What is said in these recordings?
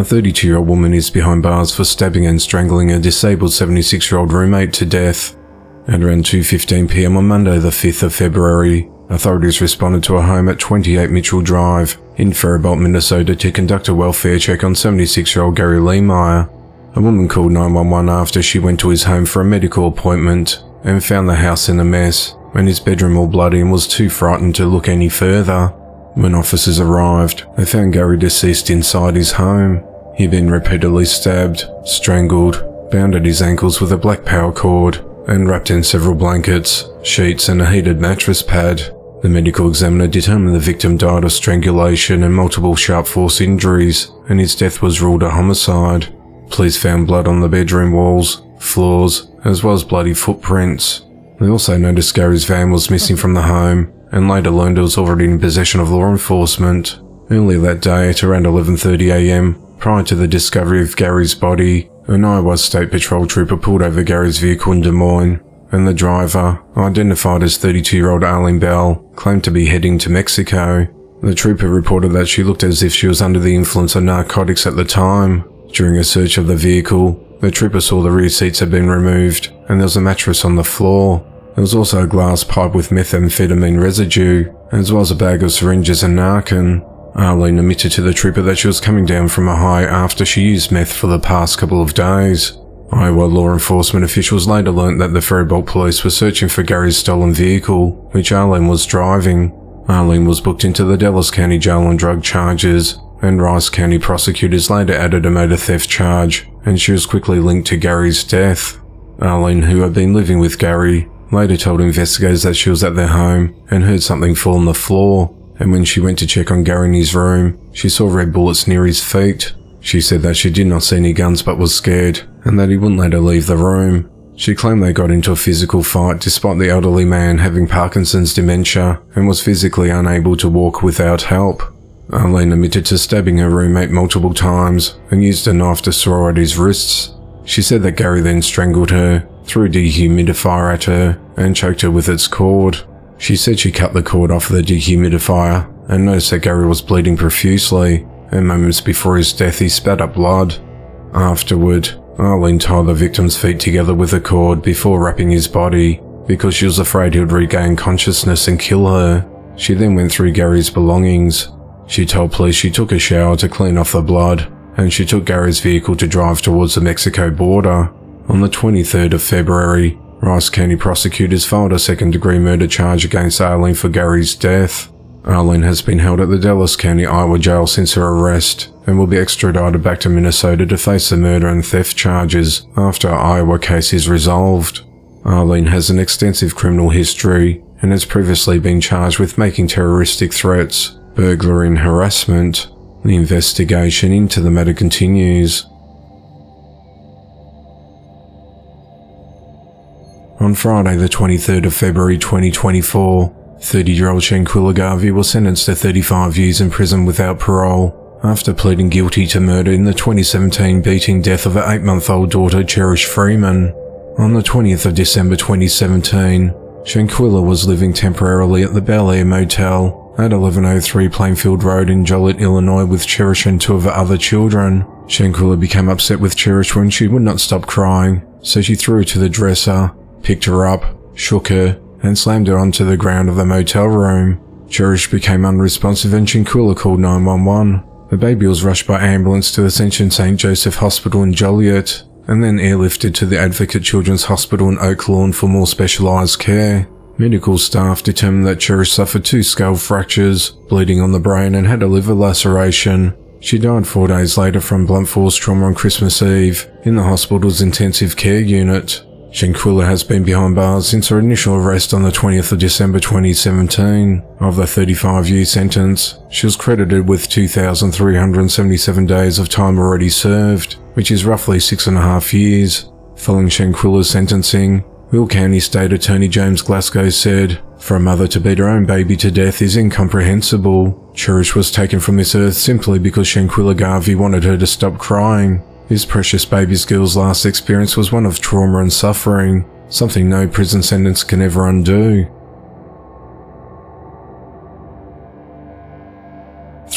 32-year-old woman is behind bars for stabbing and strangling a disabled 76-year-old roommate to death. At around 2:15 p.m. on Monday the 5th of February, authorities responded to a home at 28 Mitchell Drive in Faribault, Minnesota to conduct a welfare check on 76-year-old Gary Leemeyer. A woman called 911 after she went to his home for a medical appointment and found the house in a mess and his bedroom all bloody and was too frightened to look any further. When officers arrived, they found Gary deceased inside his home. He'd been repeatedly stabbed, strangled, bound at his ankles with a black power cord, and wrapped in several blankets, sheets and a heated mattress pad. The medical examiner determined the victim died of strangulation and multiple sharp force injuries, and his death was ruled a homicide. Police found blood on the bedroom walls, floors, as well as bloody footprints. They also noticed Gary's van was missing from the home, and later learned it was already in possession of law enforcement. Earlier that day at around 11:30 a.m, prior to the discovery of Gary's body, an Iowa State Patrol trooper pulled over Gary's vehicle in Des Moines, and the driver, identified as 32-year-old Arlene Bell, claimed to be heading to Mexico. The trooper reported that she looked as if she was under the influence of narcotics at the time. During a search of the vehicle, the trooper saw the rear seats had been removed, and there was a mattress on the floor. There was also a glass pipe with methamphetamine residue, as well as a bag of syringes and Narcan. Arlene admitted to the trooper that she was coming down from a high after she used meth for the past couple of days. Iowa law enforcement officials later learnt that the Faribault police were searching for Gary's stolen vehicle, which Arlene was driving. Arlene was booked into the Dallas County Jail on drug charges, and Rice County prosecutors later added a motor theft charge, and she was quickly linked to Gary's death. Arlene, who had been living with Gary, later told investigators that she was at their home and heard something fall on the floor, and when she went to check on Gary in his room, she saw red bullets near his feet. She said that she did not see any guns but was scared, and that he wouldn't let her leave the room. She claimed they got into a physical fight despite the elderly man having Parkinson's dementia and was physically unable to walk without help. Arlene admitted to stabbing her roommate multiple times and used a knife to saw at his wrists. She said that Gary then strangled her, threw a dehumidifier at her, and choked her with its cord. She said she cut the cord off the dehumidifier and noticed that Gary was bleeding profusely, and moments before his death he spat up blood. Afterward, Arlene tied the victim's feet together with a cord before wrapping his body, because she was afraid he would regain consciousness and kill her. She then went through Gary's belongings. She told police she took a shower to clean off the blood, and she took Gary's vehicle to drive towards the Mexico border. On the 23rd of February, Rice County prosecutors filed a second-degree murder charge against Arlene for Gary's death. Arlene has been held at the Dallas County, Iowa jail since her arrest, and will be extradited back to Minnesota to face the murder and theft charges after her Iowa case is resolved. Arlene has an extensive criminal history, and has previously been charged with making terroristic threats, burglary and harassment. The investigation into the matter continues. On Friday the 23rd of February 2024, 30-year-old Shanquilla Garvey was sentenced to 35 years in prison without parole after pleading guilty to murder in the 2017 beating death of her 8-month-old daughter Cherish Freeman. On the 20th of December 2017, Shanquilla was living temporarily at the Bel Air Motel at 1103 Plainfield Road in Joliet, Illinois with Cherish and 2 of her other children. Shanquilla became upset with Cherish when she would not stop crying, so she threw her to the dresser, picked her up, shook her, and slammed her onto the ground of the motel room. Cherish became unresponsive and Shanquilla called 911. The baby was rushed by ambulance to Ascension St. Joseph Hospital in Joliet, and then airlifted to the Advocate Children's Hospital in Oak Lawn for more specialized care. Medical staff determined that Cherish suffered 2 skull fractures, bleeding on the brain, and had a liver laceration. She died 4 days later from blunt force trauma on Christmas Eve in the hospital's intensive care unit. Shanquilla has been behind bars since her initial arrest on the 20th of December 2017. Of the 35-year sentence, she was credited with 2,377 days of time already served, which is roughly 6.5 years. Following Shanquilla's sentencing, Will County State Attorney James Glasgow said, "For a mother to beat her own baby to death is incomprehensible. Cherish was taken from this earth simply because Shanquilla Garvey wanted her to stop crying. This precious baby's girl's last experience was one of trauma and suffering, something no prison sentence can ever undo."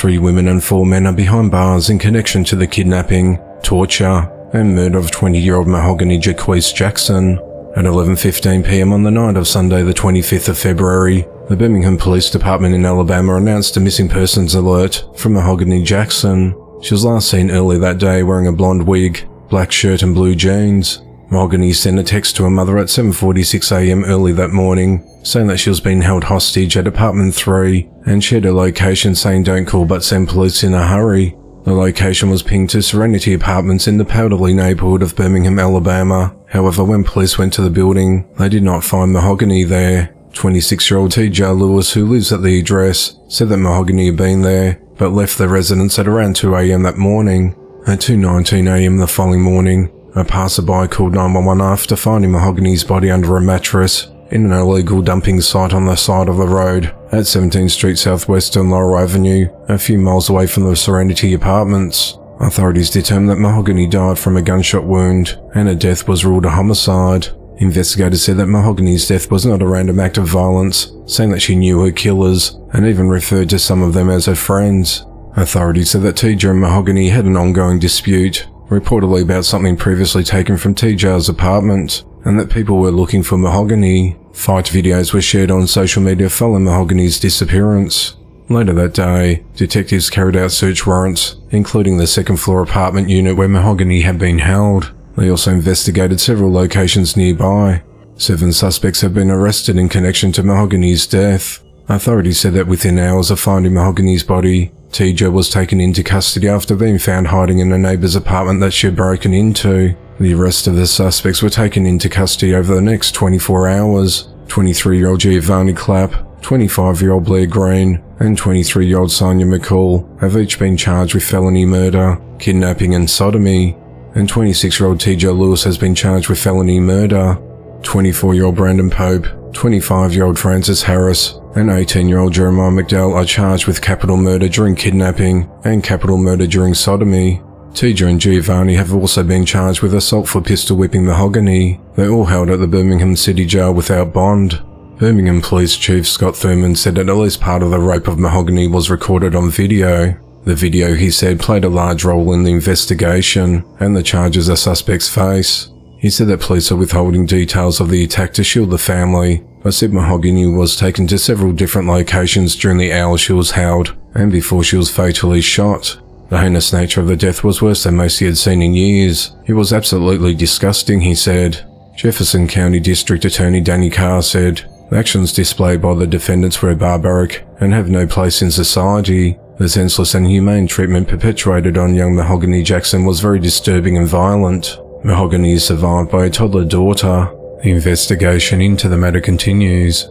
3 women and 4 men are behind bars in connection to the kidnapping, torture, and murder of 20-year-old Mahogany Jaquez Jackson. At 11:15 p.m. on the night of Sunday the 25th of February, the Birmingham Police Department in Alabama announced a missing persons alert from Mahogany Jackson. She was last seen early that day wearing a blonde wig, black shirt and blue jeans. Mahogany sent a text to her mother at 7:46 a.m. early that morning, saying that she was being held hostage at apartment 3, and shared her location saying don't call but send police in a hurry. The location was pinged to Serenity Apartments in the Powderly neighborhood of Birmingham, Alabama. However, when police went to the building, they did not find Mahogany there. 26-year-old T.J. Lewis, who lives at the address, said that Mahogany had been there, but left the residence at around 2 a.m. that morning. At 2:19 a.m. the following morning, a passerby called 911 after finding Mahogany's body under a mattress in an illegal dumping site on the side of the road at 17th Street Southwest and Laurel Avenue, a few miles away from the Serenity Apartments. Authorities determined that Mahogany died from a gunshot wound, and her death was ruled a homicide. Investigators said that Mahogany's death was not a random act of violence, saying that she knew her killers, and even referred to some of them as her friends. Authorities said that TJ and Mahogany had an ongoing dispute, reportedly about something previously taken from TJ's apartment, and that people were looking for Mahogany. Fight videos were shared on social media following Mahogany's disappearance. Later that day, detectives carried out search warrants, including the second-floor apartment unit where Mahogany had been held. They also investigated several locations nearby. 7 suspects have been arrested in connection to Mahogany's death. Authorities said that within hours of finding Mahogany's body, TJ was taken into custody after being found hiding in a neighbour's apartment that she had broken into. The rest of the suspects were taken into custody over the next 24 hours. 23-year-old Giovanni Clapp, 25-year-old Blair Green, and 23-year-old Sonia McCall have each been charged with felony murder, kidnapping and sodomy, and 26-year-old TJ Lewis has been charged with felony murder. 24-year-old Brandon Pope, 25-year-old Francis Harris, and 18-year-old Jeremiah McDowell are charged with capital murder during kidnapping and capital murder during sodomy. TJ and Giovanni have also been charged with assault for pistol whipping Mahogany. They're all held at the Birmingham City Jail without bond. Birmingham Police Chief Scott Thurman said that at least part of the rape of Mahogany was recorded on video. The video, he said, played a large role in the investigation and the charges the suspects face. He said that police are withholding details of the attack to shield the family, but said Mahogany was taken to several different locations during the hours she was held and before she was fatally shot. The heinous nature of the death was worse than most he had seen in years. It was absolutely disgusting, he said. Jefferson County District Attorney Danny Carr said, "The actions displayed by the defendants were barbaric and have no place in society. The senseless and inhumane treatment perpetuated on young Mahogany Jackson was very disturbing and violent." Mahogany is survived by a toddler daughter. The investigation into the matter continues.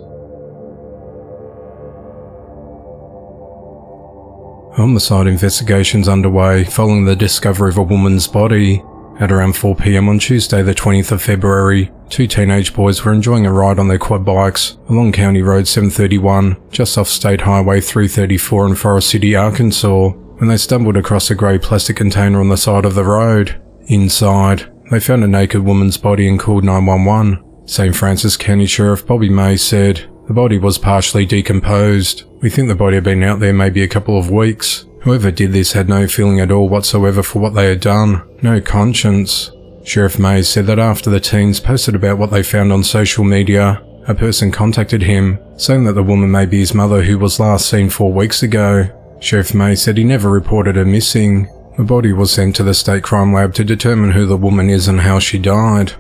Homicide investigations underway following the discovery of a woman's body. At around 4 p.m. on Tuesday the 20th of February, 2 teenage boys were enjoying a ride on their quad bikes along County Road 731, just off State Highway 334 in Forest City, Arkansas, when they stumbled across a grey plastic container on the side of the road. Inside, they found a naked woman's body and called 911. St. Francis County Sheriff Bobby May said, "The body was partially decomposed. We think the body had been out there maybe a couple of weeks. Whoever did this had no feeling at all whatsoever for what they had done. No conscience." Sheriff May said that after the teens posted about what they found on social media, a person contacted him, saying that the woman may be his mother who was last seen 4 weeks ago. Sheriff May said he never reported her missing. The body was sent to the state crime lab to determine who the woman is and how she died.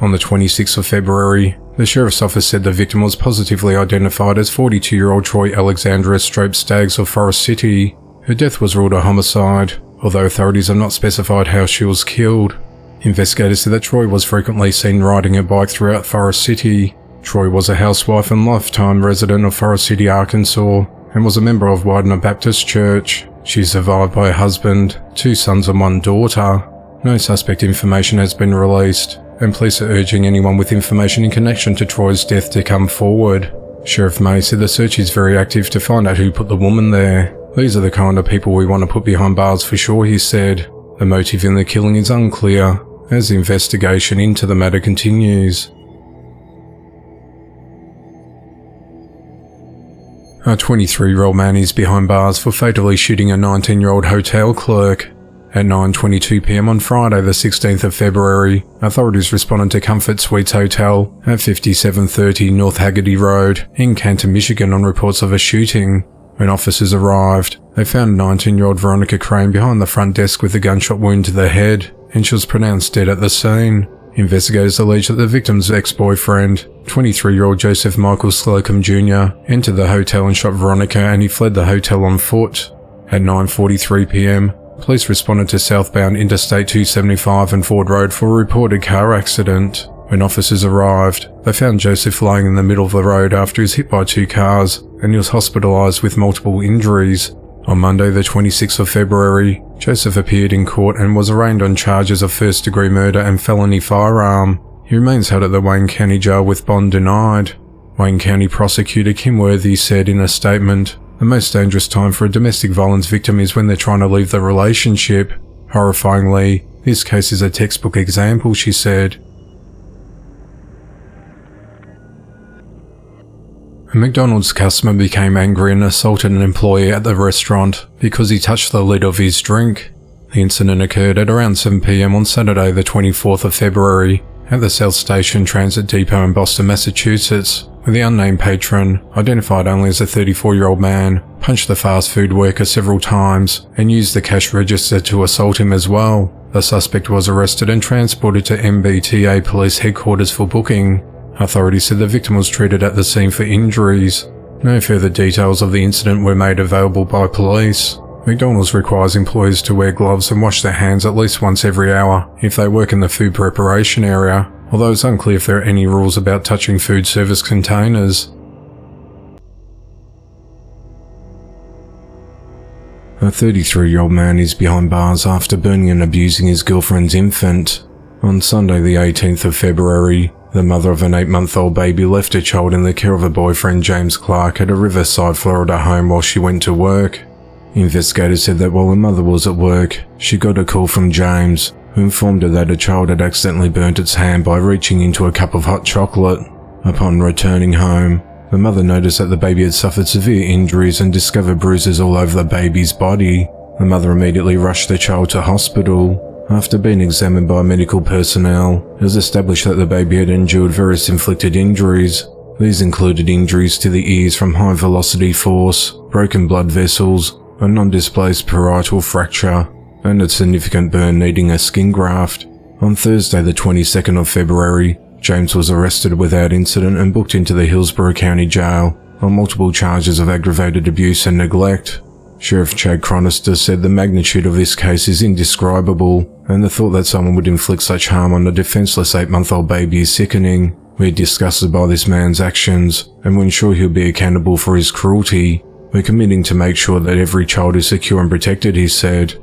On the 26th of February, the sheriff's office said the victim was positively identified as 42-year-old Troy Alexandra Strope Staggs of Forest City. Her death was ruled a homicide, although authorities have not specified how she was killed. Investigators said that Troy was frequently seen riding her bike throughout Forest City. Troy was a housewife and lifetime resident of Forest City, Arkansas, and was a member of Widener Baptist Church. She is survived by a husband, 2 sons and 1 daughter. No suspect information has been released, and police are urging anyone with information in connection to Troy's death to come forward. Sheriff May said the search is very active to find out who put the woman there. "These are the kind of people we want to put behind bars for sure," he said. The motive in the killing is unclear, as the investigation into the matter continues. A 23-year-old man is behind bars for fatally shooting a 19-year-old hotel clerk. At 9:22 p.m. on Friday the 16th of February, authorities responded to Comfort Suites Hotel at 5730 North Haggerty Road in Canton, Michigan on reports of a shooting. When officers arrived, they found 19-year-old Veronica Crane behind the front desk with a gunshot wound to the head, and she was pronounced dead at the scene. Investigators allege that the victim's ex-boyfriend, 23-year-old Joseph Michael Slocum Jr., entered the hotel and shot Veronica, and he fled the hotel on foot. At 9:43 p.m, police responded to southbound Interstate 275 and Ford Road for a reported car accident. When officers arrived, they found Joseph lying in the middle of the road after he was hit by 2 cars, and he was hospitalized with multiple injuries. On Monday the 26th of February, Joseph appeared in court and was arraigned on charges of first-degree murder and felony firearm. He remains held at the Wayne County Jail with bond denied. Wayne County Prosecutor Kim Worthy said in a statement, "The most dangerous time for a domestic violence victim is when they're trying to leave the relationship. Horrifyingly, this case is a textbook example," she said. A McDonald's customer became angry and assaulted an employee at the restaurant because he touched the lid of his drink. The incident occurred at around 7 p.m. on Saturday the 24th of February at the South Station Transit Depot in Boston, Massachusetts, where the unnamed patron, identified only as a 34-year-old man, punched the fast food worker several times and used the cash register to assault him as well. The suspect was arrested and transported to MBTA Police Headquarters for booking. Authorities said the victim was treated at the scene for injuries. No further details of the incident were made available by police. McDonald's requires employees to wear gloves and wash their hands at least once every hour if they work in the food preparation area, although it's unclear if there are any rules about touching food service containers. A 33-year-old man is behind bars after burning and abusing his girlfriend's infant. On Sunday the 18th of February, the mother of an 8-month-old baby left her child in the care of her boyfriend James Clark at a Riverside, Florida home while she went to work. Investigators said that while her mother was at work, she got a call from James, who informed her that her child had accidentally burnt its hand by reaching into a cup of hot chocolate. Upon returning home, the mother noticed that the baby had suffered severe injuries and discovered bruises all over the baby's body. The mother immediately rushed the child to hospital. After being examined by medical personnel, it was established that the baby had endured various inflicted injuries. These included injuries to the ears from high-velocity force, broken blood vessels, a non-displaced parietal fracture, and a significant burn needing a skin graft. On Thursday the 22nd of February, James was arrested without incident and booked into the Hillsborough County Jail on multiple charges of aggravated abuse and neglect. Sheriff Chad Chronister said the magnitude of this case is indescribable, and the thought that someone would inflict such harm on a defenseless 8-month-old baby is sickening. We're disgusted by this man's actions, and we're sure he'll be accountable for his cruelty. We're committing to make sure that every child is secure and protected, he said.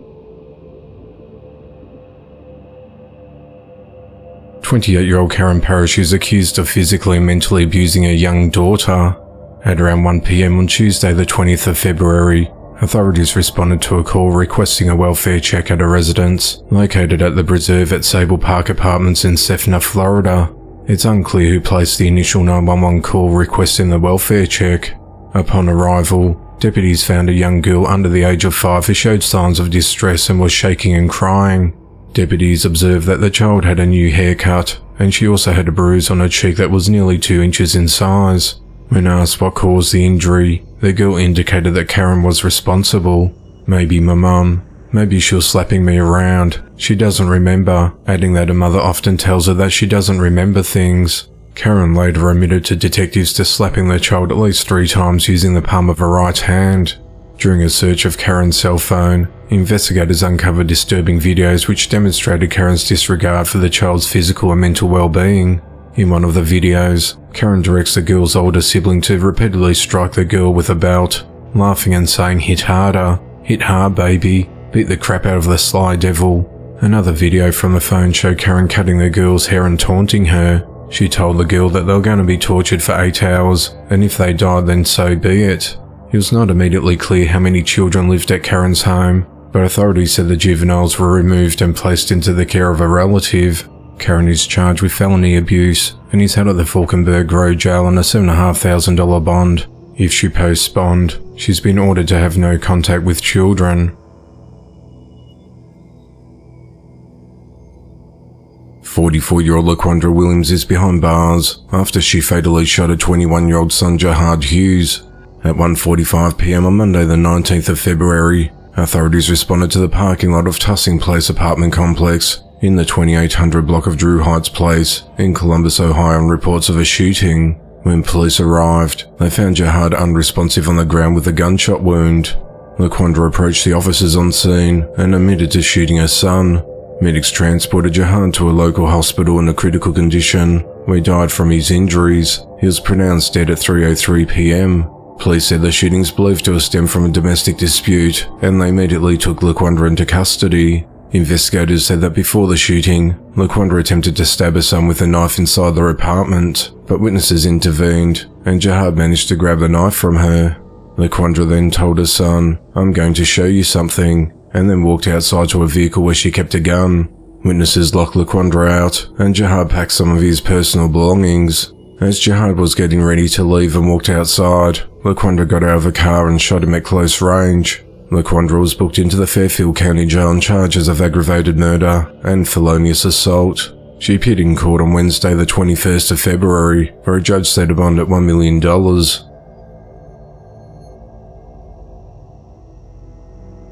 28-year-old Karen Parrish is accused of physically and mentally abusing her young daughter. At around 1 p.m. on Tuesday the 20th of February, authorities responded to a call requesting a welfare check at a residence located at the Preserve at Sable Park Apartments in Cessna, Florida. It's unclear who placed the initial 911 call requesting the welfare check. Upon arrival, deputies found a young girl under the age of 5 who showed signs of distress and was shaking and crying. Deputies observed that the child had a new haircut, and she also had a bruise on her cheek that was nearly 2 inches in size. When asked what caused the injury, the girl indicated that Karen was responsible. "Maybe my mum. Maybe she was slapping me around. She doesn't remember," adding that her mother often tells her that she doesn't remember things. Karen later admitted to detectives to slapping the child at least 3 times using the palm of her right hand. During a search of Karen's cell phone, investigators uncovered disturbing videos which demonstrated Karen's disregard for the child's physical and mental well-being. In one of the videos, Karen directs the girl's older sibling to repeatedly strike the girl with a belt, laughing and saying, "Hit harder, hit hard baby, beat the crap out of the sly devil." Another video from the phone showed Karen cutting the girl's hair and taunting her. She told the girl that they were going to be tortured for 8 hours, and if they died then so be it. It was not immediately clear how many children lived at Karen's home, but authorities said the juveniles were removed and placed into the care of a relative. Karen is charged with felony abuse and is held at the Falkenberg Road Jail on a $7,500 bond. If she posts bond, she's been ordered to have no contact with children. 44-year-old Laquandra Williams is behind bars after she fatally shot her 21-year-old son Jahad Hughes. At 1:45 p.m. on Monday the 19th of February, authorities responded to the parking lot of Tussing Place apartment complex in the 2800 block of Drew Heights Place in Columbus, Ohio on reports of a shooting. When police arrived, they found Jahad unresponsive on the ground with a gunshot wound. Laquandra approached the officers on scene and admitted to shooting her son. Medics transported Jahad to a local hospital in a critical condition, where he died from his injuries. He was pronounced dead at 3:03 p.m. Police said the shootings believed to have stemmed from a domestic dispute, and they immediately took Laquandra into custody. Investigators said that before the shooting, Laquandra attempted to stab her son with a knife inside their apartment, but witnesses intervened, and Jahad managed to grab the knife from her. Laquandra then told her son, "I'm going to show you something," and then walked outside to a vehicle where she kept a gun. Witnesses locked Laquandra out, and Jahad packed some of his personal belongings. As Jahad was getting ready to leave and walked outside, Laquandra got out of a car and shot him at close range. Laquandra was booked into the Fairfield County Jail on charges of aggravated murder and felonious assault. She appeared in court on Wednesday the 21st of February, where a judge set a bond at $1 million.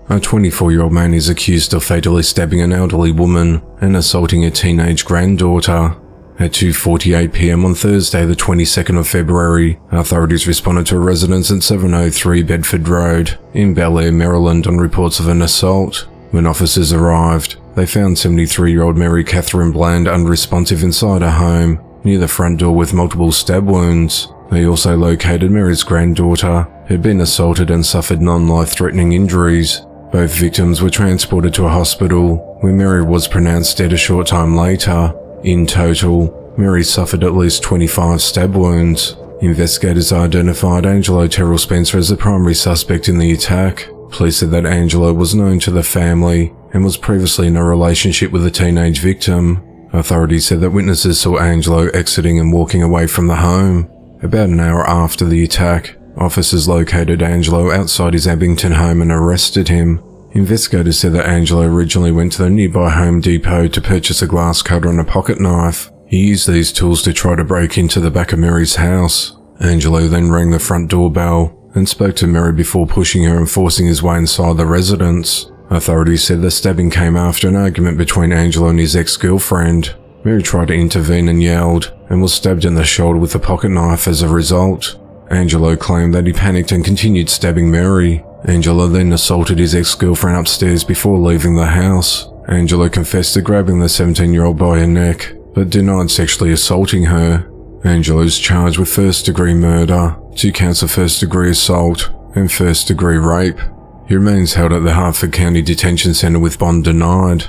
A 24-year-old man is accused of fatally stabbing an elderly woman and assaulting a teenage granddaughter. At 2:48 p.m. on Thursday, the 22nd of February, authorities responded to a residence at 703 Bedford Road in Bel Air, Maryland on reports of an assault. When officers arrived, they found 73-year-old Mary Catherine Bland unresponsive inside her home, near the front door with multiple stab wounds. They also located Mary's granddaughter, who had been assaulted and suffered non-life-threatening injuries. Both victims were transported to a hospital, where Mary was pronounced dead a short time later. In total, Mary suffered at least 25 stab wounds. Investigators identified Angelo Terrell Spencer as the primary suspect in the attack. Police said that Angelo was known to the family and was previously in a relationship with the teenage victim. Authorities said that witnesses saw Angelo exiting and walking away from the home. About an hour after the attack, officers located Angelo outside his Abington home and arrested him. Investigators said that Angelo originally went to the nearby Home Depot to purchase a glass cutter and a pocket knife. He used these tools to try to break into the back of Mary's house. Angelo then rang the front doorbell and spoke to Mary before pushing her and forcing his way inside the residence. Authorities said the stabbing came after an argument between Angelo and his ex-girlfriend. Mary tried to intervene and yelled, and was stabbed in the shoulder with a pocket knife as a result. Angelo claimed that he panicked and continued stabbing Mary. Angelo then assaulted his ex-girlfriend upstairs before leaving the house. Angelo confessed to grabbing the 17-year-old by her neck, but denied sexually assaulting her. Angelo is charged with first-degree murder, 2 counts of first-degree assault, and first-degree rape. He remains held at the Hartford County Detention Center with bond denied.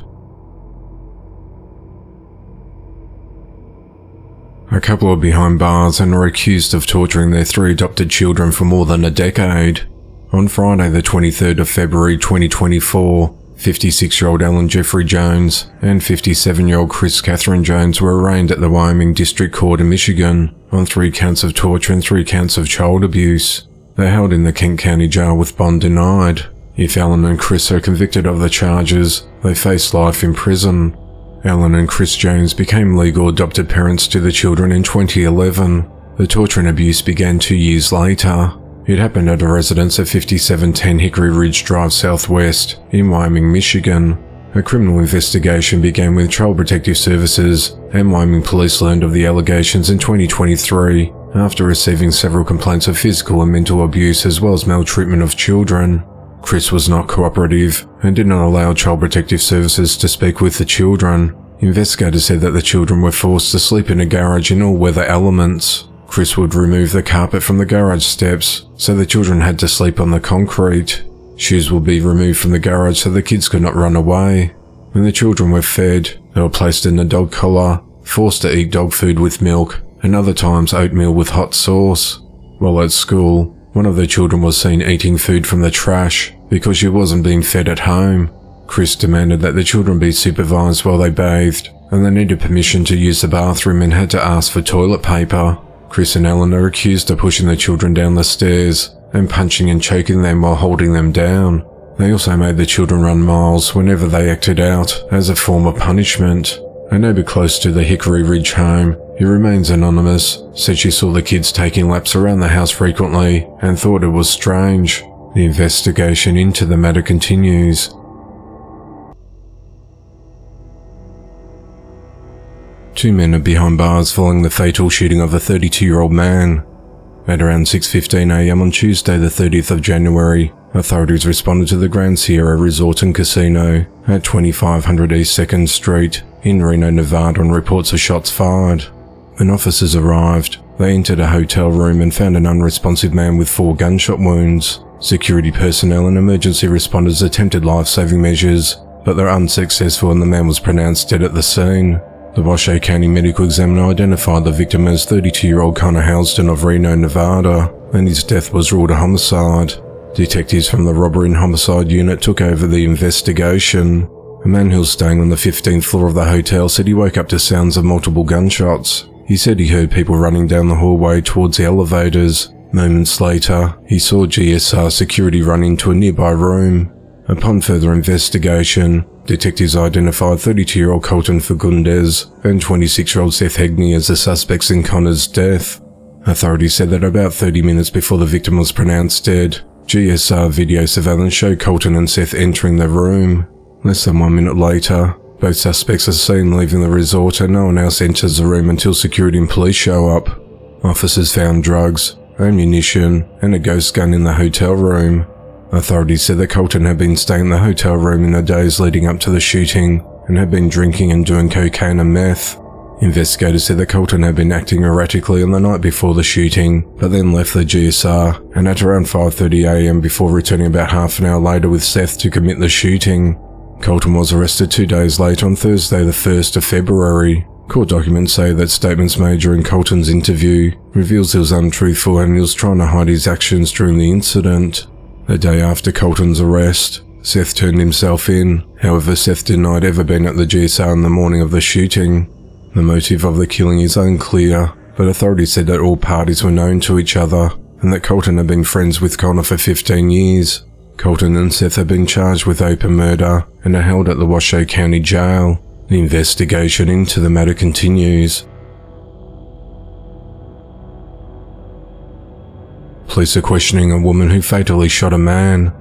A couple are behind bars and are accused of torturing their 3 adopted children for more than a decade. On Friday the 23rd of February 2024, 56-year-old Alan Jeffrey Jones and 57-year-old Chris Catherine Jones were arraigned at the Wyoming District Court in Michigan on 3 counts of torture and 3 counts of child abuse. They are held in the Kent County Jail with bond denied. If Alan and Chris are convicted of the charges, they face life in prison. Alan and Chris Jones became legal adopted parents to the children in 2011. The torture and abuse began 2 years later. It happened at a residence at 5710 Hickory Ridge Drive Southwest in Wyoming, Michigan. A criminal investigation began with Child Protective Services, and Wyoming police learned of the allegations in 2023 after receiving several complaints of physical and mental abuse as well as maltreatment of children. Chris was not cooperative and did not allow Child Protective Services to speak with the children. Investigators said that the children were forced to sleep in a garage in all weather elements. Chris would remove the carpet from the garage steps, so the children had to sleep on the concrete. Shoes would be removed from the garage so the kids could not run away. When the children were fed, they were placed in a dog collar, forced to eat dog food with milk, and other times oatmeal with hot sauce. While at school, one of the children was seen eating food from the trash because she wasn't being fed at home. Chris demanded that the children be supervised while they bathed, and they needed permission to use the bathroom and had to ask for toilet paper. Chris and Ellen are accused of pushing the children down the stairs and punching and choking them while holding them down. They also made the children run miles whenever they acted out as a form of punishment. A neighbour close to the Hickory Ridge home, who remains anonymous, said she saw the kids taking laps around the house frequently and thought it was strange. The investigation into the matter continues. Two men are behind bars following the fatal shooting of a 32-year-old man. At around 6:15 a.m. on Tuesday the 30th of January, authorities responded to the Grand Sierra Resort and Casino at 2500 East 2nd Street in Reno, Nevada on reports of shots fired. When officers arrived, they entered a hotel room and found an unresponsive man with 4 gunshot wounds. Security personnel and emergency responders attempted life-saving measures, but they were unsuccessful and the man was pronounced dead at the scene. The Washoe County Medical Examiner identified the victim as 32-year-old Connor Houston of Reno, Nevada, and his death was ruled a homicide. Detectives from the Robbery and Homicide Unit took over the investigation. A man who was staying on the 15th floor of the hotel said he woke up to sounds of multiple gunshots. He said he heard people running down the hallway towards the elevators. Moments later, he saw GSR security run into a nearby room. Upon further investigation, detectives identified 32-year-old Colton Fagundes and 26-year-old Seth Hegney as the suspects in Connor's death. Authorities said that about 30 minutes before the victim was pronounced dead, GSR video surveillance showed Colton and Seth entering the room. Less than 1 minute later, both suspects are seen leaving the resort and no one else enters the room until security and police show up. Officers found drugs, ammunition, and a ghost gun in the hotel room. Authorities said that Colton had been staying in the hotel room in the days leading up to the shooting and had been drinking and doing cocaine and meth. Investigators said that Colton had been acting erratically on the night before the shooting, but then left the GSR and at around 5:30 a.m. before returning about half an hour later with Seth to commit the shooting. Colton was arrested 2 days later on Thursday the 1st of February. Court documents say that statements made during Colton's interview reveals he was untruthful and he was trying to hide his actions during the incident. The day after Colton's arrest, Seth turned himself in. However, Seth denied ever being at the GSR on the morning of the shooting. The motive of the killing is unclear, but authorities said that all parties were known to each other and that Colton had been friends with Connor for 15 years. Colton and Seth have been charged with open murder and are held at the Washoe County Jail. The investigation into the matter continues. Police are questioning a woman who fatally shot a man.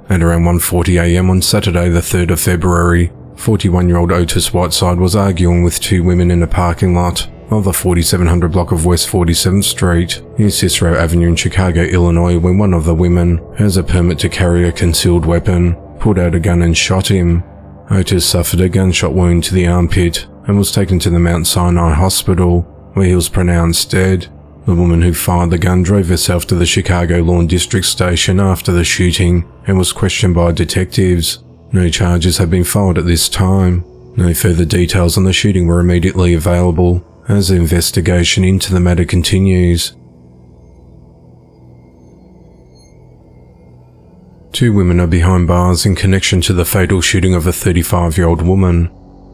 At around 1:40 a.m. on Saturday the 3rd of February, 41-year-old Otis Whiteside was arguing with 2 women in a parking lot of the 4700 block of West 47th Street near Cicero Avenue in Chicago, Illinois, when one of the women, who has a permit to carry a concealed weapon, pulled out a gun and shot him. Otis suffered a gunshot wound to the armpit and was taken to the Mount Sinai Hospital, where he was pronounced dead. The woman who fired the gun drove herself to the Chicago Lawn District Station after the shooting and was questioned by detectives. No charges have been filed at this time. No further details on the shooting were immediately available as the investigation into the matter continues. 2 women are behind bars in connection to the fatal shooting of a 35-year-old woman.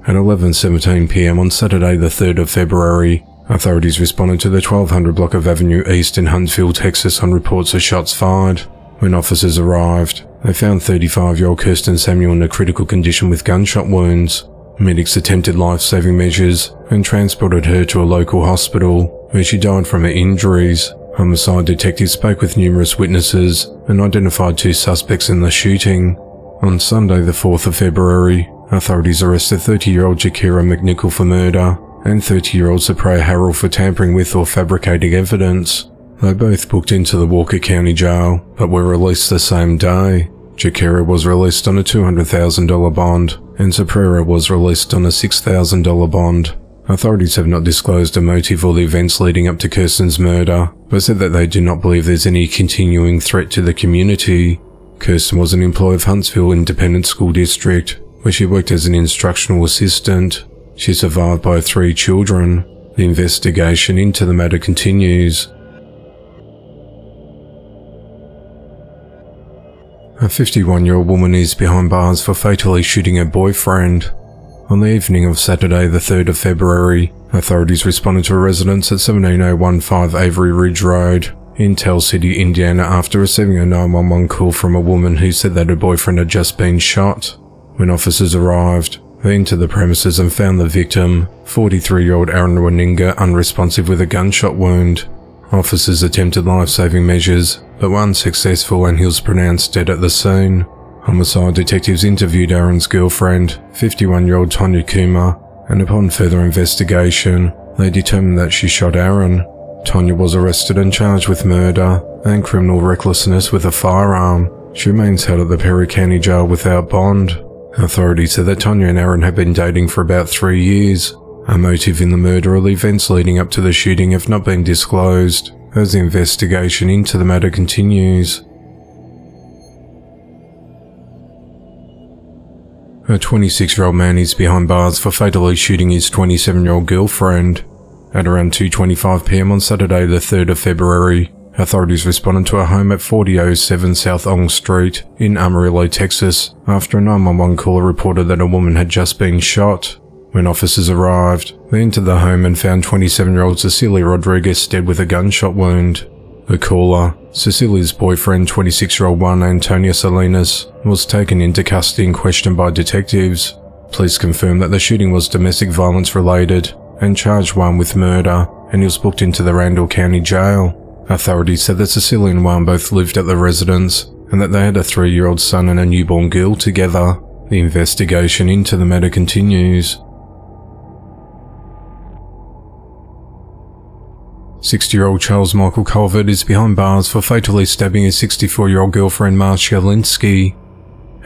At 11:17 p.m. on Saturday the 3rd of February, authorities responded to the 1200 block of Avenue East in Huntsville, Texas on reports of shots fired. When officers arrived, they found 35-year-old Kirsten Samuel in a critical condition with gunshot wounds. Medics attempted life-saving measures and transported her to a local hospital, where she died from her injuries. Homicide detectives spoke with numerous witnesses and identified 2 suspects in the shooting. On Sunday the 4th of February, authorities arrested 30-year-old Jakira McNichol for murder and 30-year-old Cyprea Harrell for tampering with or fabricating evidence. They both booked into the Walker County Jail, but were released the same day. Jakira was released on a $200,000 bond, and Cyprea was released on a $6,000 bond. Authorities have not disclosed a motive or the events leading up to Kirsten's murder, but said that they do not believe there's any continuing threat to the community. Kirsten was an employee of Huntsville Independent School District, where she worked as an instructional assistant. She is survived by 3 children. The investigation into the matter continues. A 51-year-old woman is behind bars for fatally shooting her boyfriend. On the evening of Saturday, the 3rd of February, authorities responded to a residence at 17015 Avery Ridge Road in Tell City, Indiana, after receiving a 911 call from a woman who said that her boyfriend had just been shot. When officers arrived, they entered the premises and found the victim, 43-year-old Aaron Waninga, unresponsive with a gunshot wound. Officers attempted life-saving measures, but were unsuccessful, and he was pronounced dead at the scene. Homicide detectives interviewed Aaron's girlfriend, 51-year-old Tonya Kumar, and upon further investigation, they determined that she shot Aaron. Tonya was arrested and charged with murder and criminal recklessness with a firearm. She remains held at the Perry County Jail without bond. Authorities said that Tonya and Aaron had been dating for about 3 years. A motive in the murder or the events leading up to the shooting have not been disclosed, as the investigation into the matter continues. A 26-year-old man is behind bars for fatally shooting his 27-year-old girlfriend. At around 2:25 p.m. on Saturday, the 3rd of February, authorities responded to a home at 4007 South Ong Street in Amarillo, Texas, after a 911 caller reported that a woman had just been shot. When officers arrived, they entered the home and found 27-year-old Cecilia Rodriguez dead with a gunshot wound. The caller, Cecilia's boyfriend, 26-year-old Juan Antonio Salinas, was taken into custody and questioned by detectives. Police confirmed that the shooting was domestic violence related and charged Juan with murder, and he was booked into the Randall County Jail. Authorities said that Cecilia and Juan both lived at the residence and that they had a 3-year-old son and a newborn girl together. The investigation into the matter continues. 60-year-old Charles Michael Colvert is behind bars for fatally stabbing his 64-year-old girlfriend Marcia Linsky.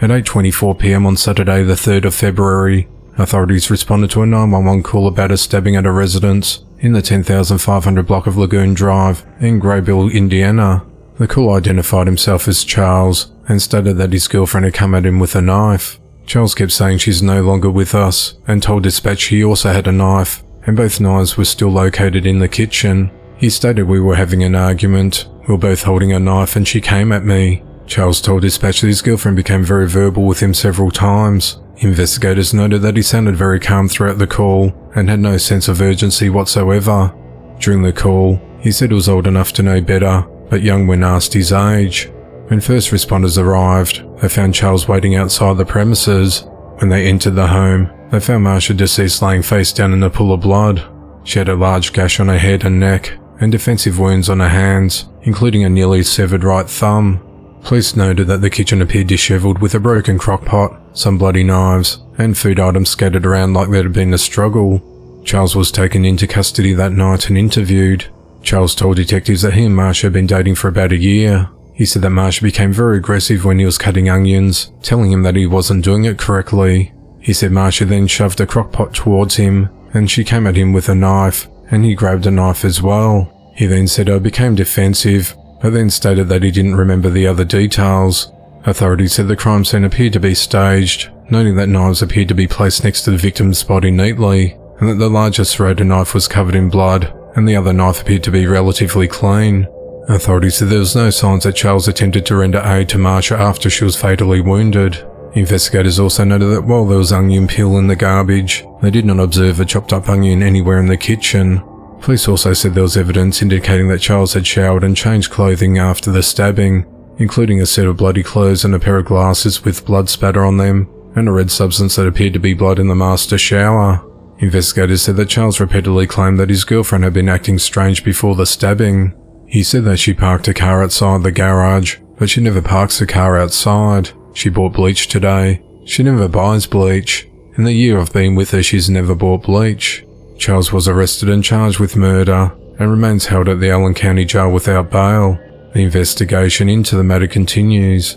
At 8:24 p.m. on Saturday, the 3rd of February, authorities responded to a 911 call about a stabbing at a residence in the 10,500 block of Lagoon Drive in Graybill, Indiana. The caller identified himself as Charles and stated that his girlfriend had come at him with a knife. Charles kept saying she's no longer with us and told dispatch he also had a knife, and both knives were still located in the kitchen. He stated we were having an argument, we were both holding a knife and she came at me. Charles told dispatch that his girlfriend became very verbal with him several times. Investigators noted that he sounded very calm throughout the call and had no sense of urgency whatsoever. During the call, he said he was old enough to know better, but young when asked his age. When first responders arrived, they found Charles waiting outside the premises. When they entered the home, they found Marcia deceased laying face down in a pool of blood. She had a large gash on her head and neck, and defensive wounds on her hands, including a nearly severed right thumb. Police noted that the kitchen appeared disheveled with a broken crockpot, some bloody knives, and food items scattered around like there had been a struggle. Charles was taken into custody that night and interviewed. Charles told detectives that he and Marcia had been dating for about a year. He said that Marcia became very aggressive when he was cutting onions, telling him that he wasn't doing it correctly. He said Marcia then shoved a crockpot towards him, and she came at him with a knife, and he grabbed a knife as well. He then said I became defensive, but then stated that he didn't remember the other details. Authorities said the crime scene appeared to be staged, noting that knives appeared to be placed next to the victim's body neatly, and that the larger serrated knife was covered in blood, and the other knife appeared to be relatively clean. Authorities said there was no signs that Charles attempted to render aid to Marcia after she was fatally wounded. Investigators also noted that while there was onion peel in the garbage, they did not observe a chopped up onion anywhere in the kitchen. Police also said there was evidence indicating that Charles had showered and changed clothing after the stabbing, including a set of bloody clothes and a pair of glasses with blood spatter on them, and a red substance that appeared to be blood in the master shower. Investigators said that Charles repeatedly claimed that his girlfriend had been acting strange before the stabbing. He said that she parked a car outside the garage, but she never parks the car outside. She bought bleach today. She never buys bleach. In the year I've been with her, she's never bought bleach. Charles was arrested and charged with murder and remains held at the Allen County Jail without bail. The investigation into the matter continues.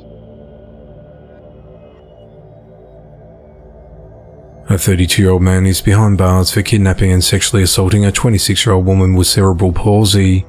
A 32-year-old man is behind bars for kidnapping and sexually assaulting a 26-year-old woman with cerebral palsy.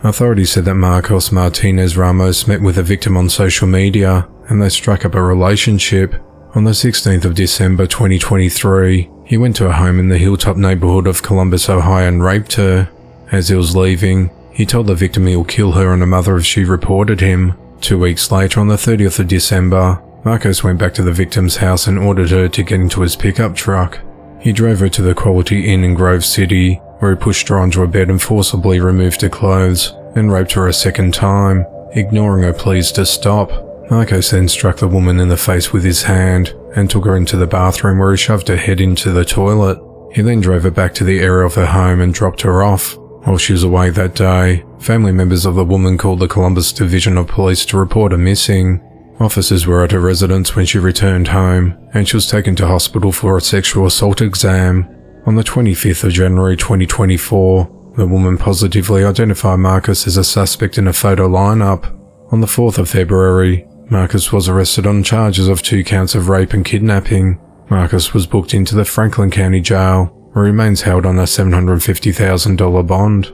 Authorities said that Marcos Martinez Ramos met with the victim on social media and they struck up a relationship. On the 16th of December 2023, he went to a home in the Hilltop neighborhood of Columbus, Ohio and raped her. As he was leaving, he told the victim he'll kill her and her mother if she reported him. 2 weeks later, on the 30th of December, Marcos went back to the victim's house and ordered her to get into his pickup truck. He drove her to the Quality Inn in Grove City, where he pushed her onto a bed and forcibly removed her clothes, and raped her a second time, ignoring her pleas to stop. Marcos then struck the woman in the face with his hand, and took her into the bathroom where he shoved her head into the toilet. He then drove her back to the area of her home and dropped her off. While she was away that day, family members of the woman called the Columbus Division of Police to report her missing. Officers were at her residence when she returned home, and she was taken to hospital for a sexual assault exam. On the 25th of January 2024, the woman positively identified Marcos as a suspect in a photo lineup. On the 4th of February, Marcos was arrested on charges of 2 counts of rape and kidnapping. Marcos was booked into the Franklin County Jail, where he remains held on a $750,000 bond.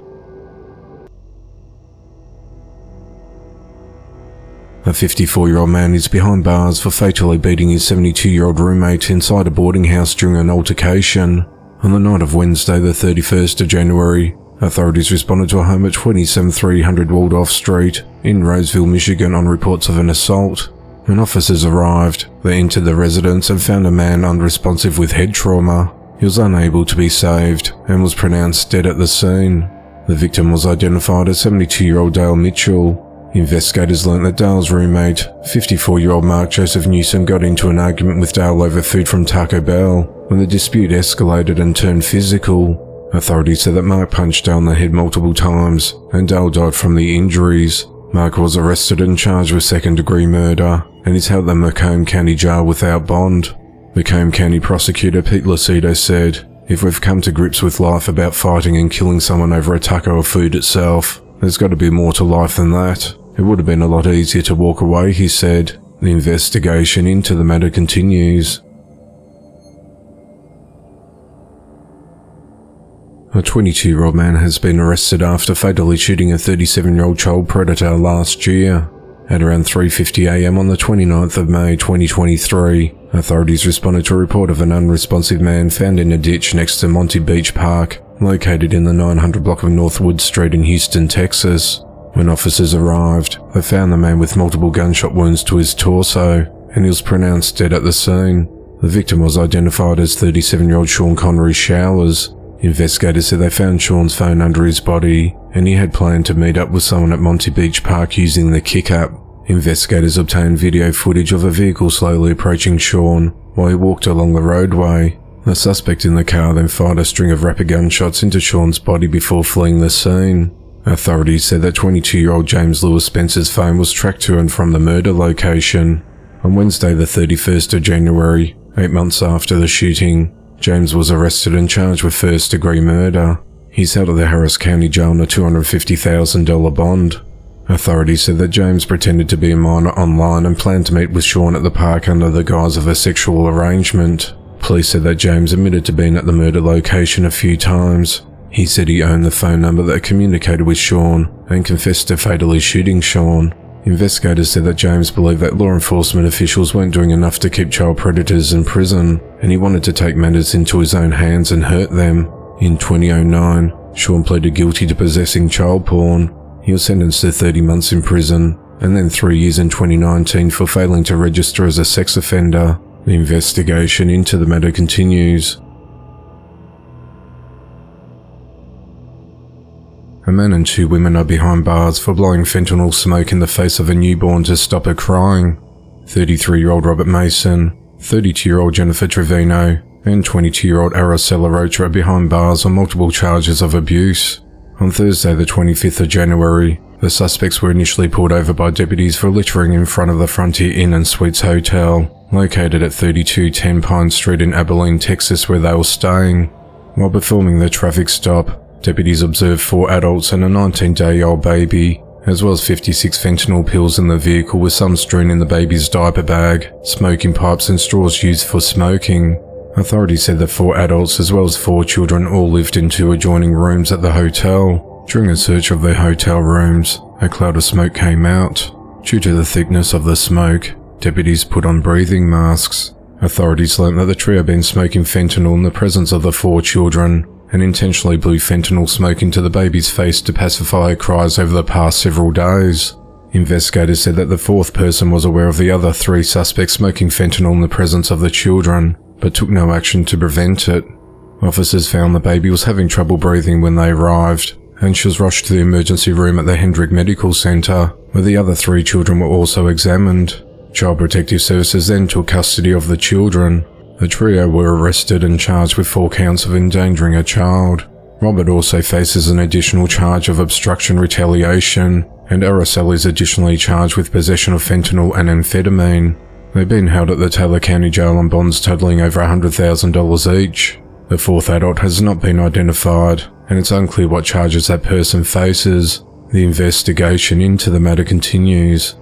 A 54-year-old man is behind bars for fatally beating his 72-year-old roommate inside a boarding house during an altercation. On the night of Wednesday, the 31st of January, authorities responded to a home at 27300 Waldorf Street in Roseville, Michigan on reports of an assault. When officers arrived, they entered the residence and found a man unresponsive with head trauma. He was unable to be saved and was pronounced dead at the scene. The victim was identified as 72-year-old Dale Mitchell. Investigators learned that Dale's roommate, 54-year-old Mark Joseph Newsom, got into an argument with Dale over food from Taco Bell when the dispute escalated and turned physical. Authorities said that Mark punched Dale in the head multiple times, and Dale died from the injuries. Mark was arrested and charged with second-degree murder, and is held at the Macomb County Jail without bond. Macomb County Prosecutor Pete Lucido said, "If we've come to grips with life about fighting and killing someone over a taco of food itself, there's got to be more to life than that. It would have been a lot easier to walk away," he said. The investigation into the matter continues. A 22-year-old man has been arrested after fatally shooting a 37-year-old child predator last year. At around 3:50 a.m. on the 29th of May 2023, authorities responded to a report of an unresponsive man found in a ditch next to Monty Beach Park, located in the 900 block of North Wood Street in Houston, Texas. When officers arrived, they found the man with multiple gunshot wounds to his torso, and he was pronounced dead at the scene. The victim was identified as 37-year-old Sean Connery Showers. Investigators said they found Sean's phone under his body, and he had planned to meet up with someone at Monty Beach Park using the Kick app. Investigators obtained video footage of a vehicle slowly approaching Sean while he walked along the roadway. The suspect in the car then fired a string of rapid gunshots into Sean's body before fleeing the scene. Authorities said that 22-year-old James Lewis Spencer's phone was tracked to and from the murder location. On Wednesday the 31st of January, 8 months after the shooting, James was arrested and charged with first-degree murder. He's held at the Harris County Jail on a $250,000 bond. Authorities said that James pretended to be a minor online and planned to meet with Sean at the park under the guise of a sexual arrangement. Police said that James admitted to being at the murder location a few times. He said he owned the phone number that communicated with Sean and confessed to fatally shooting Sean. Investigators said that James believed that law enforcement officials weren't doing enough to keep child predators in prison, and he wanted to take matters into his own hands and hurt them. In 2009, Sean pleaded guilty to possessing child porn. He was sentenced to 30 months in prison, and then 3 years in 2019 for failing to register as a sex offender. The investigation into the matter continues. A man and 2 women are behind bars for blowing fentanyl smoke in the face of a newborn to stop her crying. 33-year-old Robert Mason, 32-year-old Jennifer Trevino, and 22-year-old Araceli Rocha are behind bars on multiple charges of abuse. On Thursday the 25th of January, the suspects were initially pulled over by deputies for littering in front of the Frontier Inn and Suites Hotel, located at 3210 Pine Street in Abilene, Texas, where they were staying. While performing the traffic stop, deputies observed 4 adults and a 19-day-old baby, as well as 56 fentanyl pills in the vehicle, with some strewn in the baby's diaper bag, smoking pipes and straws used for smoking. Authorities said that 4 adults as well as 4 children all lived in 2 adjoining rooms at the hotel. During a search of their hotel rooms, a cloud of smoke came out. Due to the thickness of the smoke, deputies put on breathing masks. Authorities learned that the trio had been smoking fentanyl in the presence of the 4 children, and intentionally blew fentanyl smoke into the baby's face to pacify her cries over the past several days. Investigators said that the fourth person was aware of the other three suspects smoking fentanyl in the presence of the children, but took no action to prevent it. Officers found the baby was having trouble breathing when they arrived, and she was rushed to the emergency room at the Hendrick Medical Center, where the other three children were also examined. Child Protective Services then took custody of the children. The trio were arrested and charged with 4 counts of endangering a child. Robert also faces an additional charge of obstruction retaliation, and Araceli is additionally charged with possession of fentanyl and amphetamine. They've been held at the Taylor County Jail on bonds totaling over $100,000 each. The fourth adult has not been identified, and it's unclear what charges that person faces. The investigation into the matter continues.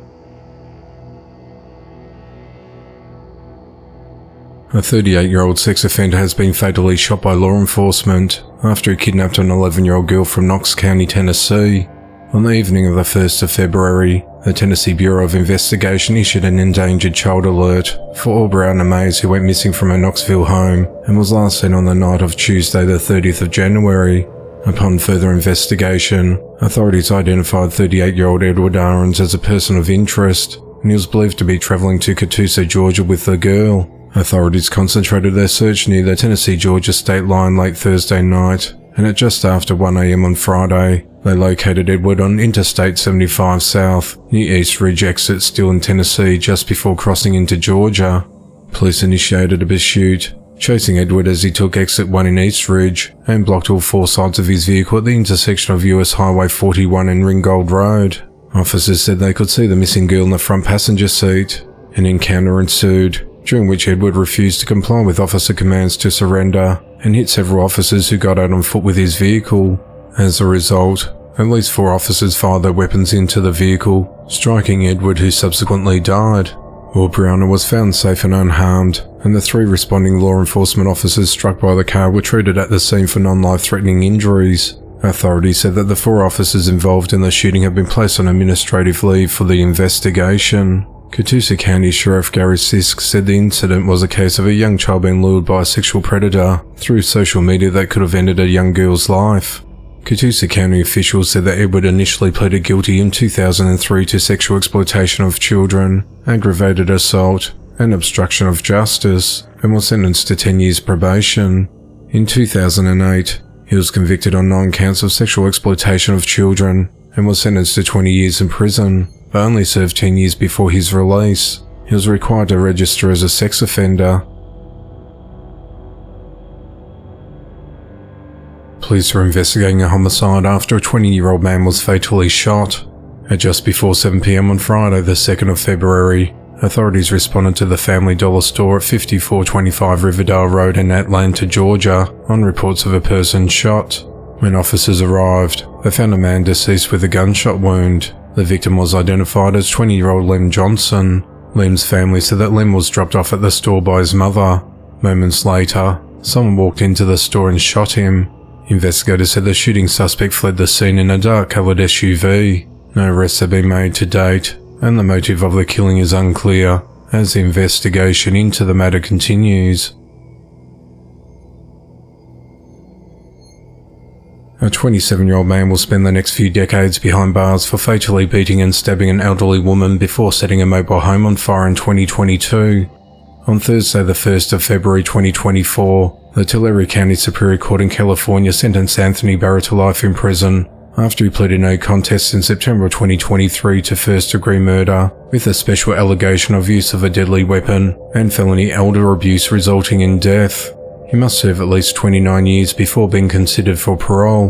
A 38-year-old sex offender has been fatally shot by law enforcement after he kidnapped an 11-year-old girl from Knox County, Tennessee. On the evening of the 1st of February, the Tennessee Bureau of Investigation issued an endangered child alert for Aubriana Mays, who went missing from her Knoxville home and was last seen on the night of Tuesday the 30th of January. Upon further investigation, authorities identified 38-year-old Edward Ahrens as a person of interest, and he was believed to be traveling to Catoosa, Georgia with the girl. Authorities concentrated their search near the Tennessee-Georgia state line late Thursday night, and at just after 1 a.m. on Friday, they located Edward on Interstate 75 South, near East Ridge exit still in Tennessee, just before crossing into Georgia. Police initiated a pursuit, chasing Edward as he took exit 1 in East Ridge and blocked all 4 sides of his vehicle at the intersection of US Highway 41 and Ringgold Road. Officers said they could see the missing girl in the front passenger seat. An encounter ensued, during which Edward refused to comply with officer commands to surrender and hit several officers who got out on foot with his vehicle. As a result, at least 4 officers fired their weapons into the vehicle, striking Edward, who subsequently died. Aubriana was found safe and unharmed, and the 3 responding law enforcement officers struck by the car were treated at the scene for non-life-threatening injuries. Authorities said that the 4 officers involved in the shooting have been placed on administrative leave for the investigation. Catoosa County Sheriff Gary Sisk said the incident was a case of a young child being lured by a sexual predator through social media that could have ended a young girl's life. Catoosa County officials said that Edward initially pleaded guilty in 2003 to sexual exploitation of children, aggravated assault, and obstruction of justice, and was sentenced to 10 years probation. In 2008, he was convicted on 9 counts of sexual exploitation of children and was sentenced to 20 years in prison, but only served 10 years before his release. He was required to register as a sex offender. Police were investigating a homicide after a 20-year-old man was fatally shot. At just before 7 p.m. on Friday, the 2nd of February, authorities responded to the Family Dollar store at 5425 Riverdale Road in Atlanta, Georgia, on reports of a person shot. When officers arrived, they found a man deceased with a gunshot wound. The victim was identified as 20-year-old Lem Johnson. Lem's family said that Lem was dropped off at the store by his mother. Moments later, someone walked into the store and shot him. Investigators said the shooting suspect fled the scene in a dark-coloured SUV. No arrests have been made to date, and the motive of the killing is unclear, as the investigation into the matter continues. A 27-year-old man will spend the next few decades behind bars for fatally beating and stabbing an elderly woman before setting a mobile home on fire in 2022. On Thursday the 1st of February 2024, the Tulare County Superior Court in California sentenced Anthony Barrett to life in prison after he pleaded no contest in September 2023 to first-degree murder with a special allegation of use of a deadly weapon and felony elder abuse resulting in death. He must serve at least 29 years before being considered for parole.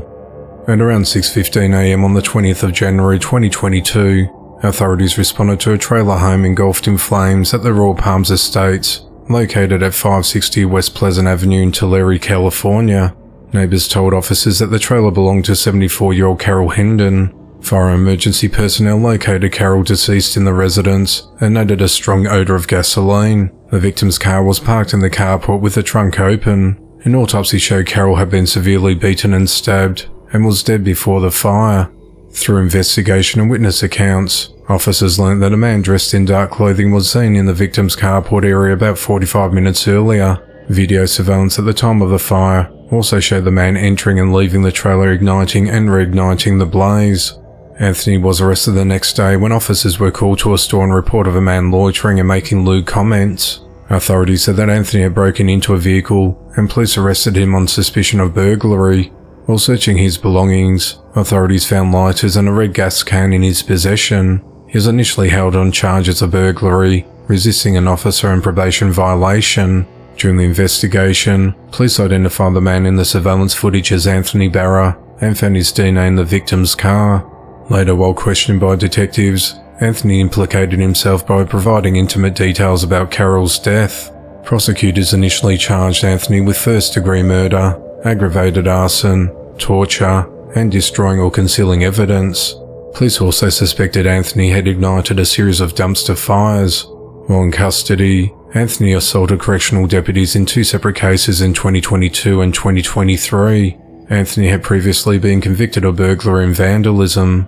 At around 6:15 a.m. on the 20th of January 2022, authorities responded to a trailer home engulfed in flames at the Royal Palms Estates, located at 560 West Pleasant Avenue in Tulare, California. Neighbors told officers that the trailer belonged to 74-year-old Carol Hendon. Fire emergency personnel located Carol deceased in the residence and noted a strong odor of gasoline. The victim's car was parked in the carport with the trunk open. An autopsy showed Carol had been severely beaten and stabbed and was dead before the fire. Through investigation and witness accounts, officers learned that a man dressed in dark clothing was seen in the victim's carport area about 45 minutes earlier. Video surveillance at the time of the fire also showed the man entering and leaving the trailer, igniting and reigniting the blaze. Anthony was arrested the next day when officers were called to a store and report of a man loitering and making lewd comments. Authorities said that Anthony had broken into a vehicle and police arrested him on suspicion of burglary. While searching his belongings, authorities found lighters and a red gas can in his possession. He was initially held on charges of burglary, resisting an officer and probation violation. During the investigation, police identified the man in the surveillance footage as Anthony Barra and found his DNA in the victim's car. Later, while questioned by detectives, Anthony implicated himself by providing intimate details about Carol's death. Prosecutors initially charged Anthony with first-degree murder, aggravated arson, torture, and destroying or concealing evidence. Police also suspected Anthony had ignited a series of dumpster fires. While in custody, Anthony assaulted correctional deputies in 2 separate cases in 2022 and 2023. Anthony had previously been convicted of burglary and vandalism.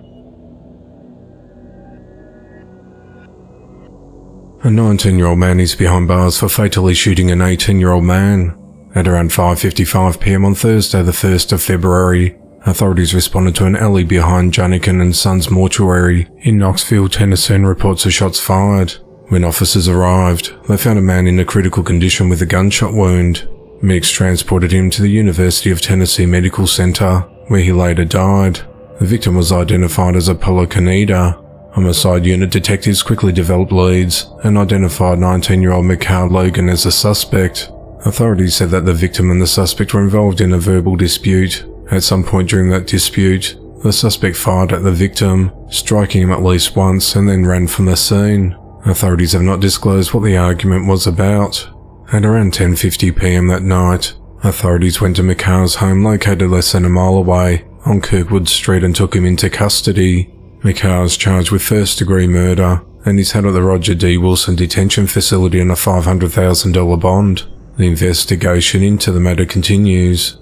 A 19-year-old man is behind bars for fatally shooting an 18-year-old man. At around 5:55 p.m. on Thursday the 1st of February, authorities responded to an alley behind Janikin & Sons mortuary in Knoxville, Tennessee, and reports of shots fired. When officers arrived, they found a man in a critical condition with a gunshot wound. Medics transported him to the University of Tennessee Medical Center, where he later died. The victim was identified as Apollo Kaneda. Homicide unit detectives quickly developed leads and identified 19-year-old Mikhail Logan as a suspect. Authorities said that the victim and the suspect were involved in a verbal dispute. At some point during that dispute, the suspect fired at the victim, striking him at least once, and then ran from the scene. Authorities have not disclosed what the argument was about. At around 10:50 p.m. that night, authorities went to Mikhail's home located less than a mile away on Kirkwood Street and took him into custody. Mikhail is charged with first-degree murder and is held at the Roger D. Wilson Detention Facility on a $500,000 bond. The investigation into the matter continues.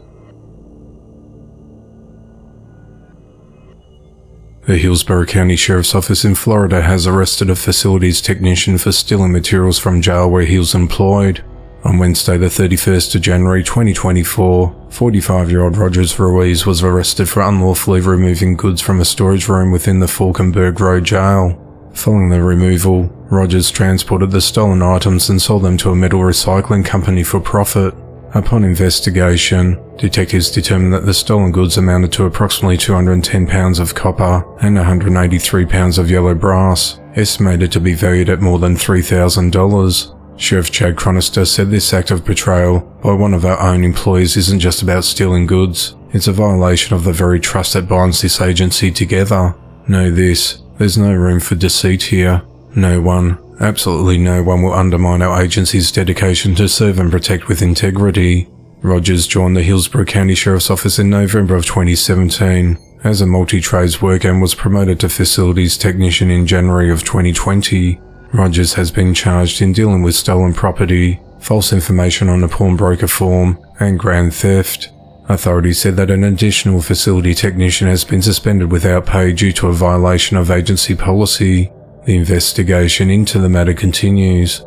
The Hillsborough County Sheriff's Office in Florida has arrested a facilities technician for stealing materials from jail where he was employed. On Wednesday the 31st of January 2024, 45-year-old Rogers Ruiz was arrested for unlawfully removing goods from a storage room within the Falkenberg Road jail. Following the removal, Rogers transported the stolen items and sold them to a metal recycling company for profit. Upon investigation, detectives determined that the stolen goods amounted to approximately 210 pounds of copper and 183 pounds of yellow brass, estimated to be valued at more than $3,000. Sheriff Chad Chronister said this act of betrayal by one of our own employees isn't just about stealing goods, it's a violation of the very trust that binds this agency together. Know this, there's no room for deceit here. No one, absolutely no one will undermine our agency's dedication to serve and protect with integrity. Rogers joined the Hillsborough County Sheriff's Office in November of 2017 as a multi-trades worker and was promoted to facilities technician in January of 2020. Rogers has been charged in dealing with stolen property, false information on a pawnbroker form, and grand theft. Authorities said that an additional facility technician has been suspended without pay due to a violation of agency policy. The investigation into the matter continues.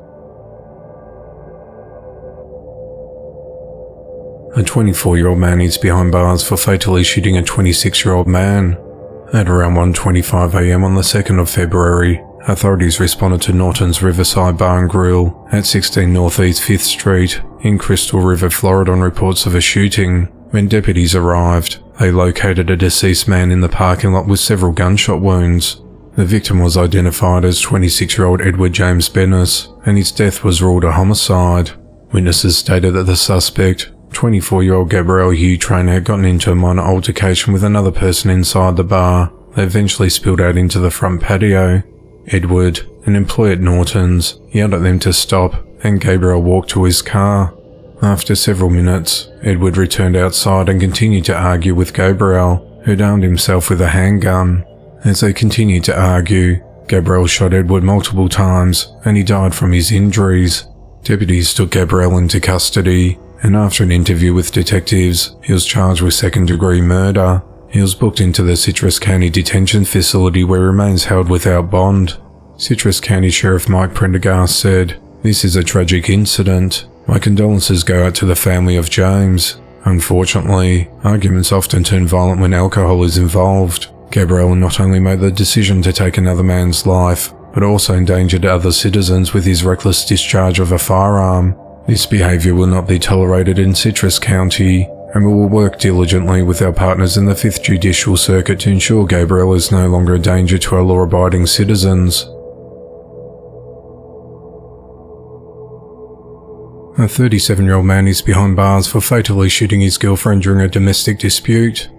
A 24-year-old man is behind bars for fatally shooting a 26-year-old man. At around 1:25 a.m. on the 2nd of February, authorities responded to Norton's Riverside Bar and Grill at 16 Northeast 5th Street in Crystal River, Florida on reports of a shooting. When deputies arrived, they located a deceased man in the parking lot with several gunshot wounds. The victim was identified as 26-year-old Edward James Bennis, and his death was ruled a homicide. Witnesses stated that the suspect, 24-year-old Gabrielle Hugh Trainer, had gotten into a minor altercation with another person inside the bar that eventually spilled out into the front patio. Edward, an employee at Norton's, yelled at them to stop, and Gabriel walked to his car. After several minutes, Edward returned outside and continued to argue with Gabriel, who'd armed himself with a handgun. As they continued to argue, Gabriel shot Edward multiple times, and he died from his injuries. Deputies took Gabriel into custody, and after an interview with detectives, he was charged with second-degree murder. He was booked into the Citrus County Detention Facility where he remains held without bond. Citrus County Sheriff Mike Prendergast said, "This is a tragic incident. My condolences go out to the family of James. Unfortunately, arguments often turn violent when alcohol is involved. Gabriel not only made the decision to take another man's life, but also endangered other citizens with his reckless discharge of a firearm. This behaviour will not be tolerated in Citrus County, and we will work diligently with our partners in the 5th Judicial Circuit to ensure Gabriel is no longer a danger to our law-abiding citizens. A 37-year-old man is behind bars for fatally shooting his girlfriend during a domestic dispute.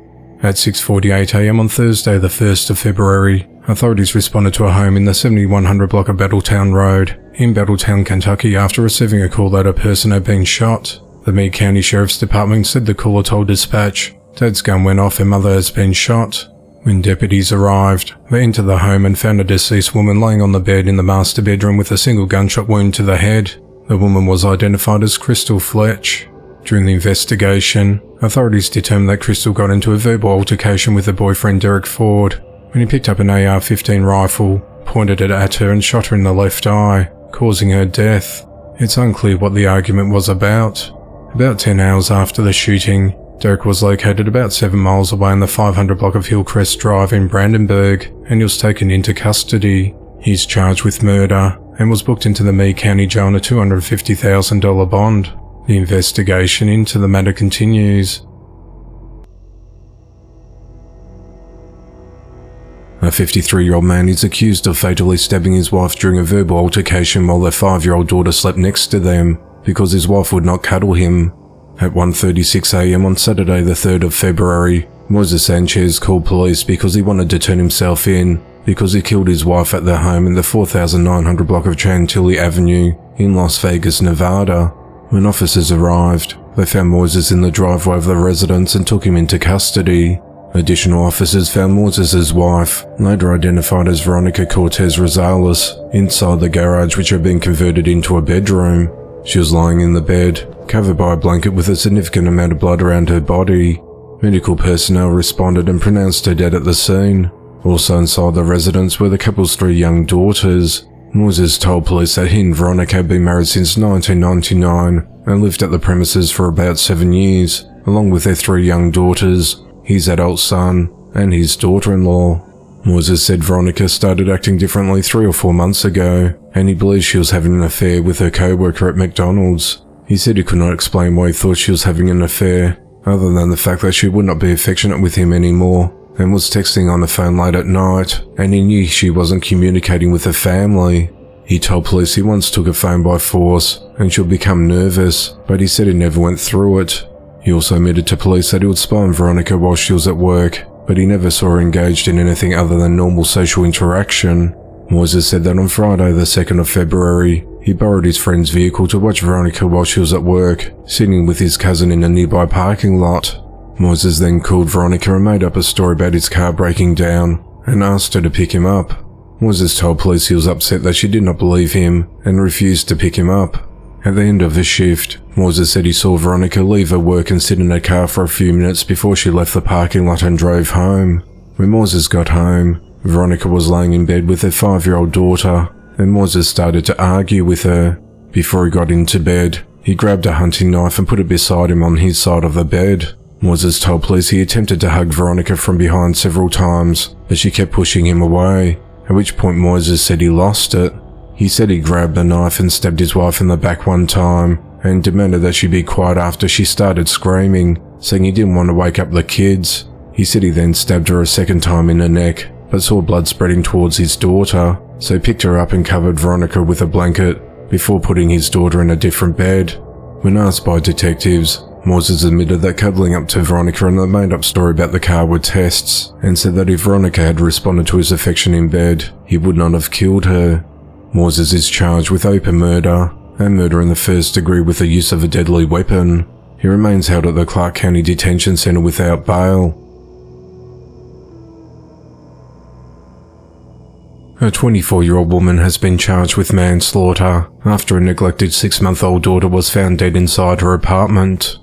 At 6:48 a.m. on Thursday the 1st of February, authorities responded to a home in the 7100 block of Battletown Road in Battletown, Kentucky after receiving a call that a person had been shot. The Meade County Sheriff's Department said the caller told dispatch, "Dad's gun went off and mother has been shot." When deputies arrived, they entered the home and found a deceased woman laying on the bed in the master bedroom with a single gunshot wound to the head. The woman was identified as Crystal Fletch. During the investigation, authorities determined that Crystal got into a verbal altercation with her boyfriend Derek Ford when he picked up an AR-15 rifle, pointed it at her and shot her in the left eye, causing her death. It's unclear what the argument was about. About 10 hours after the shooting, Derek was located about 7 miles away in the 500 block of Hillcrest Drive in Brandenburg, and he was taken into custody. He's charged with murder and was booked into the Meade County Jail on a $250,000 bond. The investigation into the matter continues. A 53-year-old man is accused of fatally stabbing his wife during a verbal altercation while their 5-year-old daughter slept next to them because his wife would not cuddle him. At 1:36 a.m. on Saturday the 3rd of February, Moises Sanchez called police because he wanted to turn himself in because he killed his wife at their home in the 4900 block of Chantilly Avenue in Las Vegas, Nevada. When officers arrived, they found Moises in the driveway of the residence and took him into custody. Additional officers found Moises' wife, later identified as Veronica Cortez Rosales, inside the garage which had been converted into a bedroom. She was lying in the bed, covered by a blanket with a significant amount of blood around her body. Medical personnel responded and pronounced her dead at the scene. Also inside the residence were the couple's 3 young daughters. Moises told police that he and Veronica had been married since 1999 and lived at the premises for about 7 years, along with their 3 young daughters, his adult son, and his daughter-in-law. Moises said Veronica started acting differently 3 or 4 months ago, and he believes she was having an affair with her co-worker at McDonald's. He said he could not explain why he thought she was having an affair, other than the fact that she would not be affectionate with him anymore, and was texting on the phone late at night, and he knew she wasn't communicating with her family. He told police he once took a phone by force, and she'd become nervous, but he said he never went through it. He also admitted to police that he would spy on Veronica while she was at work, but he never saw her engaged in anything other than normal social interaction. Moises said that on Friday the 2nd of February, he borrowed his friend's vehicle to watch Veronica while she was at work, sitting with his cousin in a nearby parking lot. Moises then called Veronica and made up a story about his car breaking down, and asked her to pick him up. Moises told police he was upset that she did not believe him, and refused to pick him up. At the end of the shift, Moises said he saw Veronica leave her work and sit in her car for a few minutes before she left the parking lot and drove home. When Moises got home, Veronica was laying in bed with her 5-year-old daughter, and Moises started to argue with her. Before he got into bed, he grabbed a hunting knife and put it beside him on his side of the bed. Moises told police he attempted to hug Veronica from behind several times, but she kept pushing him away, at which point Moises said he lost it. He said he grabbed the knife and stabbed his wife in the back one time, and demanded that she be quiet after she started screaming, saying he didn't want to wake up the kids. He said he then stabbed her a second time in the neck, but saw blood spreading towards his daughter, so he picked her up and covered Veronica with a blanket, before putting his daughter in a different bed. When asked by detectives, Moises admitted that cuddling up to Veronica and the made-up story about the car were tests, and said that if Veronica had responded to his affection in bed, he would not have killed her. Moises is charged with open murder, and murder in the first degree with the use of a deadly weapon. He remains held at the Clark County Detention Center without bail. A 24-year-old woman has been charged with manslaughter after a neglected 6-month-old daughter was found dead inside her apartment.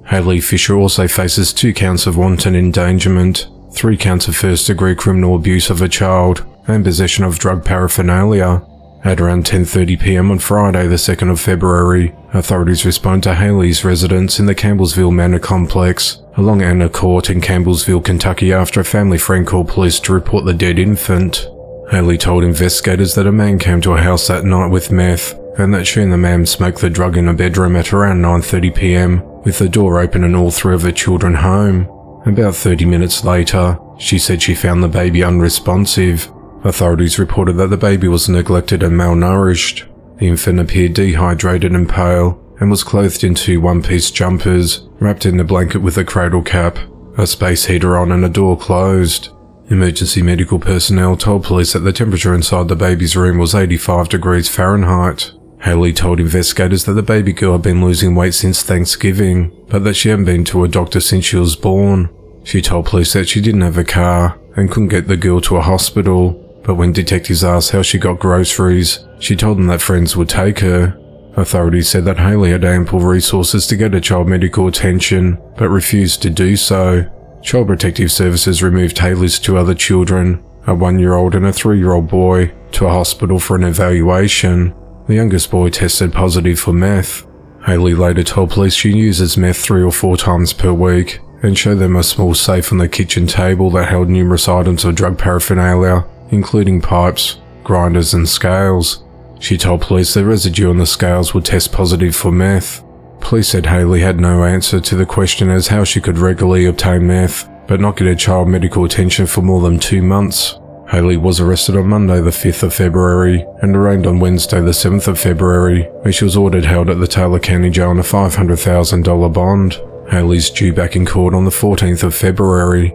Haley Fisher also faces 2 counts of wanton endangerment, 3 counts of first-degree criminal abuse of a child, and possession of drug paraphernalia. At around 10:30 p.m. on Friday the 2nd of February, authorities responded to Haley's residence in the Campbellsville Manor complex along Anna Court in Campbellsville, Kentucky after a family friend called police to report the dead infant. Haley told investigators that a man came to her house that night with meth, and that she and the man smoked the drug in a bedroom at around 9:30 p.m, with the door open and all three of her children home. About 30 minutes later, she said she found the baby unresponsive. Authorities reported that the baby was neglected and malnourished. The infant appeared dehydrated and pale, and was clothed in 2 one-piece jumpers, wrapped in a blanket with a cradle cap, a space heater on and a door closed. Emergency medical personnel told police that the temperature inside the baby's room was 85 degrees Fahrenheit. Haley told investigators that the baby girl had been losing weight since Thanksgiving, but that she hadn't been to a doctor since she was born. She told police that she didn't have a car and couldn't get the girl to a hospital, but when detectives asked how she got groceries, she told them that friends would take her. Authorities said that Haley had ample resources to get her child medical attention, but refused to do so. Child Protective Services removed Haley's 2 other children, a 1-year-old and a 3-year-old boy, to a hospital for an evaluation. The youngest boy tested positive for meth. Haley later told police she uses meth 3 or 4 times per week, and showed them a small safe on the kitchen table that held numerous items of drug paraphernalia, including pipes, grinders and scales. She told police the residue on the scales would test positive for meth. Police said Haley had no answer to the question as how she could regularly obtain meth, but not get her child medical attention for more than 2 months. Haley was arrested on Monday the 5th of February and arraigned on Wednesday the 7th of February, where she was ordered held at the Taylor County Jail on a $500,000 bond. Haley's due back in court on the 14th of February.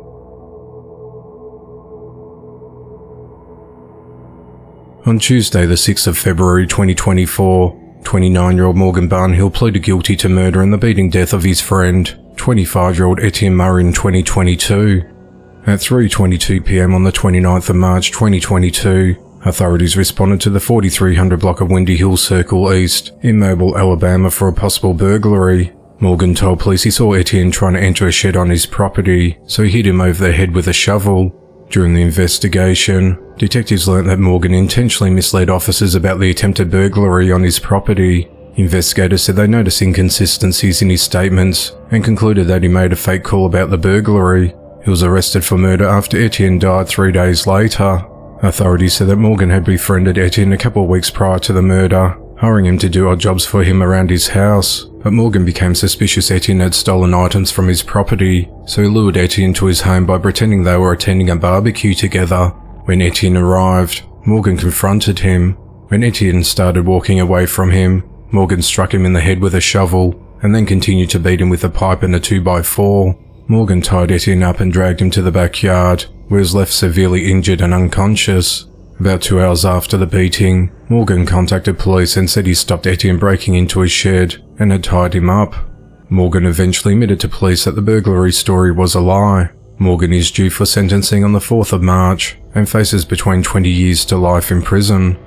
On Tuesday the 6th of February 2024, 29-year-old Morgan Barnhill pleaded guilty to murder and the beating death of his friend, 25-year-old Etienne Murray in 2022. At 3:22 p.m. on the 29th of March 2022, authorities responded to the 4300 block of Windy Hill Circle East in Mobile, Alabama for a possible burglary. Morgan told police he saw Etienne trying to enter a shed on his property, so he hit him over the head with a shovel. During the investigation, detectives learnt that Morgan intentionally misled officers about the attempted burglary on his property. Investigators said they noticed inconsistencies in his statements and concluded that he made a fake call about the burglary. He was arrested for murder after Etienne died 3 days later. Authorities said that Morgan had befriended Etienne a couple of weeks prior to the murder, hiring him to do odd jobs for him around his house, but Morgan became suspicious Etienne had stolen items from his property, so he lured Etienne to his home by pretending they were attending a barbecue together. When Etienne arrived, Morgan confronted him. When Etienne started walking away from him, Morgan struck him in the head with a shovel, and then continued to beat him with a pipe and a 2x4. Morgan tied Etienne up and dragged him to the backyard, where he was left severely injured and unconscious. About 2 hours after the beating, Morgan contacted police and said he stopped Etienne breaking into his shed and had tied him up. Morgan eventually admitted to police that the burglary story was a lie. Morgan is due for sentencing on the 4th of March and faces between 20 years to life in prison.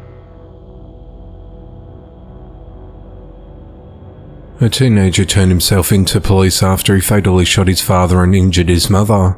A teenager turned himself in to police after he fatally shot his father and injured his mother.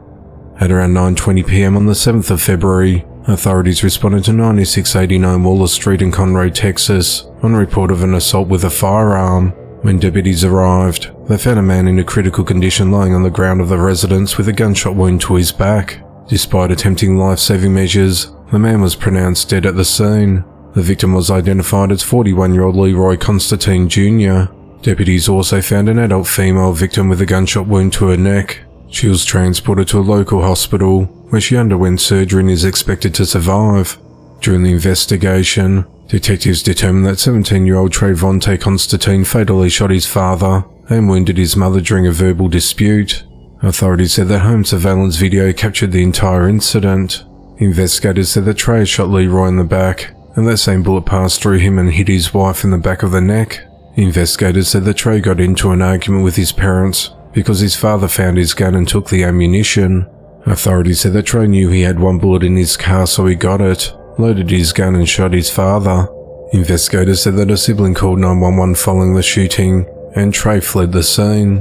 At around 9:20 p.m. on the 7th of February, authorities responded to 9689 Wallace Street in Conroe, Texas, on a report of an assault with a firearm. When deputies arrived, they found a man in a critical condition lying on the ground of the residence with a gunshot wound to his back. Despite attempting life-saving measures, the man was pronounced dead at the scene. The victim was identified as 41-year-old Leroy Constantine Jr. Deputies also found an adult female victim with a gunshot wound to her neck. She was transported to a local hospital, where she underwent surgery and is expected to survive. During the investigation, detectives determined that 17-year-old Trayvonte Constantine fatally shot his father and wounded his mother during a verbal dispute. Authorities said that home surveillance video captured the entire incident. Investigators said that Trey shot Leroy in the back, and that same bullet passed through him and hit his wife in the back of the neck. Investigators said that Trey got into an argument with his parents because his father found his gun and took the ammunition. Authorities said that Trey knew he had one bullet in his car, so he got it, loaded his gun and shot his father. Investigators said that a sibling called 911 following the shooting, and Trey fled the scene.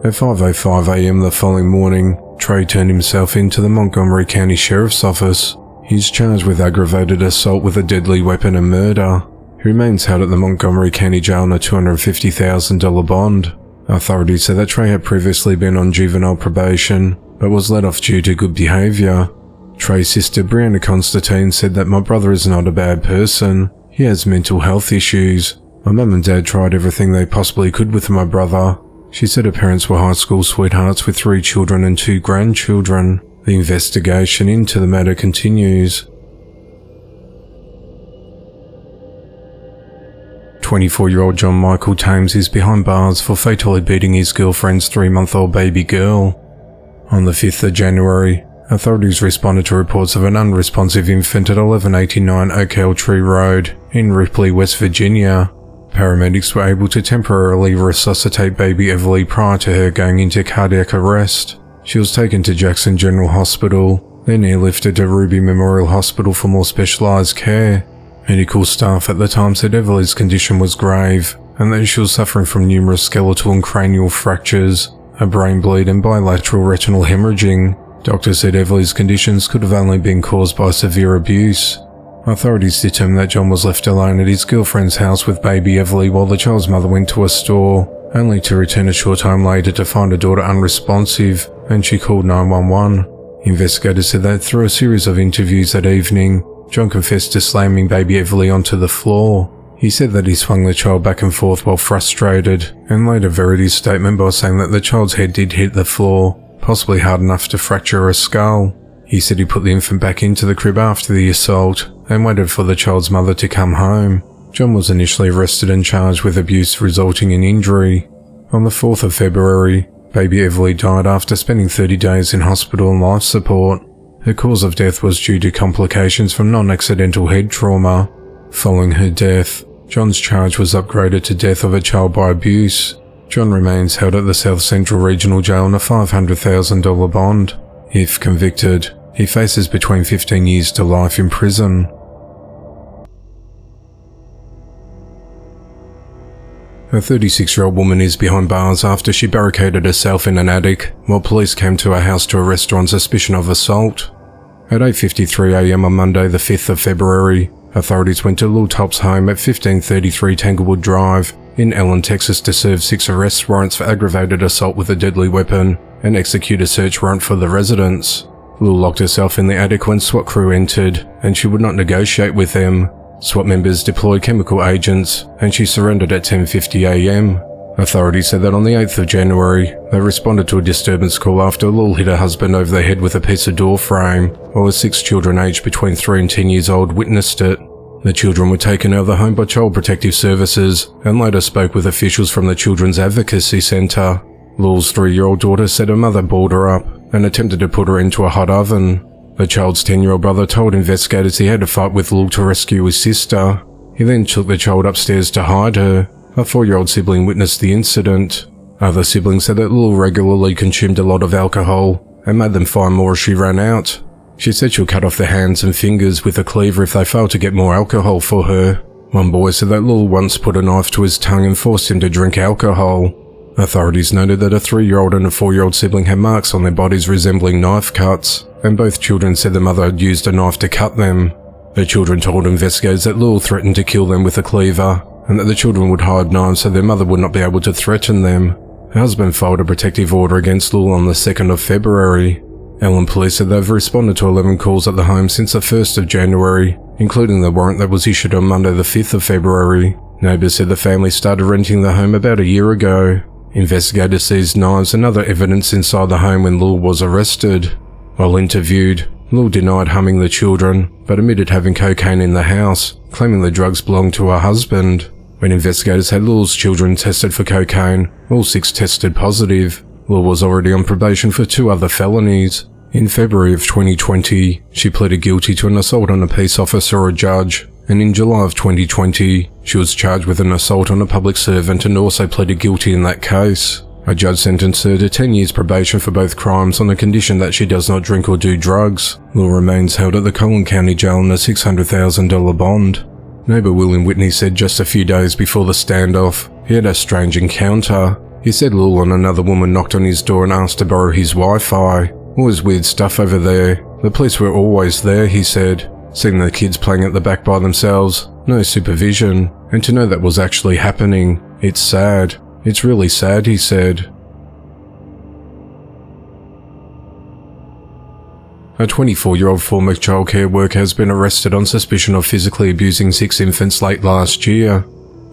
At 5:05 a.m. the following morning, Trey turned himself into the Montgomery County Sheriff's Office. He's charged with aggravated assault with a deadly weapon and murder. He remains held at the Montgomery County Jail on a $250,000 bond. Authorities said that Trey had previously been on juvenile probation, but was let off due to good behaviour. Trey's sister Brianna Constantine said that my brother is not a bad person. He has mental health issues. My mum and dad tried everything they possibly could with my brother. She said her parents were high school sweethearts with 3 children and 2 grandchildren. The investigation into the matter continues. 24-year-old John Michael Thames is behind bars for fatally beating his girlfriend's 3-month-old baby girl. On the 5th of January, authorities responded to reports of an unresponsive infant at 1189 Oak Hill Tree Road in Ripley, West Virginia. Paramedics were able to temporarily resuscitate baby Everly prior to her going into cardiac arrest. She was taken to Jackson General Hospital, then airlifted to Ruby Memorial Hospital for more specialized care. Medical staff at the time said Everly's condition was grave, and that she was suffering from numerous skeletal and cranial fractures, a brain bleed and bilateral retinal hemorrhaging. Doctors said Everly's conditions could have only been caused by severe abuse. Authorities determined that John was left alone at his girlfriend's house with baby Everly while the child's mother went to a store, only to return a short time later to find her daughter unresponsive, and she called 911. Investigators said that through a series of interviews that evening, John confessed to slamming baby Everly onto the floor. He said that he swung the child back and forth while frustrated, and later varied his statement by saying that the child's head did hit the floor, possibly hard enough to fracture a skull. He said he put the infant back into the crib after the assault, and waited for the child's mother to come home. John was initially arrested and charged with abuse resulting in injury. On the 4th of February, baby Everly died after spending 30 days in hospital and life support. Her cause of death was due to complications from non-accidental head trauma. Following her death, John's charge was upgraded to death of a child by abuse. John remains held at the South Central Regional Jail on a $500,000 bond. If convicted, he faces between 15 years to life in prison. A 36-year-old woman is behind bars after she barricaded herself in an attic while police came to her house to arrest her on suspicion of assault. At 8:53 a.m. on Monday the 5th of February, authorities went to Lil Top's home at 1533 Tanglewood Drive in Allen, Texas to serve 6 arrest warrants for aggravated assault with a deadly weapon and execute a search warrant for the residence. Lil locked herself in the attic when SWAT crew entered, and she would not negotiate with them. SWAT members deployed chemical agents, and she surrendered at 10:50 a.m. Authorities said that on the 8th of January, they responded to a disturbance call after Lil hit her husband over the head with a piece of door frame, while her 6 children aged between 3 and 10 years old witnessed it. The children were taken out of the home by Child Protective Services, and later spoke with officials from the Children's Advocacy Centre. Lil's 3-year-old daughter said her mother balled her up and attempted to put her into a hot oven. The child's 10-year-old brother told investigators he had to fight with Lil to rescue his sister. He then took the child upstairs to hide her. A 4-year-old sibling witnessed the incident. Other siblings said that Lil regularly consumed a lot of alcohol and made them find more as she ran out. She said she'll cut off their hands and fingers with a cleaver if they fail to get more alcohol for her. One boy said that Lil once put a knife to his tongue and forced him to drink alcohol. Authorities noted that a 3-year-old and a 4-year-old sibling had marks on their bodies resembling knife cuts, and both children said their mother had used a knife to cut them. The children told investigators that Lil threatened to kill them with a cleaver, and that the children would hide knives so their mother would not be able to threaten them. Her husband filed a protective order against Lil on the 2nd of February. Allen police said they've responded to 11 calls at the home since the 1st of January, including the warrant that was issued on Monday the 5th of February. Neighbours said the family started renting the home about a year ago. Investigators seized knives and other evidence inside the home when Lil was arrested. While interviewed, Lil denied harming the children, but admitted having cocaine in the house, claiming the drugs belonged to her husband. When investigators had Lil's children tested for cocaine, all 6 tested positive. Lil was already on probation for 2 other felonies. In February of 2020, she pleaded guilty to an assault on a peace officer or judge, and in July of 2020, she was charged with an assault on a public servant and also pleaded guilty in that case. A judge sentenced her to 10 years probation for both crimes on the condition that she does not drink or do drugs. Lil remains held at the Collin County Jail on a $600,000 bond. Neighbour William Whitney said just a few days before the standoff, he had a strange encounter. He said Lil and another woman knocked on his door and asked to borrow his Wi-Fi. Always weird stuff over there. The police were always there, he said. Seeing the kids playing at the back by themselves, no supervision, and to know that was actually happening. It's sad. "It's really sad," he said. A 24-year-old former childcare worker has been arrested on suspicion of physically abusing 6 infants late last year.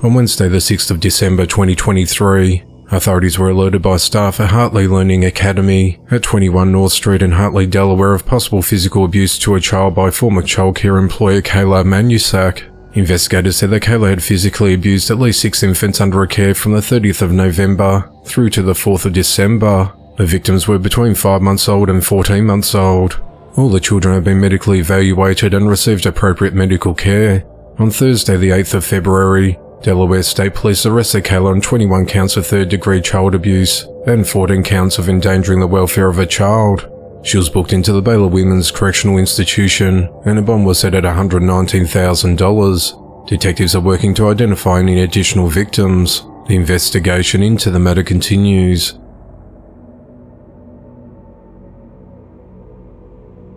On Wednesday the 6th of December 2023, authorities were alerted by staff at Hartley Learning Academy at 21 North Street in Hartley, Delaware of possible physical abuse to a child by former childcare employer Kayla Manusak. Investigators said that Kayla had physically abused at least 6 infants under her care from the 30th of November through to the 4th of December. The victims were between 5 months old and 14 months old. All the children have been medically evaluated and received appropriate medical care. On Thursday the 8th of February, Delaware State Police arrested Kayla on 21 counts of third-degree child abuse and 14 counts of endangering the welfare of a child. She was booked into the Baylor Women's Correctional Institution and a bond was set at $119,000. Detectives are working to identify any additional victims. The investigation into the matter continues.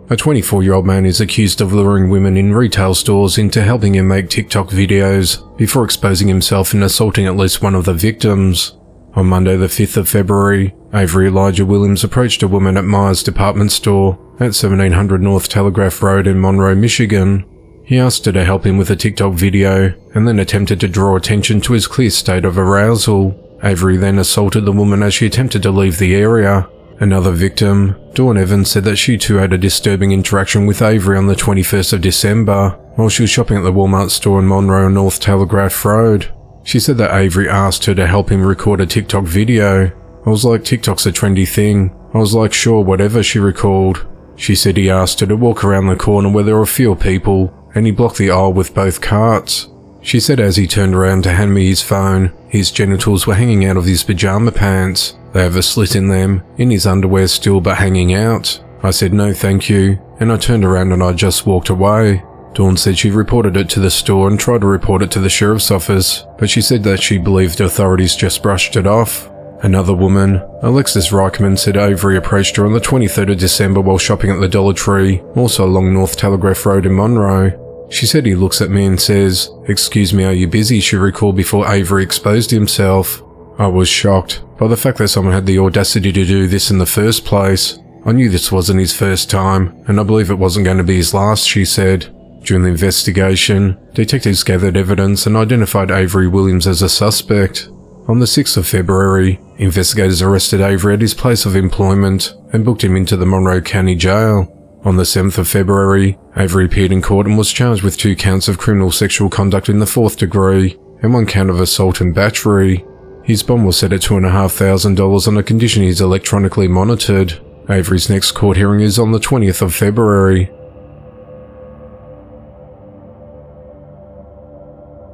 A 24-year-old man is accused of luring women in retail stores into helping him make TikTok videos before exposing himself and assaulting at least one of the victims. On Monday the 5th of February, Avery Elijah Williams approached a woman at Myers Department Store at 1700 North Telegraph Road in Monroe, Michigan. He asked her to help him with a TikTok video and then attempted to draw attention to his clear state of arousal. Avery then assaulted the woman as she attempted to leave the area. Another victim, Dawn Evans, said that she too had a disturbing interaction with Avery on the 21st of December while she was shopping at the Walmart store in Monroe North Telegraph Road. She said that Avery asked her to help him record a TikTok video. "I was like, TikTok's a trendy thing." I was like, "Sure, whatever," she recalled. She said he asked her to walk around the corner where there were fewer people, and he blocked the aisle with both carts. She said as he turned around to hand me his phone, his genitals were hanging out of his pajama pants. They have a slit in them, in his underwear still but hanging out. I said no thank you, and I turned around and I just walked away. Dawn said she reported it to the store and tried to report it to the sheriff's office, but she said that she believed authorities just brushed it off. Another woman, Alexis Reichman, said Avery approached her on the 23rd of December while shopping at the Dollar Tree, also along North Telegraph Road in Monroe. She said he looks at me and says, "Excuse me, are you busy?" she recalled before Avery exposed himself. I was shocked by the fact that someone had the audacity to do this in the first place. I knew this wasn't his first time, and I believe it wasn't going to be his last, she said. During the investigation, detectives gathered evidence and identified Avery Williams as a suspect. On the 6th of February, investigators arrested Avery at his place of employment and booked him into the Monroe County Jail. On the 7th of February, Avery appeared in court and was charged with 2 counts of criminal sexual conduct in the 4th degree and 1 count of assault and battery. His bond was set at $2,500 on the condition he is electronically monitored. Avery's next court hearing is on the 20th of February.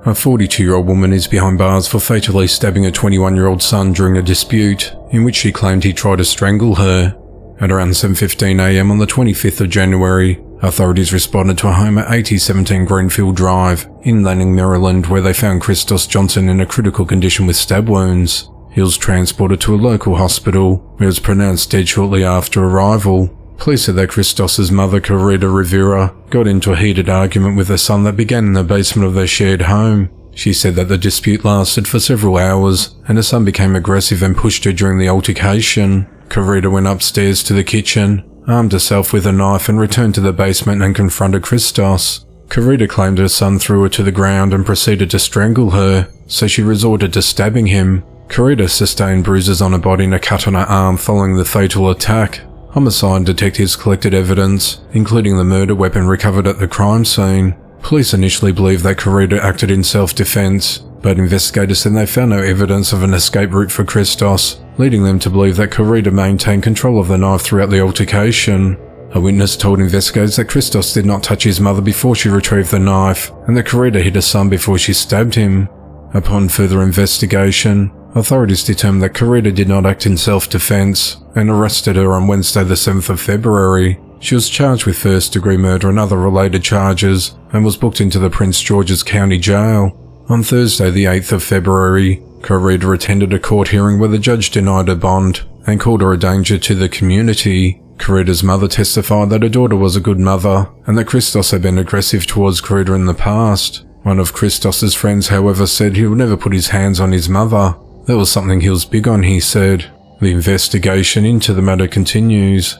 A 42-year-old woman is behind bars for fatally stabbing a 21-year-old son during a dispute in which she claimed he tried to strangle her. At around 7:15 a.m. on the 25th of January, authorities responded to a home at 8017 Greenfield Drive in Lanning, Maryland, where they found Christos Johnson in a critical condition with stab wounds. He was transported to a local hospital, where he was pronounced dead shortly after arrival. Police said that Christos' mother, Corrida Rivera, got into a heated argument with her son that began in the basement of their shared home. She said that the dispute lasted for several hours, and her son became aggressive and pushed her during the altercation. Corrida went upstairs to the kitchen, armed herself with a knife and returned to the basement and confronted Christos. Corrida claimed her son threw her to the ground and proceeded to strangle her, so she resorted to stabbing him. Corrida sustained bruises on her body and a cut on her arm following the fatal attack. Homicide detectives collected evidence, including the murder weapon recovered at the crime scene. Police initially believed that Corrida acted in self-defense, but investigators said they found no evidence of an escape route for Christos, leading them to believe that Corrida maintained control of the knife throughout the altercation. A witness told investigators that Christos did not touch his mother before she retrieved the knife, and that Corrida hit her son before she stabbed him. Upon further investigation, authorities determined that Corrida did not act in self-defense and arrested her on Wednesday the 7th of February. She was charged with first-degree murder and other related charges and was booked into the Prince George's County Jail. On Thursday the 8th of February, Corrida attended a court hearing where the judge denied her bond and called her a danger to the community. Corrida's mother testified that her daughter was a good mother and that Christos had been aggressive towards Corrida in the past. One of Christos's friends, however, said he would never put his hands on his mother. That was something he was big on, he said. The investigation into the matter continues.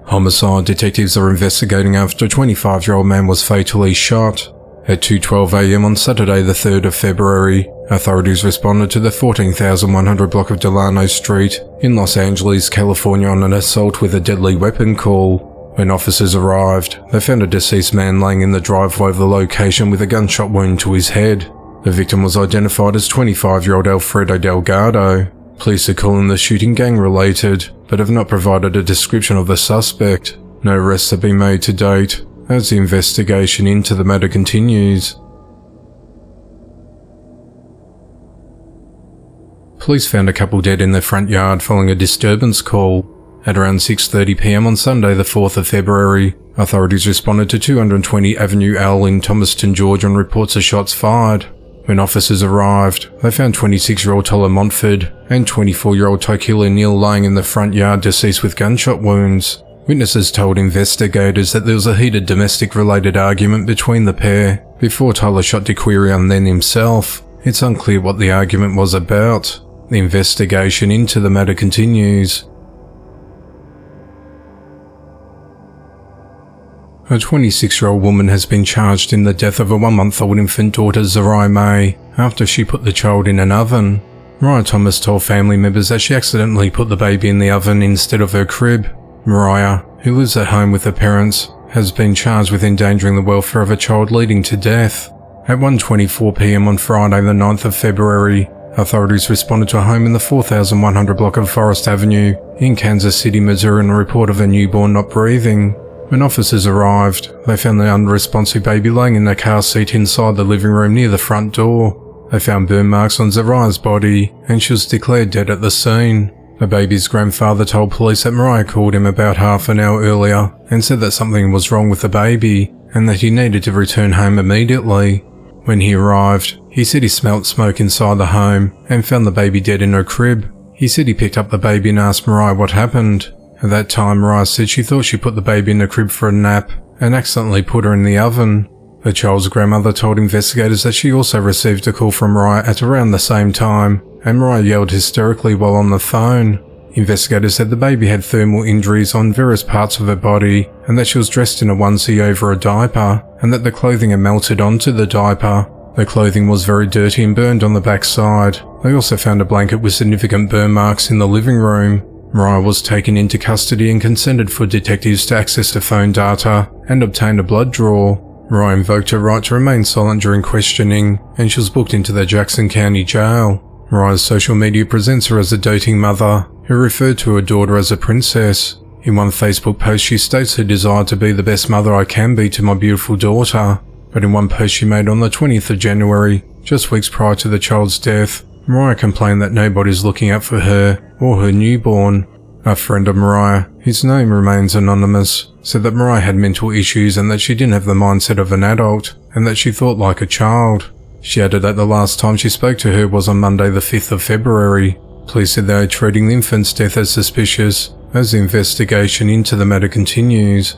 Homicide detectives are investigating after a 25-year-old man was fatally shot. At 2:12 a.m. on Saturday the 3rd of February, authorities responded to the 14,100 block of Delano Street in Los Angeles, California on an assault with a deadly weapon call. When officers arrived, they found a deceased man laying in the driveway of the location with a gunshot wound to his head. The victim was identified as 25-year-old Alfredo Delgado. Police are calling the shooting gang-related, but have not provided a description of the suspect. No arrests have been made to date, as the investigation into the matter continues. Police found a couple dead in their front yard following a disturbance call. At around 6:30 p.m. on Sunday the 4th of February, authorities responded to 220 Avenue L in Thomaston, Georgia on reports of shots fired. When officers arrived, they found 26-year-old Tola Montford and 24-year-old Tokila Neal lying in the front yard deceased with gunshot wounds. Witnesses told investigators that there was a heated domestic-related argument between the pair before Tyler shot DeQuery and then himself. It's unclear what the argument was about. The investigation into the matter continues. A 26-year-old woman has been charged in the death of a 1-month-old infant daughter, Zariah May, after she put the child in an oven. Mariah Thomas told family members that she accidentally put the baby in the oven instead of her crib. Mariah, who lives at home with her parents, has been charged with endangering the welfare of a child leading to death. At 1:24 p.m. on Friday the 9th of February, authorities responded to a home in the 4100 block of Forest Avenue in Kansas City, Missouri on a report of a newborn not breathing. When officers arrived, they found the unresponsive baby laying in a car seat inside the living room near the front door. They found burn marks on Zariah's body, and she was declared dead at the scene. The baby's grandfather told police that Mariah called him about half an hour earlier and said that something was wrong with the baby, and that he needed to return home immediately. When he arrived, he said he smelt smoke inside the home and found the baby dead in her crib. He said he picked up the baby and asked Mariah what happened. At that time, Mariah said she thought she put the baby in her crib for a nap and accidentally put her in the oven. The child's grandmother told investigators that she also received a call from Mariah at around the same time, and Mariah yelled hysterically while on the phone. Investigators said the baby had thermal injuries on various parts of her body, and that she was dressed in a onesie over a diaper, and that the clothing had melted onto the diaper. The clothing was very dirty and burned on the backside. They also found a blanket with significant burn marks in the living room. Mariah was taken into custody and consented for detectives to access her phone data and obtain a blood draw. Mariah invoked her right to remain silent during questioning, and she was booked into the Jackson County Jail. Mariah's social media presents her as a doting mother, who referred to her daughter as a princess. In one Facebook post she states her desire to be the best mother I can be to my beautiful daughter. But in one post she made on the 20th of January, just weeks prior to the child's death, Mariah complained that nobody's looking out for her or her newborn. A friend of Mariah, whose name remains anonymous, said that Mariah had mental issues and that she didn't have the mindset of an adult, and that she thought like a child. She added that the last time she spoke to her was on Monday the 5th of February. Police said they are treating the infant's death as suspicious, as the investigation into the matter continues.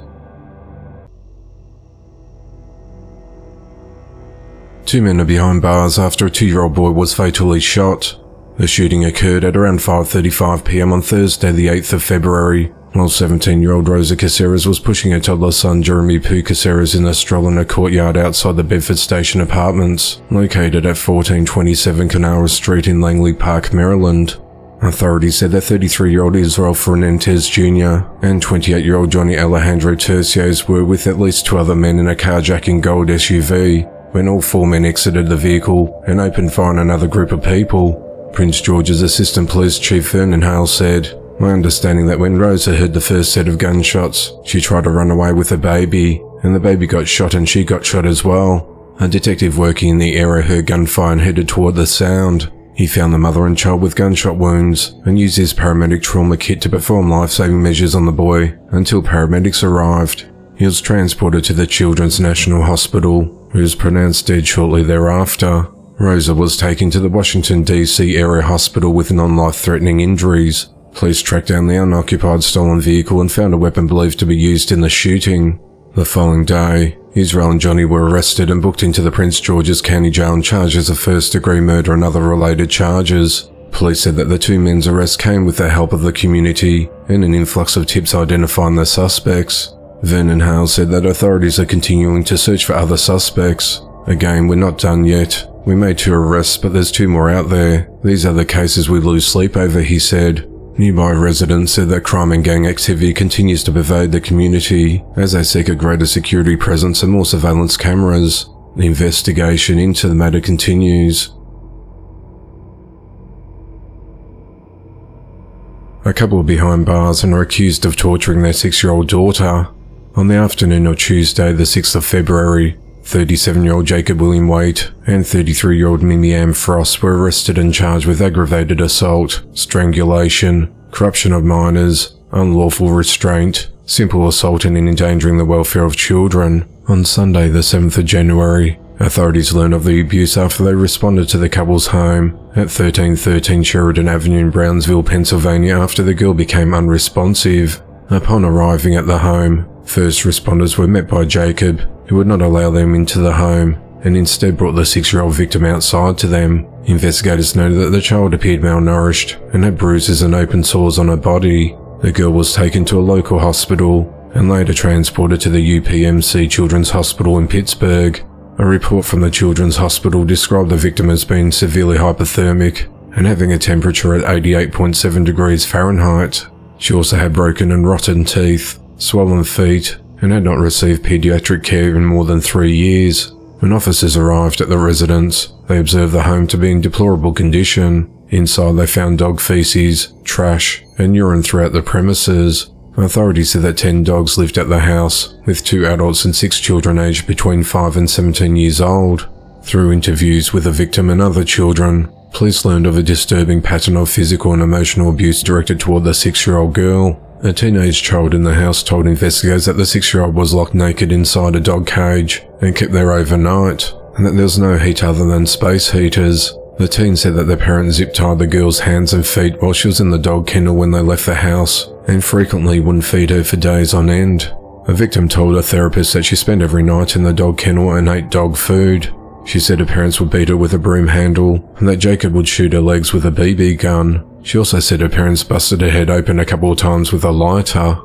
Two men are behind bars after a 2-year-old boy was fatally shot. The shooting occurred at around 5:35 p.m. on Thursday the 8th of February, while 17-year-old Rosa Caceres was pushing her toddler son Jeremy Pooh Caceres in a stroller in a courtyard outside the Bedford Station Apartments, located at 1427 Canara Street in Langley Park, Maryland. Authorities said that 33-year-old Israel Fernandez Jr. and 28-year-old Johnny Alejandro Tercios were with at least 2 other men in a carjacking gold SUV, when all 4 men exited the vehicle and opened fire on another group of people. Prince George's Assistant Police Chief Vernon Hale said, "My understanding that when Rosa heard the first set of gunshots, she tried to run away with the baby, and the baby got shot and she got shot as well. A detective working in the area heard gunfire and headed toward the sound. He found the mother and child with gunshot wounds and used his paramedic trauma kit to perform life-saving measures on the boy until paramedics arrived. He was transported to the Children's National Hospital, who was pronounced dead shortly thereafter. Rosa was taken to the Washington, D.C. area hospital with non-life-threatening injuries. Police tracked down the unoccupied stolen vehicle and found a weapon believed to be used in the shooting. The following day, Israel and Johnny were arrested and booked into the Prince George's County Jail and charged as a first-degree murder and other related charges. Police said that the two men's arrest came with the help of the community and an influx of tips identifying the suspects. Vernon Hale said that authorities are continuing to search for other suspects. Again, we're not done yet. We made 2 arrests, but there's 2 more out there. These are the cases we lose sleep over, he said. Nearby residents said that crime and gang activity continues to pervade the community as they seek a greater security presence and more surveillance cameras. The investigation into the matter continues. A couple are behind bars and are accused of torturing their 6-year-old daughter. On the afternoon of Tuesday, the 6th of February, 37-year-old Jacob William Waite and 33-year-old Mimi Ann Frost were arrested and charged with aggravated assault, strangulation, corruption of minors, unlawful restraint, simple assault and endangering the welfare of children. On Sunday, the 7th of January, authorities learned of the abuse after they responded to the couple's home at 1313 Sheridan Avenue in Brownsville, Pennsylvania after the girl became unresponsive. Upon arriving at the home, first responders were met by Jacob, who would not allow them into the home, and instead brought the 6-year-old victim outside to them. Investigators noted that the child appeared malnourished and had bruises and open sores on her body. The girl was taken to a local hospital and later transported to the UPMC Children's Hospital in Pittsburgh. A report from the Children's Hospital described the victim as being severely hypothermic and having a temperature at 88.7 degrees Fahrenheit. She also had broken and rotten teeth, swollen feet, and had not received pediatric care in more than 3 years. When officers arrived at the residence, they observed the home to be in deplorable condition. Inside they found dog feces, trash, and urine throughout the premises. Authorities said that 10 dogs lived at the house, with 2 adults and 6 children aged between 5 and 17 years old. Through interviews with the victim and other children, police learned of a disturbing pattern of physical and emotional abuse directed toward the 6-year-old girl. A teenage child in the house told investigators that the 6-year-old was locked naked inside a dog cage and kept there overnight, and that there was no heat other than space heaters. The teen said that their parents zip-tied the girl's hands and feet while she was in the dog kennel when they left the house, and frequently wouldn't feed her for days on end. A victim told a therapist that she spent every night in the dog kennel and ate dog food. She said her parents would beat her with a broom handle, and that Jacob would shoot her legs with a BB gun. She also said her parents busted her head open a couple of times with a lighter.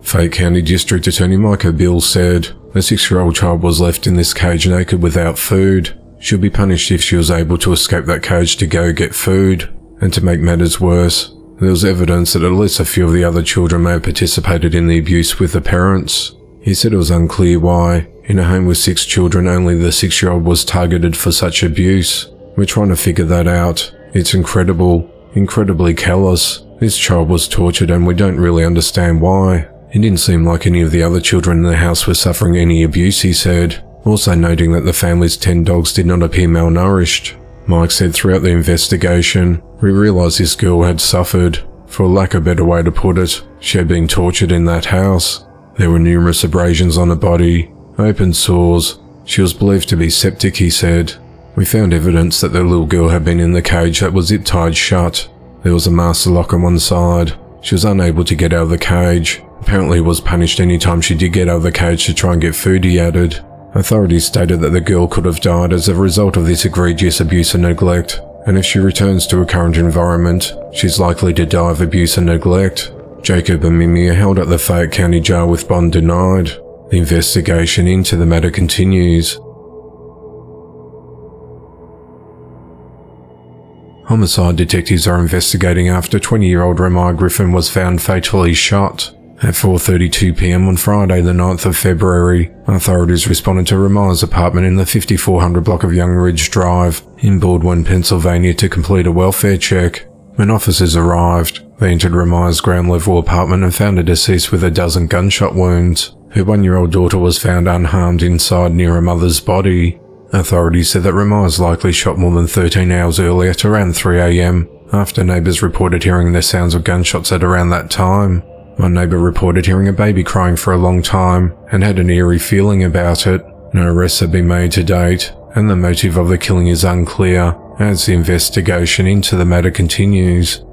Fayette County District Attorney Micah Bill said the 6-year-old child was left in this cage naked without food. She'll be punished if she was able to escape that cage to go get food. And to make matters worse, there was evidence that at least a few of the other children may have participated in the abuse with the parents. He said it was unclear why, in a home with 6 children, only the 6-year-old was targeted for such abuse. We're trying to figure that out. It's incredibly callous. This child was tortured and we don't really understand why. It didn't seem like any of the other children in the house were suffering any abuse, he said, also noting that the family's 10 dogs did not appear malnourished. Mike said throughout the investigation, we realised this girl had suffered. For lack of a better way to put it, she had been tortured in that house. There were numerous abrasions on her body, open sores. She was believed to be septic, he said. We found evidence that the little girl had been in the cage that was zip-tied shut. There was a master lock on one side. She was unable to get out of the cage. Apparently was punished any time she did get out of the cage to try and get food, he added. Authorities stated that the girl could have died as a result of this egregious abuse and neglect, and if she returns to her current environment, she's likely to die of abuse and neglect. Jacob and Mimi are held at the Fayette County Jail with bond denied. The investigation into the matter continues. Homicide detectives are investigating after 20-year-old Remai Griffin was found fatally shot. At 4:32 p.m. on Friday the 9th of February, authorities responded to Remai's apartment in the 5400 block of Young Ridge Drive in Baldwin, Pennsylvania to complete a welfare check. When officers arrived, they entered Remai's ground-level apartment and found her deceased with a dozen gunshot wounds. Her 1-year-old daughter was found unharmed inside near her mother's body. Authorities said that Remai was likely shot more than 13 hours earlier at around 3 a.m. after neighbours reported hearing the sounds of gunshots at around that time. One neighbour reported hearing a baby crying for a long time and had an eerie feeling about it. No arrests have been made to date, and the motive of the killing is unclear as the investigation into the matter continues.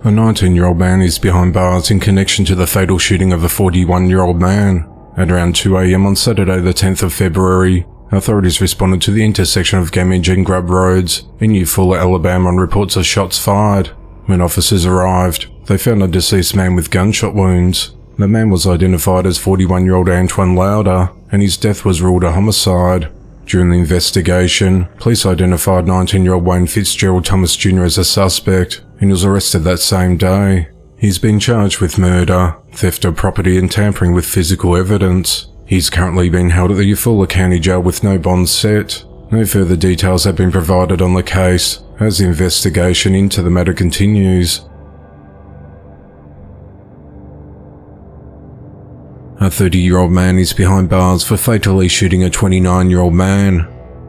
A 19-year-old man is behind bars in connection to the fatal shooting of a 41-year-old man. At around 2 a.m. on Saturday the 10th of February, authorities responded to the intersection of Gamage and Grub Roads in Eufaula, Alabama on reports of shots fired. When officers arrived, they found a deceased man with gunshot wounds. The man was identified as 41-year-old Antoine Lauder, and his death was ruled a homicide. During the investigation, police identified 19-year-old Wayne Fitzgerald Thomas Jr. as a suspect, and was arrested that same day. He's been charged with murder, theft of property and tampering with physical evidence. He's currently being held at the Eufaula County Jail with no bond set. No further details have been provided on the case, as the investigation into the matter continues. A 30-year-old man is behind bars for fatally shooting a 29-year-old man.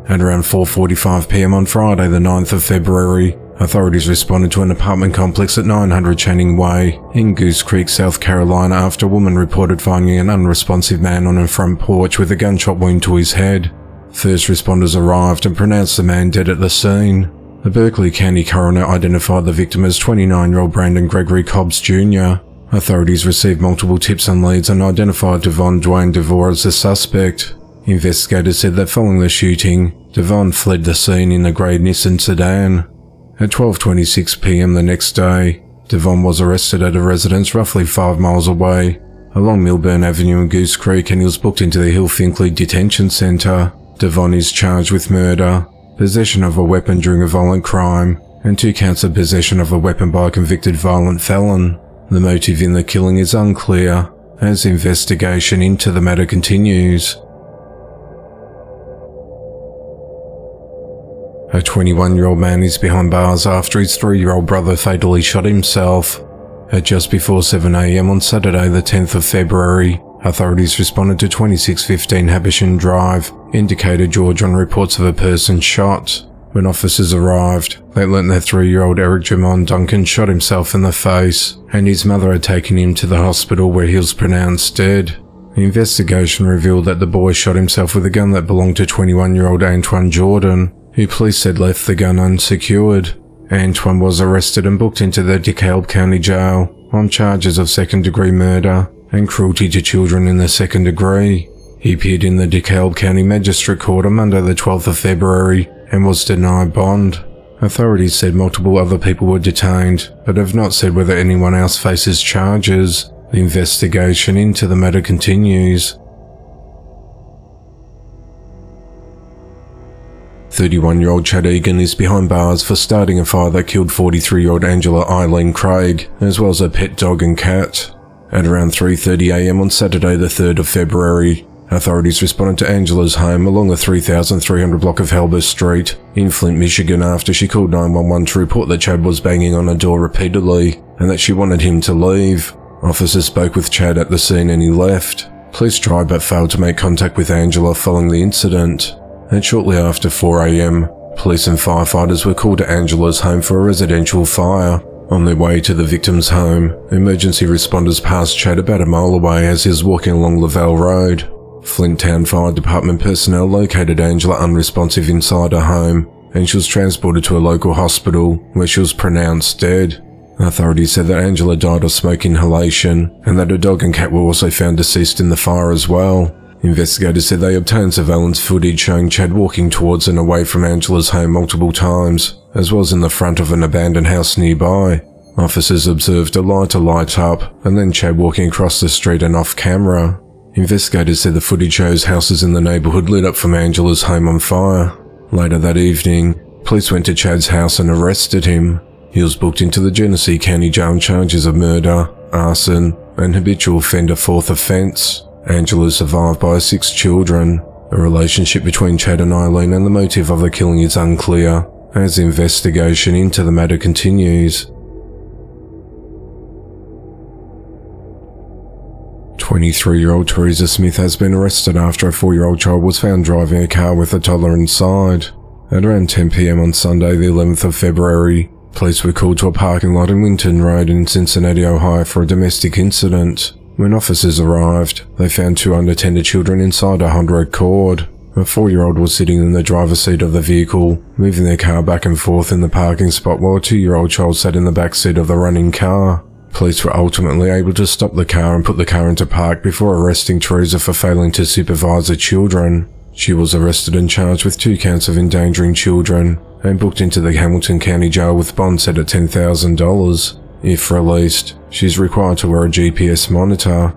At around 4:45 p.m. on Friday the 9th of February, authorities responded to an apartment complex at 900 Channing Way in Goose Creek, South Carolina after a woman reported finding an unresponsive man on her front porch with a gunshot wound to his head. First responders arrived and pronounced the man dead at the scene. The Berkeley County coroner identified the victim as 29-year-old Brandon Gregory Cobbs Jr. Authorities received multiple tips and leads and identified Devon Dwayne DeVore as the suspect. Investigators said that following the shooting, Devon fled the scene in a grey Nissan sedan. At 12:26 p.m. the next day, Devon was arrested at a residence roughly 5 miles away, along Milburn Avenue in Goose Creek, and he was booked into the Hill Finkley Detention Centre. Devon is charged with murder, possession of a weapon during a violent crime, and 2 counts of possession of a weapon by a convicted violent felon. The motive in the killing is unclear, as investigation into the matter continues. A 21-year-old man is behind bars after his 3-year-old brother fatally shot himself. At just before 7 a.m. on Saturday the 10th of February, authorities responded to 2615 Habisham Drive, Decatur, Georgia on reports of a person shot. When officers arrived, they learned that 3-year-old Eric Jamon Duncan shot himself in the face, and his mother had taken him to the hospital where he was pronounced dead. The investigation revealed that the boy shot himself with a gun that belonged to 21-year-old Antoine Jordan, who police said left the gun unsecured. Antoine was arrested and booked into the DeKalb County Jail on charges of second-degree murder and cruelty to children in the second degree. He appeared in the DeKalb County Magistrate Court on Monday the 12th of February and was denied bond. Authorities said multiple other people were detained, but have not said whether anyone else faces charges. The investigation into the matter continues. 31-year-old Chad Egan is behind bars for starting a fire that killed 43-year-old Angela Eileen Craig, as well as a pet dog and cat. At around 3:30 a.m. on Saturday the 3rd of February, authorities responded to Angela's home along the 3300 block of Halber Street in Flint, Michigan after she called 911 to report that Chad was banging on her door repeatedly and that she wanted him to leave. Officers spoke with Chad at the scene and he left. Police tried but failed to make contact with Angela following the incident. And shortly after 4 a.m, police and firefighters were called to Angela's home for a residential fire. On their way to the victim's home, emergency responders passed Chad about a mile away as he was walking along Lavelle Road. Flint Town Fire Department personnel located Angela unresponsive inside her home, and she was transported to a local hospital where she was pronounced dead. Authorities said that Angela died of smoke inhalation, and that her dog and cat were also found deceased in the fire as well. Investigators said they obtained surveillance footage showing Chad walking towards and away from Angela's home multiple times, as well as in the front of an abandoned house nearby. Officers observed a lighter light up, and then Chad walking across the street and off camera. Investigators said the footage shows houses in the neighborhood lit up from Angela's home on fire. Later that evening, police went to Chad's house and arrested him. He was booked into the Genesee County Jail on charges of murder, arson, and habitual offender fourth offense. Angela is survived by 6 children. The relationship between Chad and Eileen and the motive of the killing is unclear, as the investigation into the matter continues. 23-year-old Teresa Smith has been arrested after a 4-year-old child was found driving a car with a toddler inside. At around 10 p.m. on Sunday the 11th of February, police were called to a parking lot in Winton Road in Cincinnati, Ohio for a domestic incident. When officers arrived, they found 2 unattended children inside a Honda Accord. A 4-year-old was sitting in the driver's seat of the vehicle, moving their car back and forth in the parking spot while a 2-year-old child sat in the back seat of the running car. Police were ultimately able to stop the car and put the car into park before arresting Teresa for failing to supervise the children. She was arrested and charged with 2 counts of endangering children and booked into the Hamilton County Jail with bond set at $10,000. If released, she's required to wear a GPS monitor.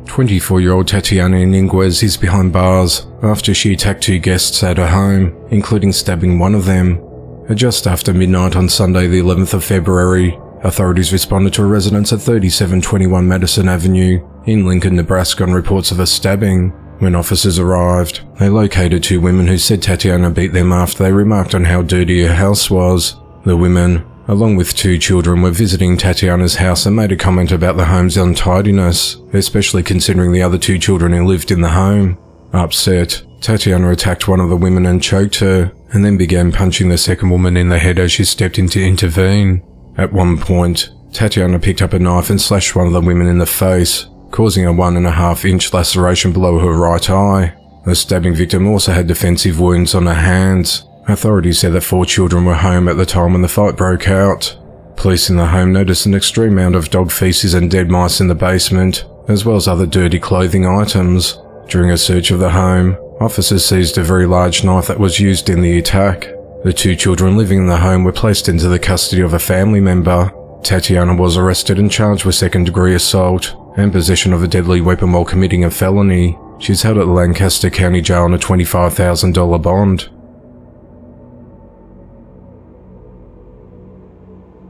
24-year-old Tatiana Iniguez is behind bars after she attacked 2 guests at her home, including stabbing one of them. At just after midnight on Sunday the 11th of February, authorities responded to a residence at 3721 Madison Avenue in Lincoln, Nebraska on reports of a stabbing. When officers arrived, they located 2 women who said Tatiana beat them after they remarked on how dirty her house was. The women, along with 2 children, were visiting Tatiana's house and made a comment about the home's untidiness, especially considering the other 2 children who lived in the home. Upset, Tatiana attacked one of the women and choked her, and then began punching the second woman in the head as she stepped in to intervene. At one point, Tatiana picked up a knife and slashed one of the women in the face, causing a 1.5-inch laceration below her right eye. The stabbing victim also had defensive wounds on her hands. Authorities said that 4 children were home at the time when the fight broke out. Police in the home noticed an extreme amount of dog feces and dead mice in the basement, as well as other dirty clothing items. During a search of the home, officers seized a very large knife that was used in the attack. The 2 children living in the home were placed into the custody of a family member. Tatiana was arrested and charged with second-degree assault and possession of a deadly weapon while committing a felony. She's held at the Lancaster County Jail on a $25,000 bond.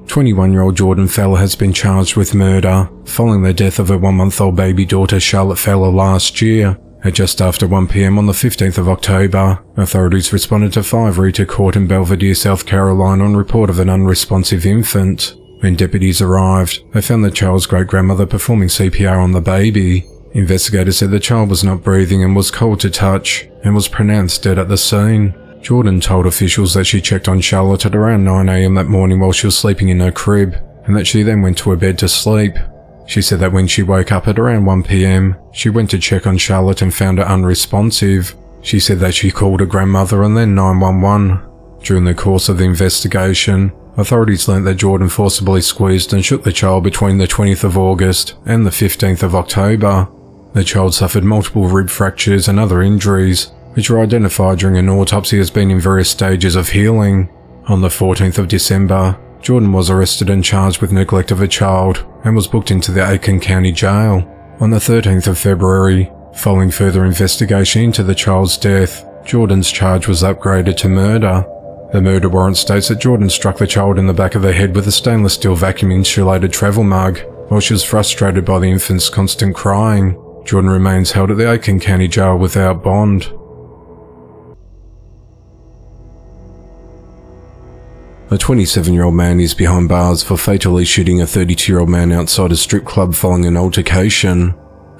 21-year-old Jordan Feller has been charged with murder following the death of her 1-month-old baby daughter Charlotte Feller last year. At just after 1 p.m. on the 15th of October, authorities responded to 5 Rita Court in Belvedere, South Carolina on report of an unresponsive infant. When deputies arrived, they found the child's great-grandmother performing CPR on the baby. Investigators said the child was not breathing and was cold to touch and was pronounced dead at the scene. Jordan told officials that she checked on Charlotte at around 9 a.m. that morning while she was sleeping in her crib, and that she then went to her bed to sleep. She said that when she woke up at around 1 p.m, she went to check on Charlotte and found her unresponsive. She said that she called her grandmother and then 911. During the course of the investigation, authorities learnt that Jordan forcibly squeezed and shook the child between the 20th of August and the 15th of October. The child suffered multiple rib fractures and other injuries, which were identified during an autopsy as being in various stages of healing. On the 14th of December, Jordan was arrested and charged with neglect of a child and was booked into the Aiken County Jail. On the 13th of February, following further investigation into the child's death, Jordan's charge was upgraded to murder. The murder warrant states that Jordan struck the child in the back of the head with a stainless steel vacuum-insulated travel mug while she was frustrated by the infant's constant crying. Jordan remains held at the Aiken County Jail without bond. A 27-year-old man is behind bars for fatally shooting a 32-year-old man outside a strip club following an altercation.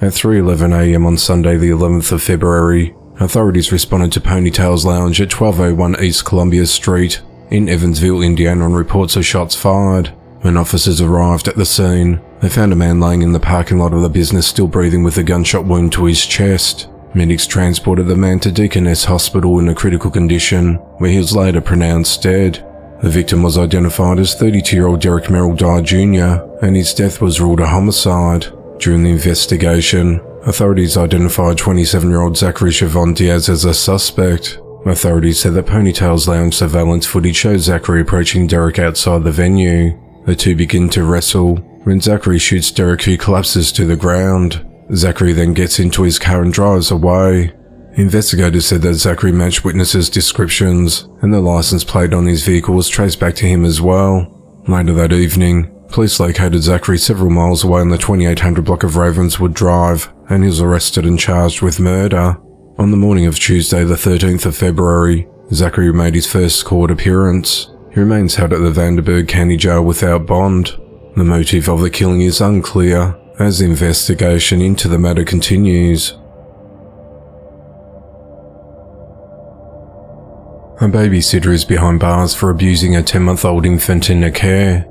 At 3:11 a.m. on Sunday the 11th of February, authorities responded to Ponytails Lounge at 1201 East Columbia Street in Evansville, Indiana on reports of shots fired. When officers arrived at the scene, they found a man laying in the parking lot of the business still breathing with a gunshot wound to his chest. Medics transported the man to Deaconess Hospital in a critical condition, where he was later pronounced dead. The victim was identified as 32-year-old Derek Merrill Dye Jr., and his death was ruled a homicide. During the investigation, authorities identified 27-year-old Zachary Chavon Diaz as a suspect. Authorities said that Ponytails Lounge surveillance footage shows Zachary approaching Derek outside the venue. The two begin to wrestle when Zachary shoots Derek, who collapses to the ground. Zachary then gets into his car and drives away. Investigators said that Zachary matched witnesses' descriptions, and the license plate on his vehicle was traced back to him as well. Later that evening, police located Zachary several miles away on the 2800 block of Ravenswood Drive, and he was arrested and charged with murder. On the morning of Tuesday the 13th of February, Zachary made his first court appearance. He remains held at the Vanderburgh County Jail without bond. The motive of the killing is unclear, as the investigation into the matter continues. A babysitter is behind bars for abusing a 10-month-old infant in her care.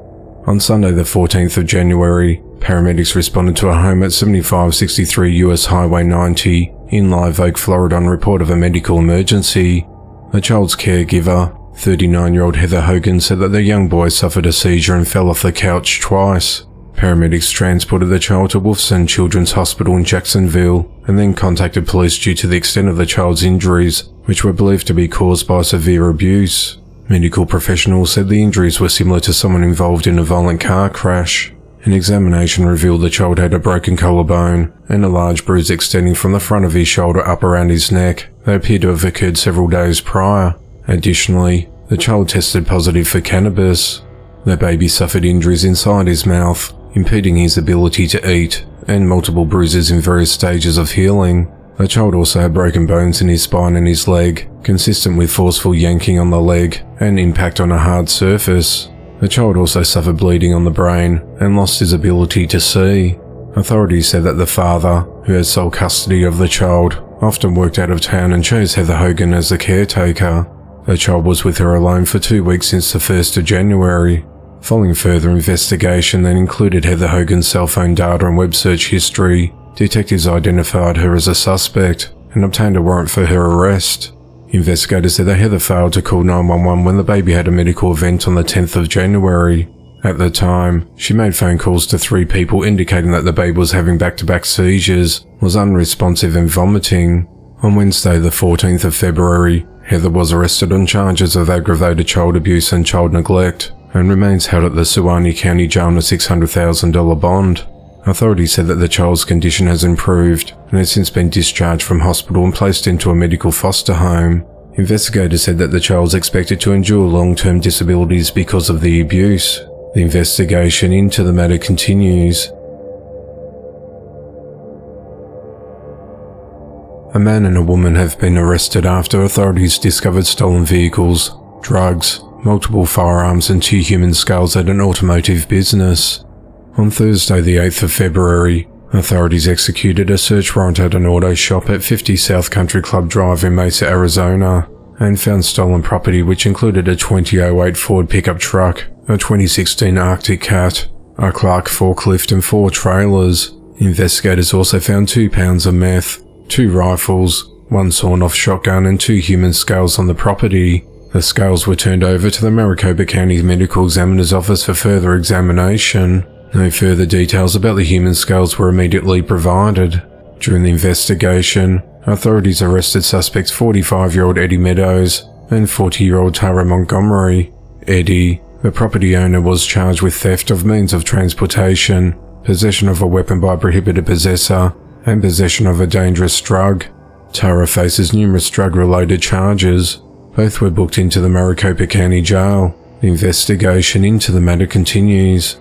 On Sunday the 14th of January, Paramedics responded to a home at 7563 US Highway 90 in Live Oak, Florida on report of a medical emergency. The child's caregiver, 39-year-old Heather Hogan, said that the young boy suffered a seizure and fell off the couch twice. Paramedics transported the child to Wolfson Children's Hospital in Jacksonville and then contacted police due to the extent of the child's injuries, which were believed to be caused by severe abuse. Medical professionals said the injuries were similar to someone involved in a violent car crash. An examination revealed the child had a broken collarbone and a large bruise extending from the front of his shoulder up around his neck that appeared to have occurred several days prior. Additionally, the child tested positive for cannabis. The baby suffered injuries inside his mouth, impeding his ability to eat, and multiple bruises in various stages of healing. The child also had broken bones in his spine and his leg, consistent with forceful yanking on the leg and impact on a hard surface. The child also suffered bleeding on the brain and lost his ability to see. Authorities said that the father, who had sole custody of the child, often worked out of town and chose Heather Hogan as the caretaker. The child was with her alone for 2 weeks since the 1st of January. Following further investigation that included Heather Hogan's cell phone data and web search history, detectives identified her as a suspect and obtained a warrant for her arrest. Investigators said that Heather failed to call 911 when the baby had a medical event on the 10th of January. At the time, she made phone calls to 3 people indicating that the baby was having back-to-back seizures, was unresponsive and vomiting. On Wednesday, the 14th of February, Heather was arrested on charges of aggravated child abuse and child neglect and remains held at the Suwannee County Jail on a $600,000 bond. Authorities said that the child's condition has improved and has since been discharged from hospital and placed into a medical foster home. Investigators said that the child is expected to endure long-term disabilities because of the abuse. The investigation into the matter continues. A man and a woman have been arrested after authorities discovered stolen vehicles, drugs, multiple firearms and 2 human skulls at an automotive business. On Thursday the 8th of February, authorities executed a search warrant at an auto shop at 50 South Country Club Drive in Mesa, Arizona, and found stolen property which included a 2008 Ford pickup truck, a 2016 Arctic Cat, a Clark forklift and 4 trailers. Investigators also found 2 pounds of meth, 2 rifles, 1 sawn-off shotgun and 2 human scales on the property. The scales were turned over to the Maricopa County Medical Examiner's Office for further examination. No further details about the human scales were immediately provided. During the investigation, authorities arrested suspects 45-year-old Eddie Meadows and 40-year-old Tara Montgomery. Eddie, the property owner, was charged with theft of means of transportation, possession of a weapon by a prohibited possessor, and possession of a dangerous drug. Tara faces numerous drug-related charges. Both were booked into the Maricopa County Jail. The investigation into the matter continues.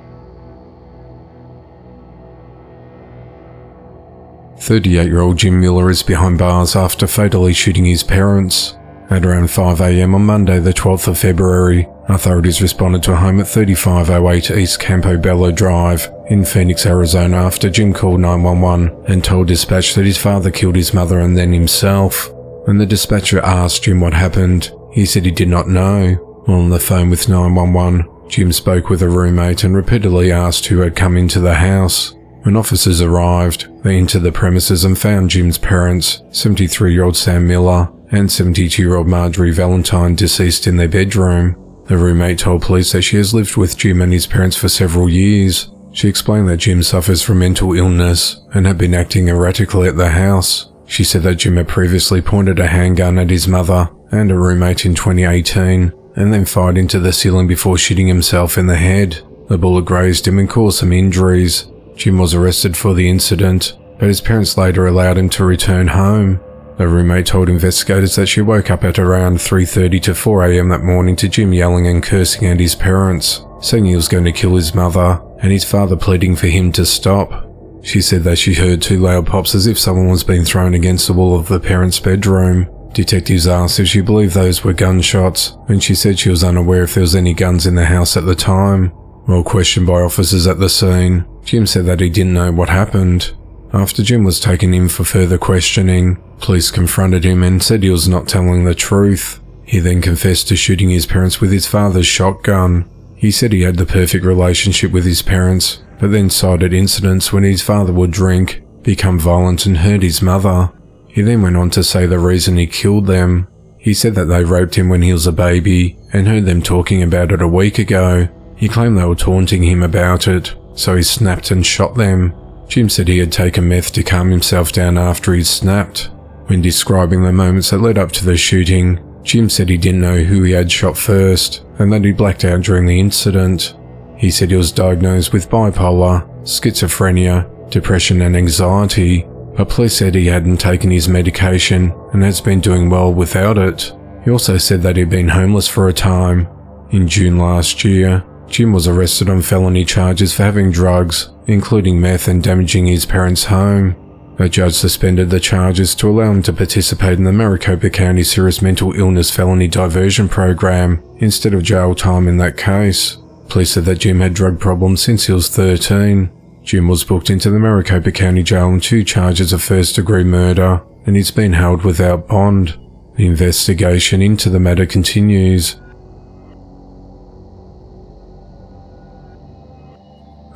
38-year-old Jim Miller is behind bars after fatally shooting his parents. At around 5 a.m. on Monday the 12th of February, authorities responded to a home at 3508 East Campobello Drive in Phoenix, Arizona after Jim called 911 and told dispatch that his father killed his mother and then himself. When the dispatcher asked Jim what happened, he said he did not know. While on the phone with 911, Jim spoke with a roommate and repeatedly asked who had come into the house. When officers arrived, they entered the premises and found Jim's parents, 73-year-old Sam Miller and 72-year-old Marjorie Valentine, deceased in their bedroom. The roommate told police that she has lived with Jim and his parents for several years. She explained that Jim suffers from mental illness and had been acting erratically at the house. She said that Jim had previously pointed a handgun at his mother and a roommate in 2018 and then fired into the ceiling before shooting himself in the head. The bullet grazed him and caused some injuries. Jim was arrested for the incident, but his parents later allowed him to return home. The roommate told investigators that she woke up at around 3:30 to 4 a.m. that morning to Jim yelling and cursing at his parents, saying he was going to kill his mother, and his father pleading for him to stop. She said that she heard 2 loud pops as if someone was being thrown against the wall of the parents' bedroom. Detectives asked if she believed those were gunshots, and she said she was unaware if there was any guns in the house at the time. While questioned by officers at the scene, Jim said that he didn't know what happened. After Jim was taken in for further questioning, police confronted him and said he was not telling the truth. He then confessed to shooting his parents with his father's shotgun. He said he had the perfect relationship with his parents but then cited incidents when his father would drink, become violent and hurt his mother. He then went on to say the reason he killed them. He said that they raped him when he was a baby and heard them talking about it a week ago. He claimed they were taunting him about it, so he snapped and shot them. Jim said he had taken meth to calm himself down after he snapped. When describing the moments that led up to the shooting, Jim said he didn't know who he had shot first and that he blacked out during the incident. He said he was diagnosed with bipolar, schizophrenia, depression and anxiety, but police said he hadn't taken his medication and has been doing well without it. He also said that he'd been homeless for a time. In June last year, Jim was arrested on felony charges for having drugs, including meth and damaging his parents' home. A judge suspended the charges to allow him to participate in the Maricopa County Serious Mental Illness Felony Diversion Program instead of jail time in that case. Police said that Jim had drug problems since he was 13. Jim was booked into the Maricopa County Jail on 2 charges of first-degree murder, and he's been held without bond. The investigation into the matter continues.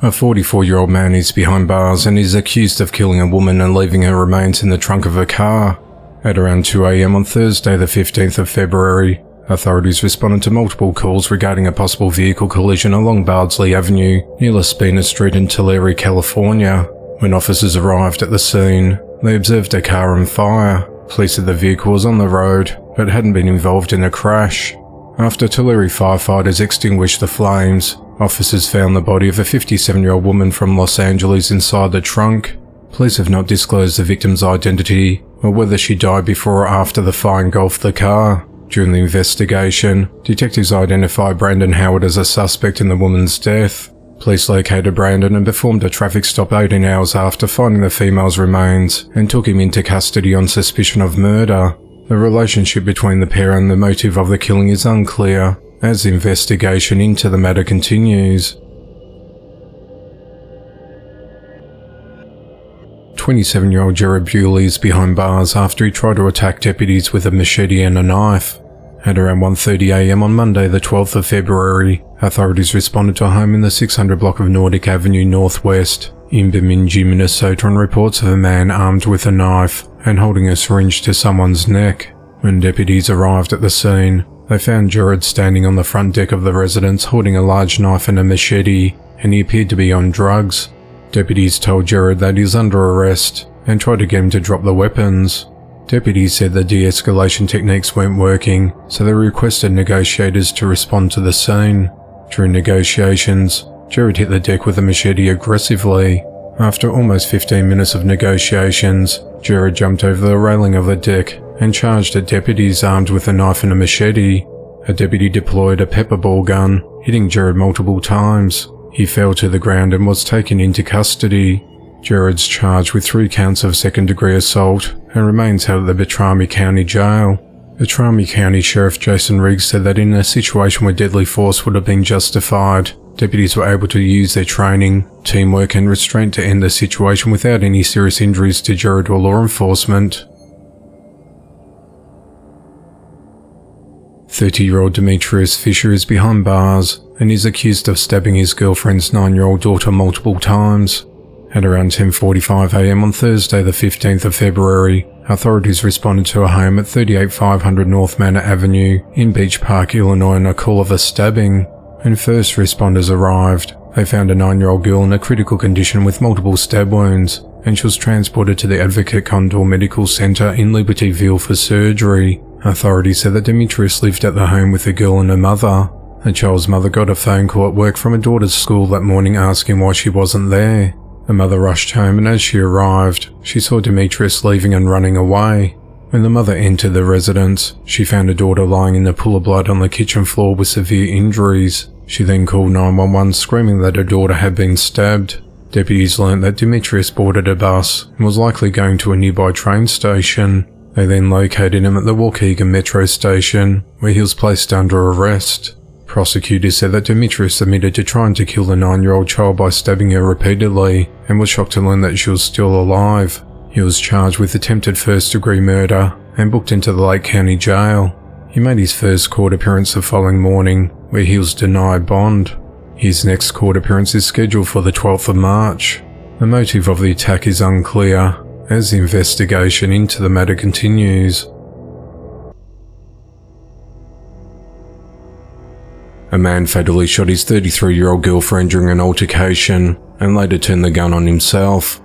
A 44-year-old man is behind bars and is accused of killing a woman and leaving her remains in the trunk of a car. At around 2 a.m. on Thursday the 15th of February, authorities responded to multiple calls regarding a possible vehicle collision along Bardsley Avenue near Laspina Street in Tulare, California. When officers arrived at the scene, they observed a car on fire. Police said the vehicle was on the road, but hadn't been involved in a crash. After Tulare firefighters extinguished the flames, officers found the body of a 57-year-old woman from Los Angeles inside the trunk. Police have not disclosed the victim's identity or whether she died before or after the fire engulfed the car. During the investigation, detectives identified Brandon Howard as a suspect in the woman's death. Police located Brandon and performed a traffic stop 18 hours after finding the female's remains and took him into custody on suspicion of murder. The relationship between the pair and the motive of the killing is unclear, as the investigation into the matter continues. 27-year-old Jared Bewley is behind bars after he tried to attack deputies with a machete and a knife. At around 1:30 a.m. on Monday the 12th of February, authorities responded to a home in the 600 block of Nordic Avenue Northwest in Bemidji, Minnesota on reports of a man armed with a knife and holding a syringe to someone's neck. When deputies arrived at the scene, they found Jared standing on the front deck of the residence holding a large knife and a machete, and he appeared to be on drugs. Deputies told Jared that he was under arrest and tried to get him to drop the weapons. Deputies said the de-escalation techniques weren't working, so they requested negotiators to respond to the scene. During negotiations, Jared hit the deck with a machete aggressively. After almost 15 minutes of negotiations, Jared jumped over the railing of the deck and charged at deputies armed with a knife and a machete. A deputy deployed a pepper ball gun, hitting Jared multiple times. He fell to the ground and was taken into custody. Jared's charged with 3 counts of second-degree assault and remains held at the Beltrami County Jail. Beltrami County Sheriff Jason Riggs said that in a situation where deadly force would have been justified, deputies were able to use their training, teamwork and restraint to end the situation without any serious injuries to Jared or law enforcement. 30-year-old Demetrius Fisher is behind bars and is accused of stabbing his girlfriend's 9-year-old daughter multiple times. At around 10:45 a.m. on Thursday the 15th of February, authorities responded to a home at 38500 North Manor Avenue in Beach Park, Illinois on a call of a stabbing. When first responders arrived, they found a 9-year-old girl in a critical condition with multiple stab wounds, and she was transported to the Advocate Condor Medical Center in Libertyville for surgery. Authorities said that Demetrius lived at the home with the girl and her mother. The child's mother got a phone call at work from her daughter's school that morning asking why she wasn't there. The mother rushed home, and as she arrived, she saw Demetrius leaving and running away. When the mother entered the residence, she found her daughter lying in a pool of blood on the kitchen floor with severe injuries. She then called 911 screaming that her daughter had been stabbed. Deputies learned that Demetrius boarded a bus and was likely going to a nearby train station. They then located him at the Waukegan Metro station, where he was placed under arrest. Prosecutors said that Demetrius admitted to trying to kill the 9-year-old child by stabbing her repeatedly and was shocked to learn that she was still alive. He was charged with attempted first-degree murder and booked into the Lake County Jail. He made his first court appearance the following morning, where he was denied bond. His next court appearance is scheduled for the 12th of March. The motive of the attack is unclear, as the investigation into the matter continues. A man fatally shot his 33-year-old girlfriend during an altercation and later turned the gun on himself.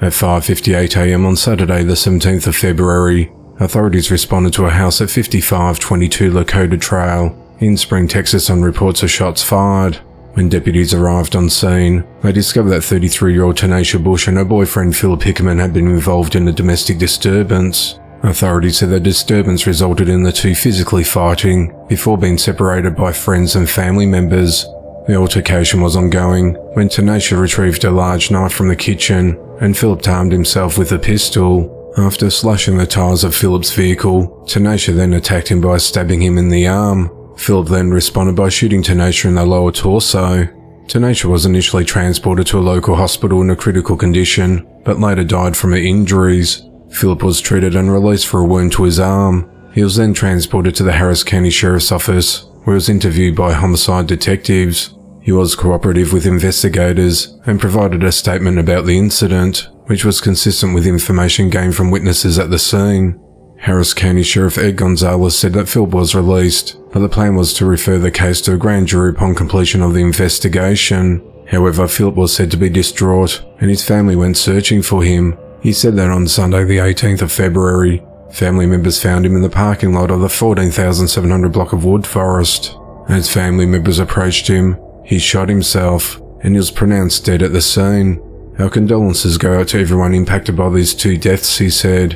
At 5:58 a.m. on Saturday the 17th of February, authorities responded to a house at 5522 Lakota Trail in Spring, Texas on reports of shots fired. When deputies arrived on scene, they discovered that 33-year-old Tanisha Bush and her boyfriend Philip Hickerman had been involved in a domestic disturbance. Authorities said the disturbance resulted in the two physically fighting before being separated by friends and family members. The altercation was ongoing when Tanisha retrieved a large knife from the kitchen and Philip armed himself with a pistol. After slashing the tires of Philip's vehicle, Tanisha then attacked him by stabbing him in the arm. Philip then responded by shooting Tanisha in the lower torso. Tanisha was initially transported to a local hospital in a critical condition, but later died from her injuries. Philip was treated and released for a wound to his arm. He was then transported to the Harris County Sheriff's Office, where he was interviewed by homicide detectives. He was cooperative with investigators and provided a statement about the incident, which was consistent with information gained from witnesses at the scene. Harris County Sheriff Ed Gonzalez said that Philip was released, but the plan was to refer the case to a grand jury upon completion of the investigation. However, Philip was said to be distraught, and his family went searching for him. He said that on Sunday the 18th of February, family members found him in the parking lot of the 14,700 block of Wood Forest. As family members approached him, he shot himself, and he was pronounced dead at the scene. Our condolences go out to everyone impacted by these two deaths, he said.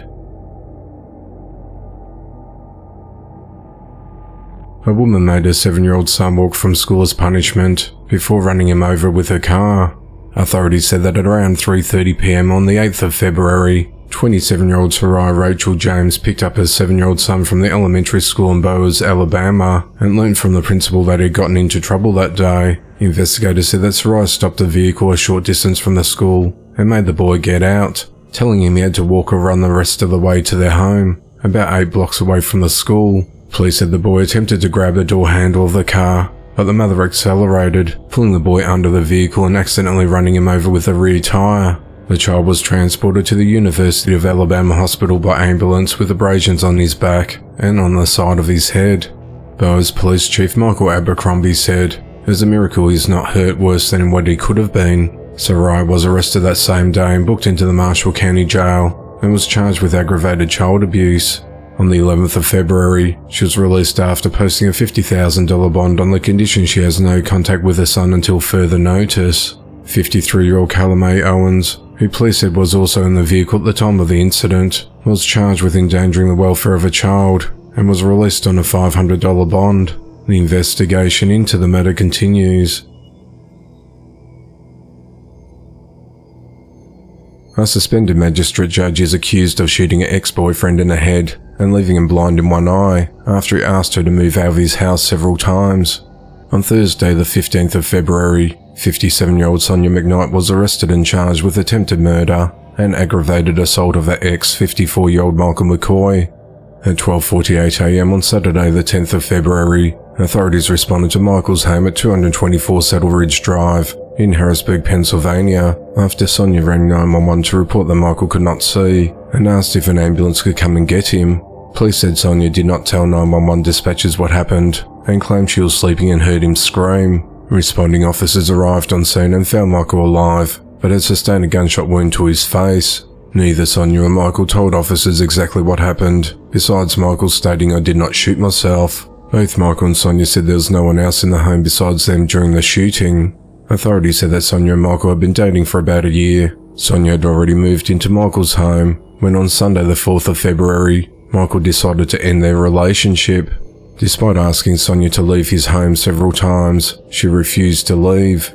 A woman made her 7-year-old son walk from school as punishment before running him over with her car. Authorities said that at around 3:30 p.m. on the 8th of February, 27-year-old Soraya Rachel James picked up her 7-year-old son from the elementary school in Boaz, Alabama, and learned from the principal that he had gotten into trouble that day. Investigators said that Soraya stopped the vehicle a short distance from the school and made the boy get out, telling him he had to walk or run the rest of the way to their home, about 8 blocks away from the school. Police said the boy attempted to grab the door handle of the car, but the mother accelerated, pulling the boy under the vehicle and accidentally running him over with a rear tire. The child was transported to the University of Alabama Hospital by ambulance with abrasions on his back and on the side of his head. Boaz Police Chief Michael Abercrombie said, "It's a miracle he's not hurt worse than what he could have been." Soraya was arrested that same day and booked into the Marshall County Jail and was charged with aggravated child abuse. On the 11th of February, she was released after posting a $50,000 bond on the condition she has no contact with her son until further notice. 53-year-old Carla Mae Owens, who police said was also in the vehicle at the time of the incident, was charged with endangering the welfare of a child and was released on a $500 bond. The investigation into the matter continues. A suspended magistrate judge is accused of shooting an ex-boyfriend in the head and leaving him blind in one eye after he asked her to move out of his house several times. On Thursday, the 15th of February, 57-year-old Sonia McKnight was arrested and charged with attempted murder and aggravated assault of her ex, 54-year-old Michael McCoy. At 12:48 a.m. on Saturday, the 10th of February, authorities responded to Michael's home at 224 Saddle Ridge Drive in Harrisburg, Pennsylvania, after Sonia rang 911 to report that Michael could not see and asked if an ambulance could come and get him. Police said Sonia did not tell 911 dispatchers what happened and claimed she was sleeping and heard him scream. Responding officers arrived on scene and found Michael alive, but had sustained a gunshot wound to his face. Neither Sonia or Michael told officers exactly what happened, besides Michael stating, "I did not shoot myself." Both Michael and Sonia said there was no one else in the home besides them during the shooting. Authorities said that Sonia and Michael had been dating for about a year. Sonia had already moved into Michael's home when on Sunday the 4th of February, Michael decided to end their relationship. Despite asking Sonia to leave his home several times, she refused to leave.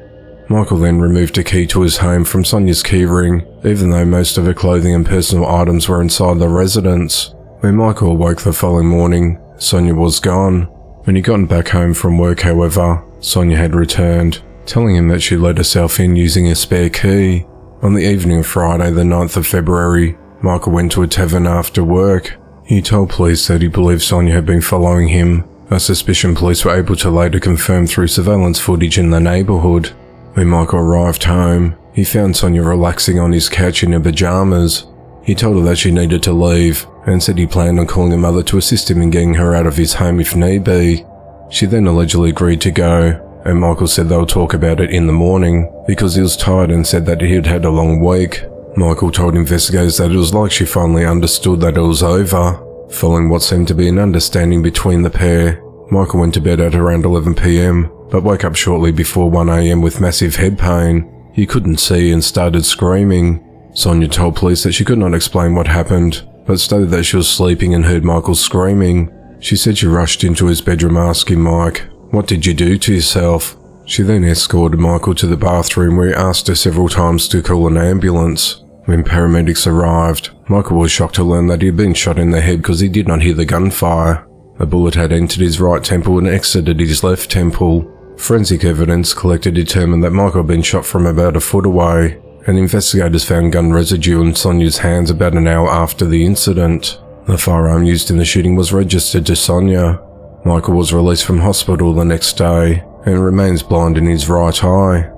Michael then removed a key to his home from Sonia's keyring, even though most of her clothing and personal items were inside the residence. When Michael awoke the following morning, Sonia was gone. When he got back home from work, however, Sonia had returned, telling him that she let herself in using a spare key. On the evening of Friday, the 9th of February, Michael went to a tavern after work. He told police that he believed Sonia had been following him a suspicion police were able to later confirm through surveillance footage in the neighbourhood. When Michael arrived home, he found Sonia relaxing on his couch in her pyjamas. He told her that she needed to leave, and said he planned on calling her mother to assist him in getting her out of his home if need be. She then allegedly agreed to go, and Michael said they'll talk about it in the morning, because he was tired and said that he had had a long week. Michael told investigators that it was like she finally understood that it was over. Following what seemed to be an understanding between the pair, Michael went to bed at around 11 p.m, but woke up shortly before 1 a.m. with massive head pain. He couldn't see and started screaming. Sonia told police that she could not explain what happened, but stated that she was sleeping and heard Michael screaming. She said she rushed into his bedroom asking Mike, "What did you do to yourself?" She then escorted Michael to the bathroom where he asked her several times to call an ambulance. When paramedics arrived, Michael was shocked to learn that he had been shot in the head because he did not hear the gunfire. A bullet had entered his right temple and exited his left temple. Forensic evidence collected determined that Michael had been shot from about a foot away, and investigators found gun residue in Sonia's hands about an hour after the incident. The firearm used in the shooting was registered to Sonia. Michael was released from hospital the next day and remains blind in his right eye.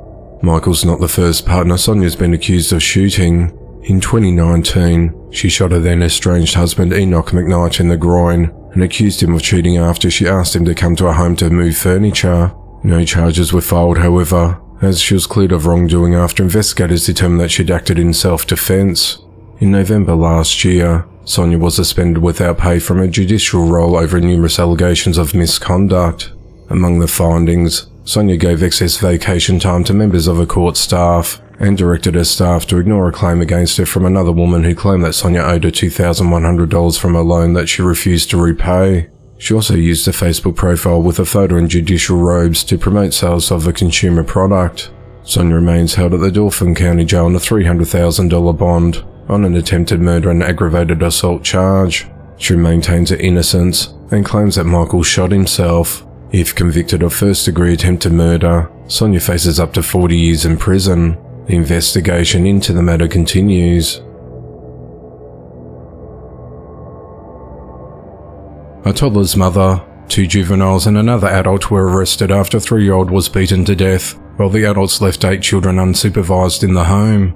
Michael's not the first partner Sonia's been accused of shooting. In 2019, she shot her then estranged husband Enoch McKnight in the groin and accused him of cheating after she asked him to come to her home to move furniture. No charges were filed, however, as she was cleared of wrongdoing after investigators determined that she'd acted in self-defense. In November last year, Sonia was suspended without pay from her judicial role over numerous allegations of misconduct. Among the findings, Sonia gave excess vacation time to members of her court staff and directed her staff to ignore a claim against her from another woman who claimed that Sonia owed her $2,100 from a loan that she refused to repay. She also used a Facebook profile with a photo in judicial robes to promote sales of a consumer product. Sonia remains held at the Dauphin County Jail on a $300,000 bond on an attempted murder and aggravated assault charge. She maintains her innocence and claims that Michael shot himself. If convicted of first-degree attempted murder, Sonia faces up to 40 years in prison. The investigation into the matter continues. A toddler's mother, 2 juveniles and another adult were arrested after a 3-year-old was beaten to death, while the adults left 8 children unsupervised in the home.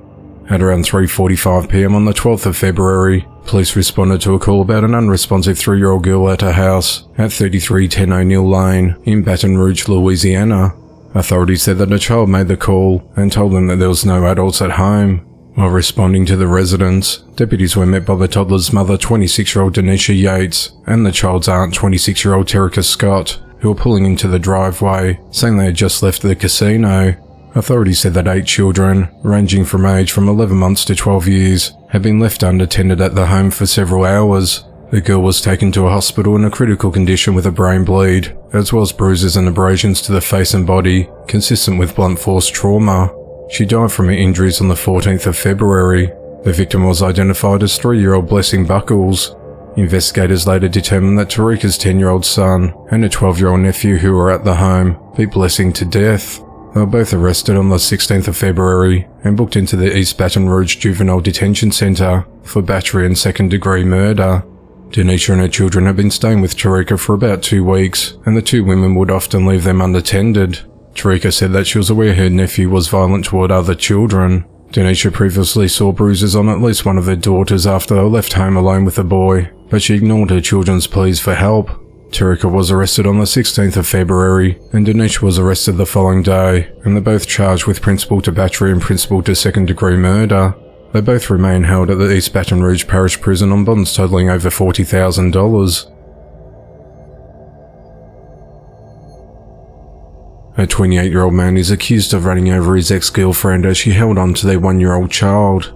At around 3:45 p.m. on the 12th of February, police responded to a call about an unresponsive 3-year-old girl at her house at 3310 O'Neill Lane in Baton Rouge, Louisiana. Authorities said that a child made the call and told them that there was no adults at home. While responding to the residents, deputies were met by the toddler's mother, 26-year-old Denisha Yates, and the child's aunt, 26-year-old Terica Scott, who were pulling into the driveway, saying they had just left the casino. Authorities said that 8 children, ranging from age from 11 months to 12 years, had been left unattended at the home for several hours. The girl was taken to a hospital in a critical condition with a brain bleed, as well as bruises and abrasions to the face and body, consistent with blunt force trauma. She died from her injuries on the 14th of February. The victim was identified as 3-year-old Blessing Buckles. Investigators later determined that Tariq's 10-year-old son and a 12-year-old nephew who were at the home beat Blessing to death. They were both arrested on the 16th of February and booked into the East Baton Rouge Juvenile Detention Center for battery and second-degree murder. Denisha and her children had been staying with Tariqa for about 2 weeks, and the 2 women would often leave them unattended. Tariqa said that she was aware her nephew was violent toward other children. Denisha previously saw bruises on at least one of her daughters after they were left home alone with the boy, but she ignored her children's pleas for help. Tariqa was arrested on the 16th of February, and Denisha was arrested the following day, and they're both charged with principal to battery and principal to second-degree murder. They both remain held at the East Baton Rouge Parish Prison on bonds totaling over $40,000. A 28-year-old man is accused of running over his ex-girlfriend as she held on to their 1-year-old child.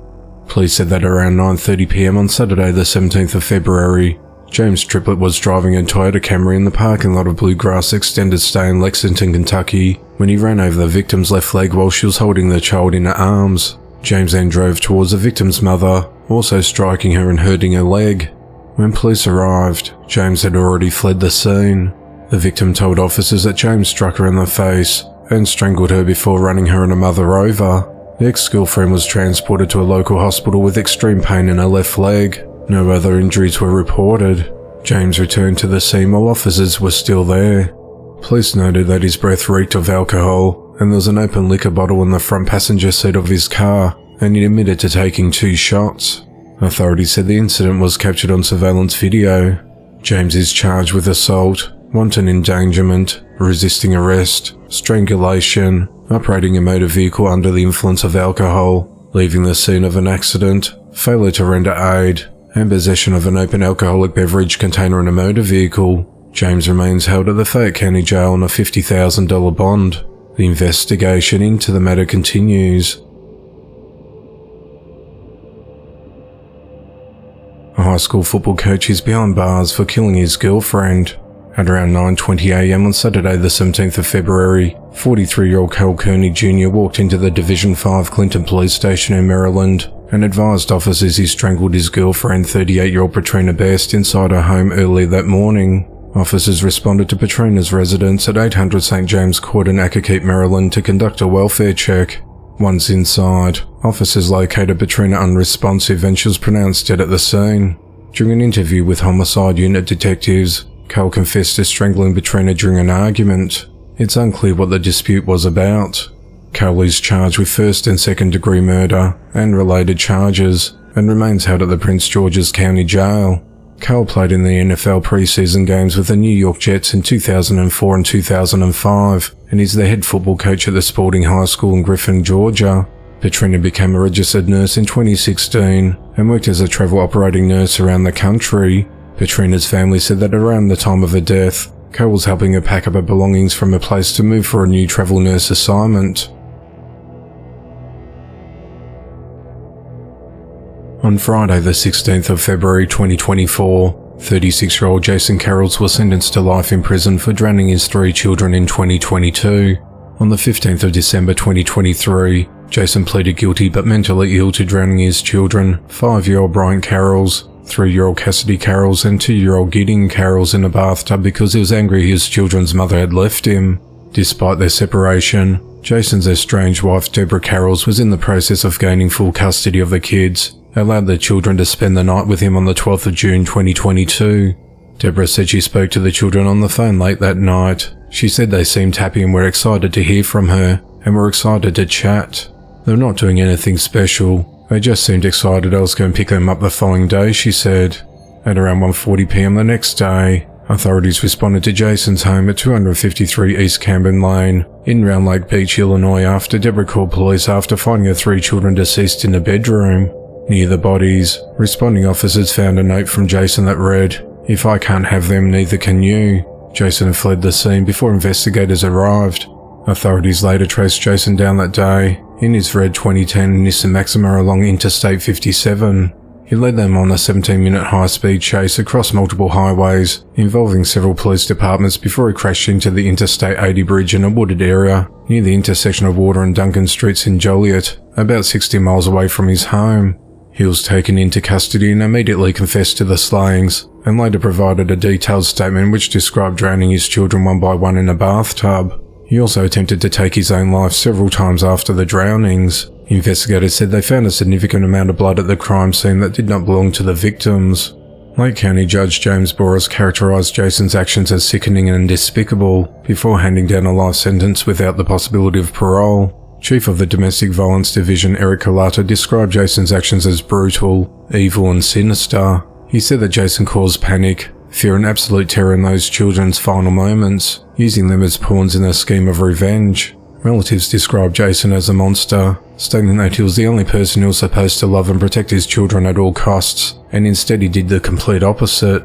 Police said that around 9:30 p.m. on Saturday the 17th of February, James Triplett was driving a Toyota Camry in the parking lot of Bluegrass Extended Stay in Lexington, Kentucky, when he ran over the victim's left leg while she was holding the child in her arms. James then drove towards the victim's mother, also striking her and hurting her leg. When police arrived, James had already fled the scene. The victim told officers that James struck her in the face and strangled her before running her and her mother over. The ex-girlfriend was transported to a local hospital with extreme pain in her left leg. No other injuries were reported. James returned to the scene while officers were still there. Police noted that his breath reeked of alcohol, and there was an open liquor bottle in the front passenger seat of his car, and he admitted to taking 2 shots. Authorities said the incident was captured on surveillance video. James is charged with assault, wanton endangerment, resisting arrest, strangulation, operating a motor vehicle under the influence of alcohol, leaving the scene of an accident, failure to render aid, and possession of an open alcoholic beverage container in a motor vehicle. James remains held at the Fayette County Jail on a $50,000 bond. The investigation into the matter continues. A high school football coach is behind bars for killing his girlfriend. At around 9:20 a.m. on Saturday the 17th of February, 43-year-old Cole Kearney Jr. walked into the Division 5 Clinton Police Station in Maryland and advised officers he strangled his girlfriend, 38-year-old Patrina Best, inside her home early that morning. Officers responded to Patrina's residence at 800 St. James Court in Accokeep, Maryland to conduct a welfare check. Once inside, officers located Patrina unresponsive and she was pronounced dead at the scene. During an interview with Homicide Unit detectives, Cole confessed to strangling Patrina during an argument. It's unclear what the dispute was about. Cole is charged with first and second degree murder and related charges and remains held at the Prince George's County Jail. Cole played in the NFL preseason games with the New York Jets in 2004 and 2005 and is the head football coach at the Spalding High School in Griffin, Georgia. Patrina became a registered nurse in 2016 and worked as a travel operating nurse around the country. Patrina's family said that around the time of her death, Cole was helping her pack up her belongings from her place to move for a new travel nurse assignment. On Friday the 16th of February 2024, 36-year-old Jason Carrolls was sentenced to life in prison for drowning his 3 children in 2022. On the 15th of December 2023, Jason pleaded guilty but mentally ill to drowning his children, 5-year-old Bryant Carrolls, 3-year-old Cassidy Carrolls and 2-year-old Gideon Carrolls in a bathtub because he was angry his children's mother had left him. Despite their separation, Jason's estranged wife Deborah Carrolls was in the process of gaining full custody of the kids, allowed the children to spend the night with him on the 12th of June 2022. Deborah said she spoke to the children on the phone late that night. She said they seemed happy and were excited to hear from her, and were excited to chat. They were not doing anything special. They just seemed excited I was going to pick them up the following day, she said. At around 1:40 p.m. the next day, authorities responded to Jason's home at 253 East Camden Lane in Round Lake Beach, Illinois after Deborah called police after finding her 3 children deceased in the bedroom. Near the bodies, responding officers found a note from Jason that read, "If I can't have them, neither can you." Jason fled the scene before investigators arrived. Authorities later traced Jason down that day in his red 2010 Nissan Maxima along Interstate 57. He led them on a 17-minute high-speed chase across multiple highways, involving several police departments before he crashed into the Interstate 80 bridge in a wooded area near the intersection of Water and Duncan Streets in Joliet, about 60 miles away from his home. He was taken into custody and immediately confessed to the slayings, and later provided a detailed statement which described drowning his children one by one in a bathtub. He also attempted to take his own life several times after the drownings. Investigators said they found a significant amount of blood at the crime scene that did not belong to the victims. Lake County Judge James Boris characterized Jason's actions as sickening and despicable before handing down a life sentence without the possibility of parole. Chief of the Domestic Violence Division Eric Colata described Jason's actions as brutal, evil and sinister. He said that Jason caused panic, fear and absolute terror in those children's final moments, using them as pawns in a scheme of revenge. Relatives described Jason as a monster, stating that he was the only person who was supposed to love and protect his children at all costs, and instead he did the complete opposite.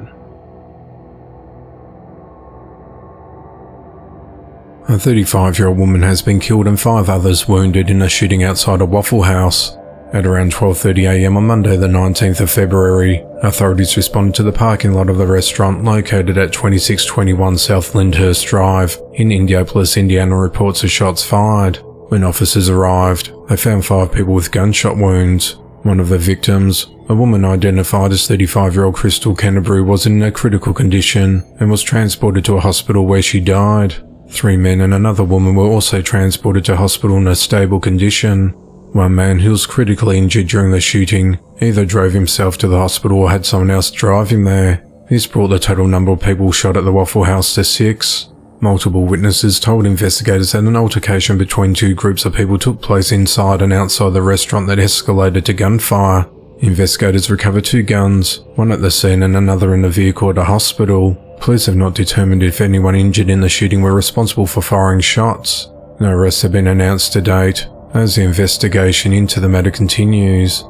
A 35-year-old woman has been killed and 5 others wounded in a shooting outside a Waffle House. At around 12:30 a.m. on Monday the 19th of February, authorities responded to the parking lot of the restaurant located at 2621 South Lyndhurst Drive in Indianapolis, Indiana reports of shots fired. When officers arrived, they found 5 people with gunshot wounds. One of the victims, a woman identified as 35-year-old Crystal Canterbury, was in a critical condition and was transported to a hospital where she died. 3 men and another woman were also transported to hospital in a stable condition. One man who was critically injured during the shooting either drove himself to the hospital or had someone else drive him there. This brought the total number of people shot at the Waffle House to 6. Multiple witnesses told investigators that an altercation between two groups of people took place inside and outside the restaurant that escalated to gunfire. Investigators recovered 2 guns, one at the scene and another in the vehicle at a hospital. Police have not determined if anyone injured in the shooting were responsible for firing shots. No arrests have been announced to date, as the investigation into the matter continues.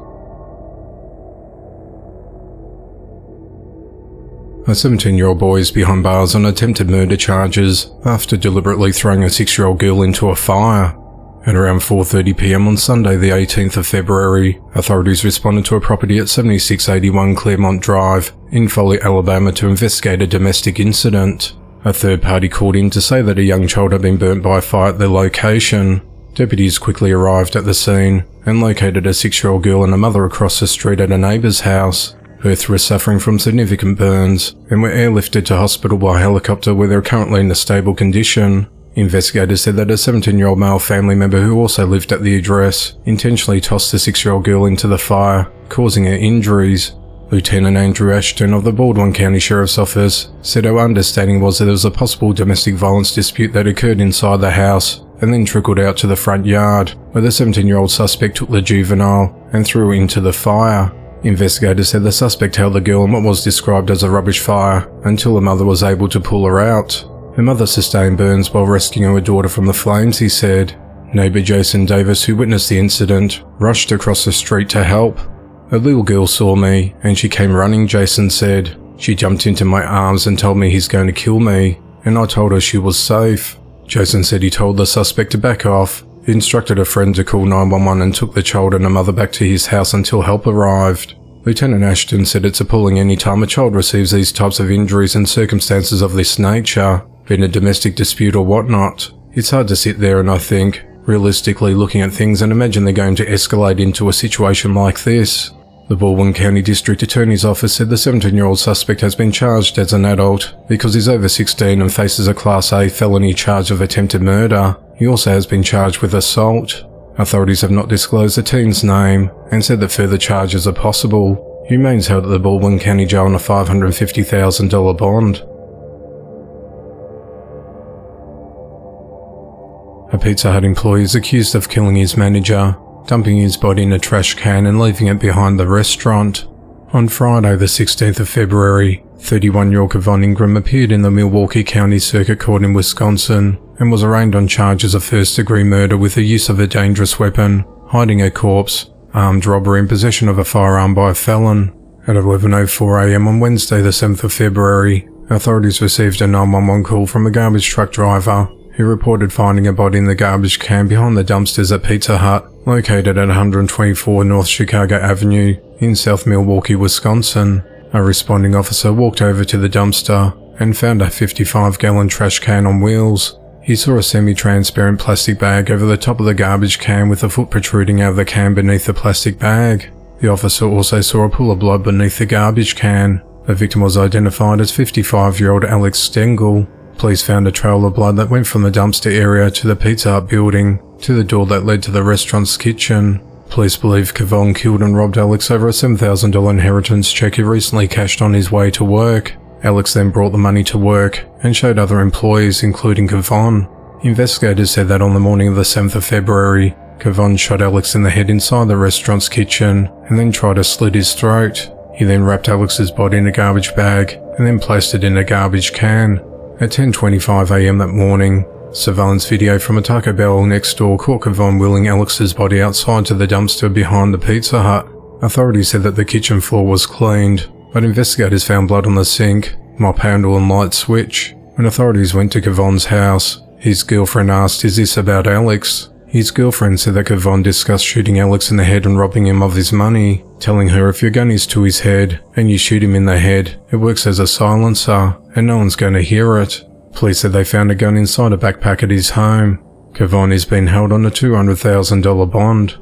A 17-year-old boy is behind bars on attempted murder charges after deliberately throwing a 6-year-old girl into a fire. At around 4:30 p.m. on Sunday the 18th of February, authorities responded to a property at 7681 Claremont Drive in Foley, Alabama to investigate a domestic incident. A third party called in to say that a young child had been burnt by a fire at their location. Deputies quickly arrived at the scene and located a 6-year-old girl and a mother across the street at a neighbour's house. Both were suffering from significant burns and were airlifted to hospital by helicopter where they are currently in a stable condition. Investigators said that a 17-year-old male family member who also lived at the address intentionally tossed the 6-year-old girl into the fire, causing her injuries. Lieutenant Andrew Ashton of the Baldwin County Sheriff's Office said our understanding was that there was a possible domestic violence dispute that occurred inside the house and then trickled out to the front yard, where the 17-year-old suspect took the juvenile and threw her into the fire. Investigators said the suspect held the girl in what was described as a rubbish fire until the mother was able to pull her out. Her mother sustained burns while rescuing her daughter from the flames, he said. Neighbour Jason Davis, who witnessed the incident, rushed across the street to help. A little girl saw me and she came running, Jason said. She jumped into my arms and told me he's going to kill me, and I told her she was safe. Jason said he told the suspect to back off. He instructed a friend to call 911 and took the child and the mother back to his house until help arrived. Lieutenant Ashton said it's appalling any time a child receives these types of injuries in circumstances of this nature, being a domestic dispute or whatnot. It's hard to sit there and I think, realistically looking at things and imagine they're going to escalate into a situation like this. The Baldwin County District Attorney's Office said the 17-year-old suspect has been charged as an adult because he's over 16 and faces a Class A felony charge of attempted murder. He also has been charged with assault. Authorities have not disclosed the teen's name and said that further charges are possible. He remains held at the Baldwin County Jail on a $550,000 bond. A Pizza Hut employee is accused of killing his manager, dumping his body in a trash can and leaving it behind the restaurant. On Friday the 16th of February, 31-year-old Kevon Ingram appeared in the Milwaukee County Circuit Court in Wisconsin and was arraigned on charges of first-degree murder with the use of a dangerous weapon, hiding a corpse, armed robbery and possession of a firearm by a felon. At 11:04 a.m. on Wednesday the 7th of February, authorities received a 911 call from a garbage truck driver who reported finding a body in the garbage can behind the dumpsters at Pizza Hut, located at 124 North Chicago Avenue in South Milwaukee, Wisconsin. A responding officer walked over to the dumpster and found a 55-gallon trash can on wheels. He saw a semi-transparent plastic bag over the top of the garbage can with a foot protruding out of the can beneath the plastic bag. The officer also saw a pool of blood beneath the garbage can. The victim was identified as 55-year-old Alex Stengel. Police found a trail of blood that went from the dumpster area to the Pizza Hut building to the door that led to the restaurant's kitchen. Police believe Kevon killed and robbed Alex over a $7,000 inheritance check he recently cashed on his way to work. Alex then brought the money to work and showed other employees, including Kevon. Investigators said that on the morning of the 7th of February, Kevon shot Alex in the head inside the restaurant's kitchen and then tried to slit his throat. He then wrapped Alex's body in a garbage bag and then placed it in a garbage can. At 10:25 a.m. that morning, surveillance video from a Taco Bell next door caught Kevon wheeling Alex's body outside to the dumpster behind the Pizza Hut. Authorities said that the kitchen floor was cleaned, but investigators found blood on the sink, mop handle and light switch. When authorities went to Kevon's house, his girlfriend asked, "Is this about Alex?" His girlfriend said that Kevon discussed shooting Alex in the head and robbing him of his money, telling her if your gun is to his head and you shoot him in the head, it works as a silencer and no one's going to hear it. Police said they found a gun inside a backpack at his home. Kevon is being held on a $200,000 bond.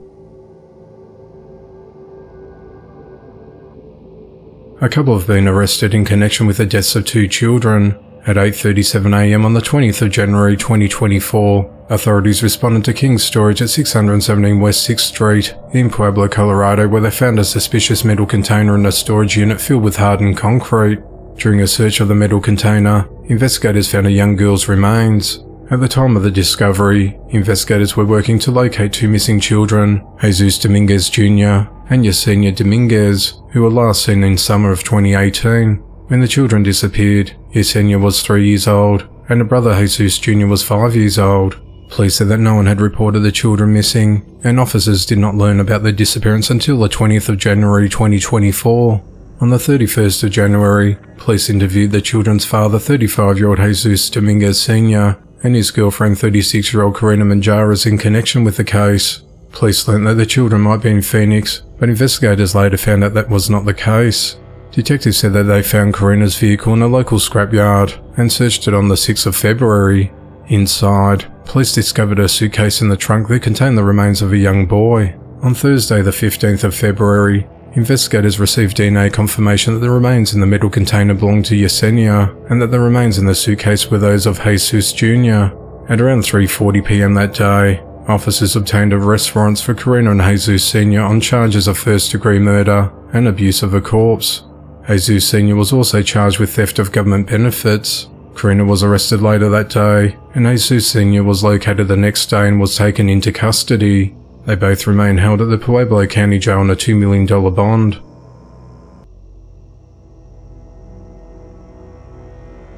A couple have been arrested in connection with the deaths of 2 children. At 8:37 a.m. on the 20th of January 2024, authorities responded to King's Storage at 617 West 6th Street in Pueblo, Colorado, where they found a suspicious metal container in a storage unit filled with hardened concrete. During a search of the metal container, investigators found a young girl's remains. At the time of the discovery, investigators were working to locate two missing children, Jesus Dominguez Jr. and Yesenia Dominguez, who were last seen in summer of 2018. When the children disappeared, Yesenia was 3 years old, and her brother Jesus Jr. was 5 years old. Police said that no one had reported the children missing, and officers did not learn about their disappearance until the 20th of January 2024. On the 31st of January, police interviewed the children's father, 35-year-old Jesus Dominguez Sr., and his girlfriend, 36-year-old Karina Manjares, in connection with the case. Police learned that the children might be in Phoenix, but investigators later found out that was not the case. Detectives said that they found Karina's vehicle in a local scrapyard and searched it on the 6th of February. Inside, police discovered a suitcase in the trunk that contained the remains of a young boy. On Thursday, the 15th of February, investigators received DNA confirmation that the remains in the metal container belonged to Yesenia and that the remains in the suitcase were those of Jesus Jr. At around 3:40 p.m. that day, officers obtained arrest warrants for Karina and Jesus Sr. on charges of first-degree murder and abuse of a corpse. Jesus Sr. was also charged with theft of government benefits. Karina was arrested later that day, and Jesus Sr. was located the next day and was taken into custody. They both remain held at the Pueblo County Jail on a $2 million bond.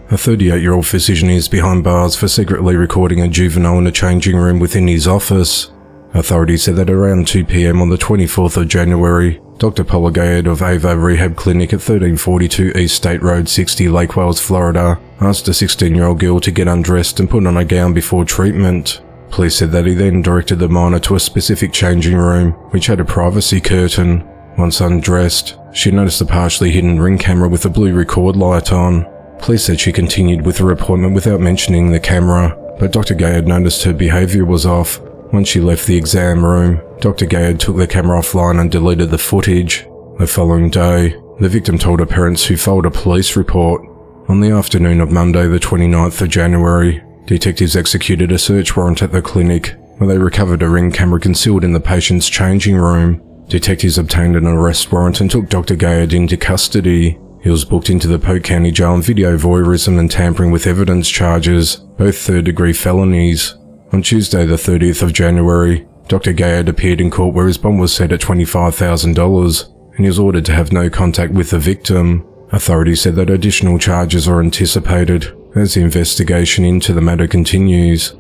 A 38-year-old physician is behind bars for secretly recording a juvenile in a changing room within his office. Authorities said that around 2 p.m. on the 24th of January, Dr. Polagayed of Ava Rehab Clinic at 1342 East State Road 60, Lake Wales, Florida, asked a 16-year-old girl to get undressed and put on a gown before treatment. Police said that he then directed the minor to a specific changing room, which had a privacy curtain. Once undressed, she noticed a partially hidden ring camera with a blue record light on. Police said she continued with her appointment without mentioning the camera, but Dr. Gayed noticed her behaviour was off. Once she left the exam room, Dr. Gayed took the camera offline and deleted the footage. The following day, the victim told her parents, who filed a police report. On the afternoon of Monday, the 29th of January, detectives executed a search warrant at the clinic, where they recovered a ring camera concealed in the patient's changing room. Detectives obtained an arrest warrant and took Dr. Gayed into custody. He was booked into the Polk County Jail on video voyeurism and tampering with evidence charges, both third-degree felonies. On Tuesday, the 30th of January, Dr. Gayed appeared in court where his bond was set at $25,000, and he was ordered to have no contact with the victim. Authorities said that additional charges are anticipated as the investigation into the matter continues.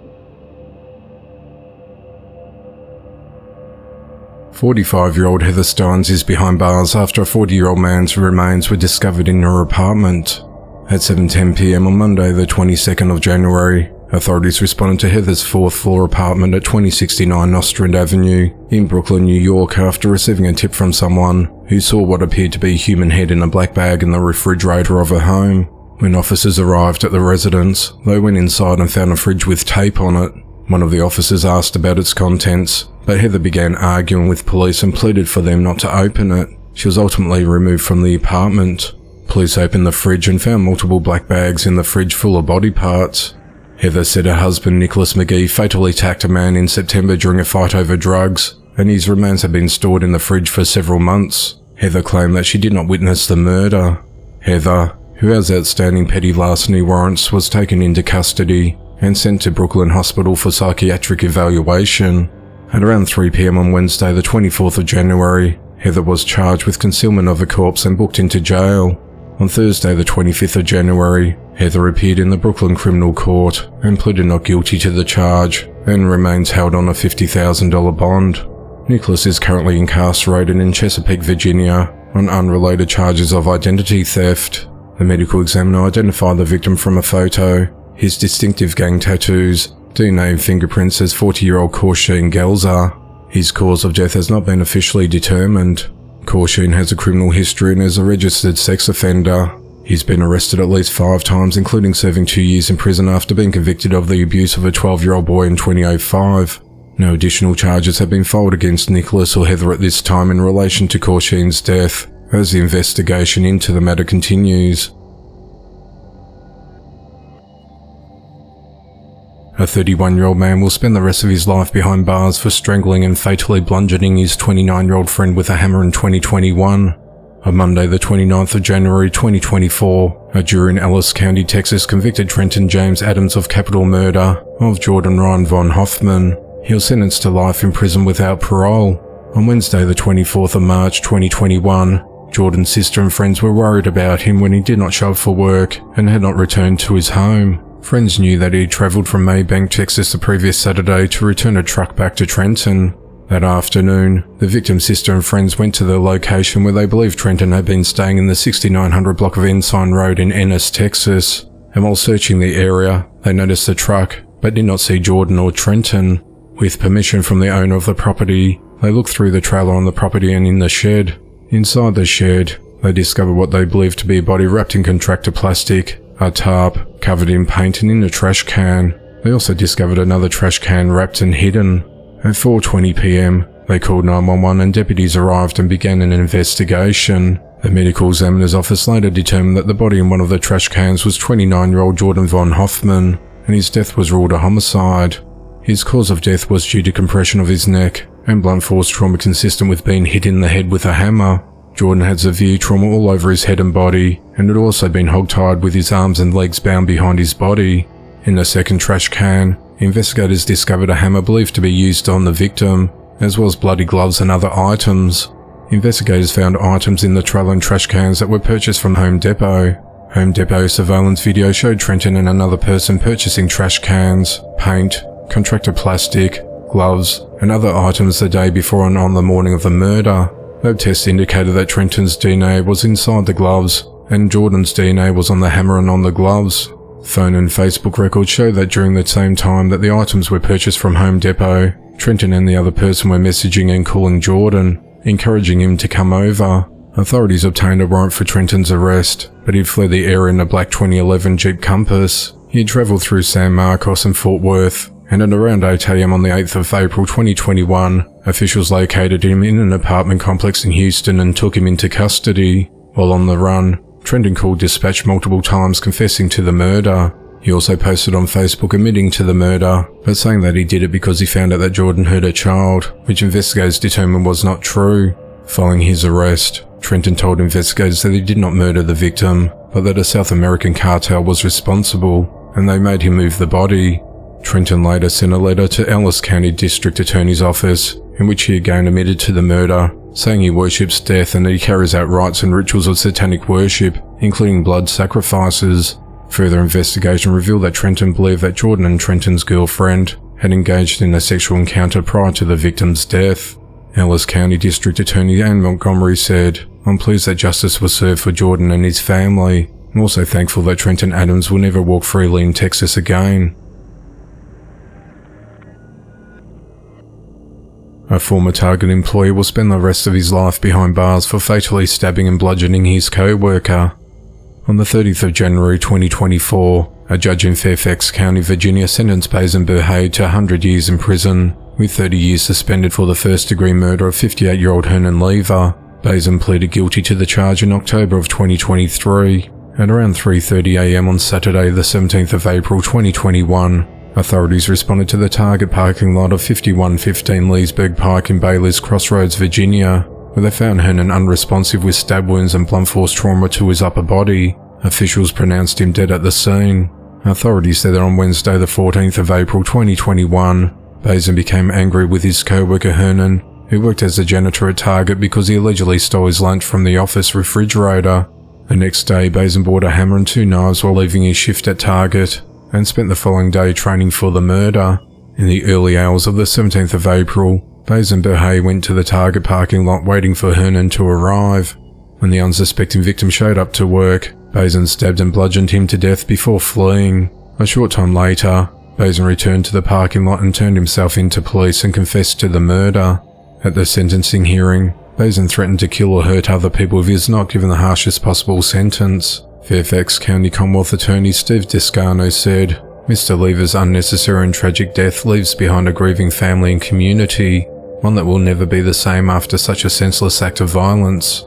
45-year-old Heather Steins is behind bars after a 40-year-old man's remains were discovered in her apartment. At 7:10 p.m. on Monday, the 22nd of January, authorities responded to Heather's fourth-floor apartment at 2069 Nostrand Avenue in Brooklyn, New York, after receiving a tip from someone who saw what appeared to be a human head in a black bag in the refrigerator of her home. When officers arrived at the residence, they went inside and found a fridge with tape on it. One of the officers asked about its contents, but Heather began arguing with police and pleaded for them not to open it. She was ultimately removed from the apartment. Police opened the fridge and found multiple black bags in the fridge full of body parts. Heather said her husband, Nicholas McGee, fatally attacked a man in September during a fight over drugs, and his remains had been stored in the fridge for several months. Heather claimed that she did not witness the murder. Heather, who has outstanding petty larceny warrants, was taken into custody and sent to Brooklyn Hospital for psychiatric evaluation. At around 3 p.m. on Wednesday, the 24th of January, Heather was charged with concealment of a corpse and booked into jail. On Thursday, the 25th of January, Heather appeared in the Brooklyn Criminal Court and pleaded not guilty to the charge and remains held on a $50,000 bond. Nicholas is currently incarcerated in Chesapeake, Virginia, on unrelated charges of identity theft. The medical examiner identified the victim from a photo, his distinctive gang tattoos, DNA and fingerprints as 40-year-old Korshin Gelzer. His cause of death has not been officially determined. Korshin has a criminal history and is a registered sex offender. He's been arrested at least 5 times, including serving 2 years in prison after being convicted of the abuse of a 12-year-old boy in 2005. No additional charges have been filed against Nicholas or Heather at this time in relation to Korshin's death, as the investigation into the matter continues. A 31-year-old man will spend the rest of his life behind bars for strangling and fatally bludgeoning his 29-year-old friend with a hammer in 2021. On Monday the 29th of January 2024, a jury in Ellis County, Texas convicted Trenton James Adams of capital murder of Jordan Ryan von Hoffman. He was sentenced to life in prison without parole. On Wednesday the 24th of March 2021, Jordan's sister and friends were worried about him when he did not show up for work and had not returned to his home. Friends knew that he had travelled from Maybank, Texas the previous Saturday to return a truck back to Trenton. That afternoon, the victim's sister and friends went to the location where they believed Trenton had been staying in the 6900 block of Ensign Road in Ennis, Texas, and while searching the area, they noticed the truck but did not see Jordan or Trenton. With permission from the owner of the property, they looked through the trailer on the property and in the shed. Inside the shed, they discovered what they believed to be a body wrapped in contractor plastic, a tarp covered in paint, and in a trash can. They also discovered another trash can wrapped and hidden. At 4:20 p.m, they called 911 and deputies arrived and began an investigation. The medical examiner's office later determined that the body in one of the trash cans was 29-year-old Jordan von Hoffman, and his death was ruled a homicide. His cause of death was due to compression of his neck and blunt force trauma consistent with being hit in the head with a hammer. Jordan had severe trauma all over his head and body, and had also been hog-tied with his arms and legs bound behind his body. In the second trash can, investigators discovered a hammer believed to be used on the victim, as well as bloody gloves and other items. Investigators found items in the trailer and trash cans that were purchased from Home Depot. Home Depot surveillance video showed Trenton and another person purchasing trash cans, paint, contractor plastic, gloves, and other items the day before and on the morning of the murder. Lab tests indicated that Trenton's DNA was inside the gloves, and Jordan's DNA was on the hammer and on the gloves. Phone and Facebook records show that during the same time that the items were purchased from Home Depot, Trenton and the other person were messaging and calling Jordan, encouraging him to come over. Authorities obtained a warrant for Trenton's arrest, but he fled the area in a black 2011 Jeep Compass. He had travelled through San Marcos and Fort Worth, and at around 8 a.m. on the 8th of April 2021, officials located him in an apartment complex in Houston and took him into custody. While on the run, Trenton called dispatch multiple times confessing to the murder. He also posted on Facebook admitting to the murder, but saying that he did it because he found out that Jordan hurt a child, which investigators determined was not true. Following his arrest, Trenton told investigators that he did not murder the victim, but that a South American cartel was responsible, and they made him move the body. Trenton later sent a letter to Ellis County District Attorney's Office, in which he again admitted to the murder, saying he worships death and that he carries out rites and rituals of satanic worship, including blood sacrifices. Further investigation revealed that Trenton believed that Jordan and Trenton's girlfriend had engaged in a sexual encounter prior to the victim's death. Ellis County District Attorney Ann Montgomery said, "I'm pleased that justice was served for Jordan and his family. I'm also thankful that Trenton Adams will never walk freely in Texas again." A former Target employee will spend the rest of his life behind bars for fatally stabbing and bludgeoning his co-worker. On the 30th of January 2024, a judge in Fairfax County, Virginia sentenced Basin Burhay to 100 years in prison, with 30 years suspended for the first-degree murder of 58-year-old Hernan Lever. Basin pleaded guilty to the charge in October of 2023. At around 3:30 a.m. on Saturday, the 17th of April 2021, authorities responded to the Target parking lot of 5115 Leesburg Pike in Baylor's Crossroads, Virginia, where they found Hernan unresponsive with stab wounds and blunt force trauma to his upper body. Officials pronounced him dead at the scene. Authorities said that on Wednesday the 14th of April 2021, Basin became angry with his co-worker Hernan, who worked as a janitor at Target, because he allegedly stole his lunch from the office refrigerator. The next day, Basin bought a hammer and 2 knives while leaving his shift at Target, and spent the following day training for the murder. In the early hours of the 17th of April, Basin Burhay went to the Target parking lot waiting for Hernan to arrive. When the unsuspecting victim showed up to work, Basin stabbed and bludgeoned him to death before fleeing. A short time later, Basin returned to the parking lot and turned himself in to police and confessed to the murder. At the sentencing hearing, Basin threatened to kill or hurt other people if he is not given the harshest possible sentence. Fairfax County Commonwealth Attorney Steve Descano said, "Mr. Lever's unnecessary and tragic death leaves behind a grieving family and community, one that will never be the same after such a senseless act of violence."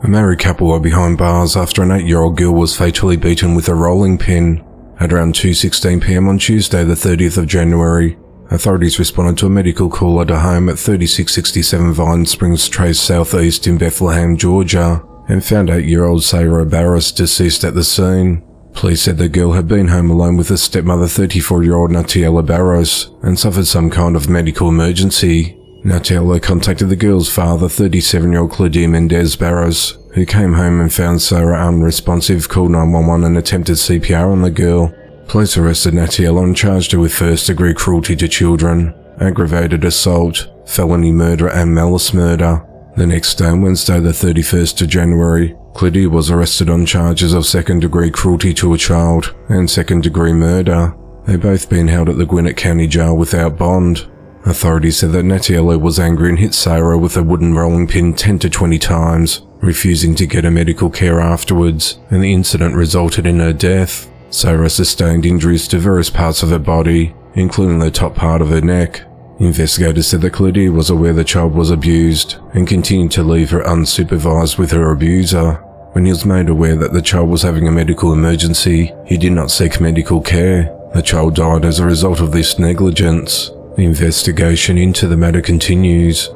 A married couple are behind bars after an 8-year-old girl was fatally beaten with a rolling pin. At around 2:16 p.m. on Tuesday the 30th of January, authorities responded to a medical call at a home at 3667 Vine Springs Trace Southeast in Bethlehem, Georgia, and found 8-year-old Sarah Barris deceased at the scene. Police said the girl had been home alone with her stepmother, 34-year-old Natiela Barros, and suffered some kind of medical emergency. Natiela contacted the girl's father, 37-year-old Claudia Mendez Barros, who came home and found Sarah unresponsive, called 911 and attempted CPR on the girl. Police arrested Natiela and charged her with first-degree cruelty to children, aggravated assault, felony murder and malice murder. The next day, Wednesday the 31st of January, Claudia was arrested on charges of second-degree cruelty to a child and second-degree murder. They'd both been held at the Gwinnett County Jail without bond. Authorities said that Natiela was angry and hit Sarah with a wooden rolling pin 10 to 20 times, refusing to get her medical care afterwards, and the incident resulted in her death. Sarah sustained injuries to various parts of her body, including the top part of her neck. Investigators said that Claudia was aware the child was abused and continued to leave her unsupervised with her abuser. When he was made aware that the child was having a medical emergency, he did not seek medical care. The child died as a result of this negligence. The investigation into the matter continues.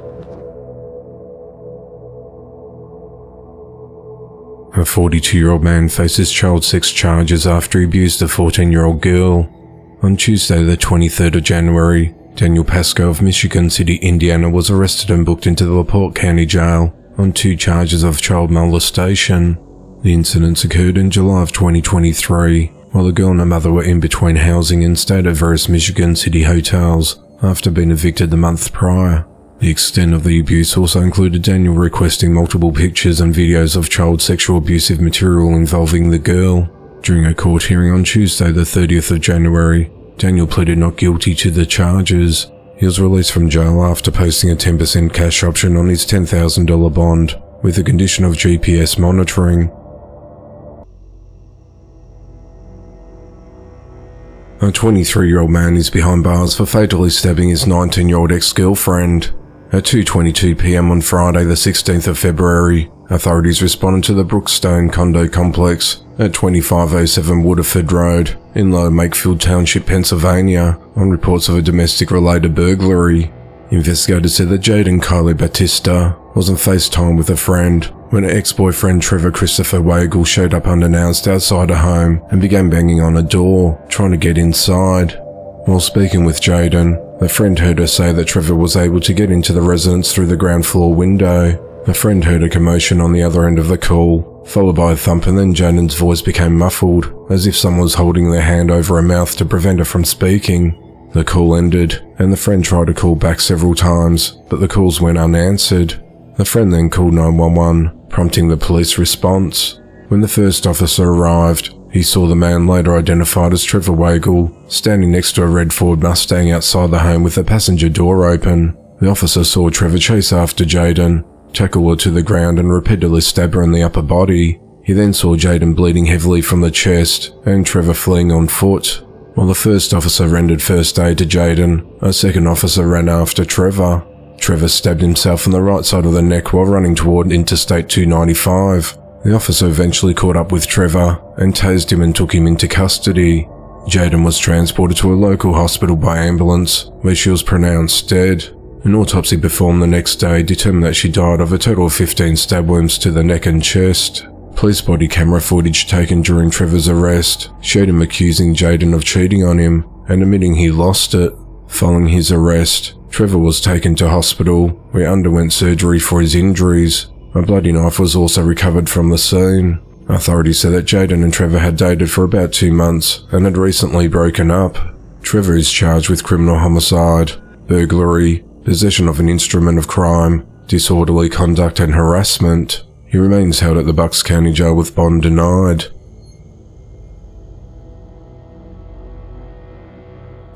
A 42-year-old man faces child sex charges after he abused a 14-year-old girl. On Tuesday the 23rd of January, Daniel Pascoe of Michigan City, Indiana was arrested and booked into the LaPorte County Jail on 2 charges of child molestation. The incidents occurred in July of 2023, while the girl and her mother were in between housing and stayed at various Michigan City hotels after being evicted the month prior. The extent of the abuse also included Daniel requesting multiple pictures and videos of child sexual abusive material involving the girl. During a court hearing on Tuesday the 30th of January, Daniel pleaded not guilty to the charges. He was released from jail after posting a 10% cash option on his $10,000 bond, with the condition of GPS monitoring. A 23-year-old man is behind bars for fatally stabbing his 19-year-old ex-girlfriend. At 2:22 p.m. on Friday the 16th of February, authorities responded to the Brookstone condo complex at 2507 Waterford Road in Lower Makefield Township, Pennsylvania, on reports of a domestic-related burglary. Investigators said that Jaden Kylie Batista was on FaceTime with a friend when her ex-boyfriend Trevor Christopher Wagle showed up unannounced outside her home and began banging on a door, trying to get inside. While speaking with Jaden, the friend heard her say that Trevor was able to get into the residence through the ground floor window. The friend heard a commotion on the other end of the call, followed by a thump, and then Jaden's voice became muffled, as if someone was holding their hand over her mouth to prevent her from speaking. The call ended, and the friend tried to call back several times, but the calls went unanswered. The friend then called 911, prompting the police response. When the first officer arrived, he saw the man, later identified as Trevor Wagle, standing next to a red Ford Mustang outside the home with the passenger door open. The officer saw Trevor chase after Jaden, tackle her to the ground and repeatedly stab her in the upper body. He then saw Jaden bleeding heavily from the chest and Trevor fleeing on foot. While the first officer rendered first aid to Jaden, a second officer ran after Trevor. Trevor stabbed himself on the right side of the neck while running toward Interstate 295. The officer eventually caught up with Trevor and tased him and took him into custody. Jaden was transported to a local hospital by ambulance, where she was pronounced dead. An autopsy performed the next day determined that she died of a total of 15 stab wounds to the neck and chest. Police body camera footage taken during Trevor's arrest showed him accusing Jaden of cheating on him and admitting he lost it. Following his arrest, Trevor was taken to hospital, where he underwent surgery for his injuries. A bloody knife was also recovered from the scene. Authorities said that Jaden and Trevor had dated for about 2 months and had recently broken up. Trevor is charged with criminal homicide, burglary, possession of an instrument of crime, disorderly conduct and harassment. He remains held at the Bucks County Jail with bond denied.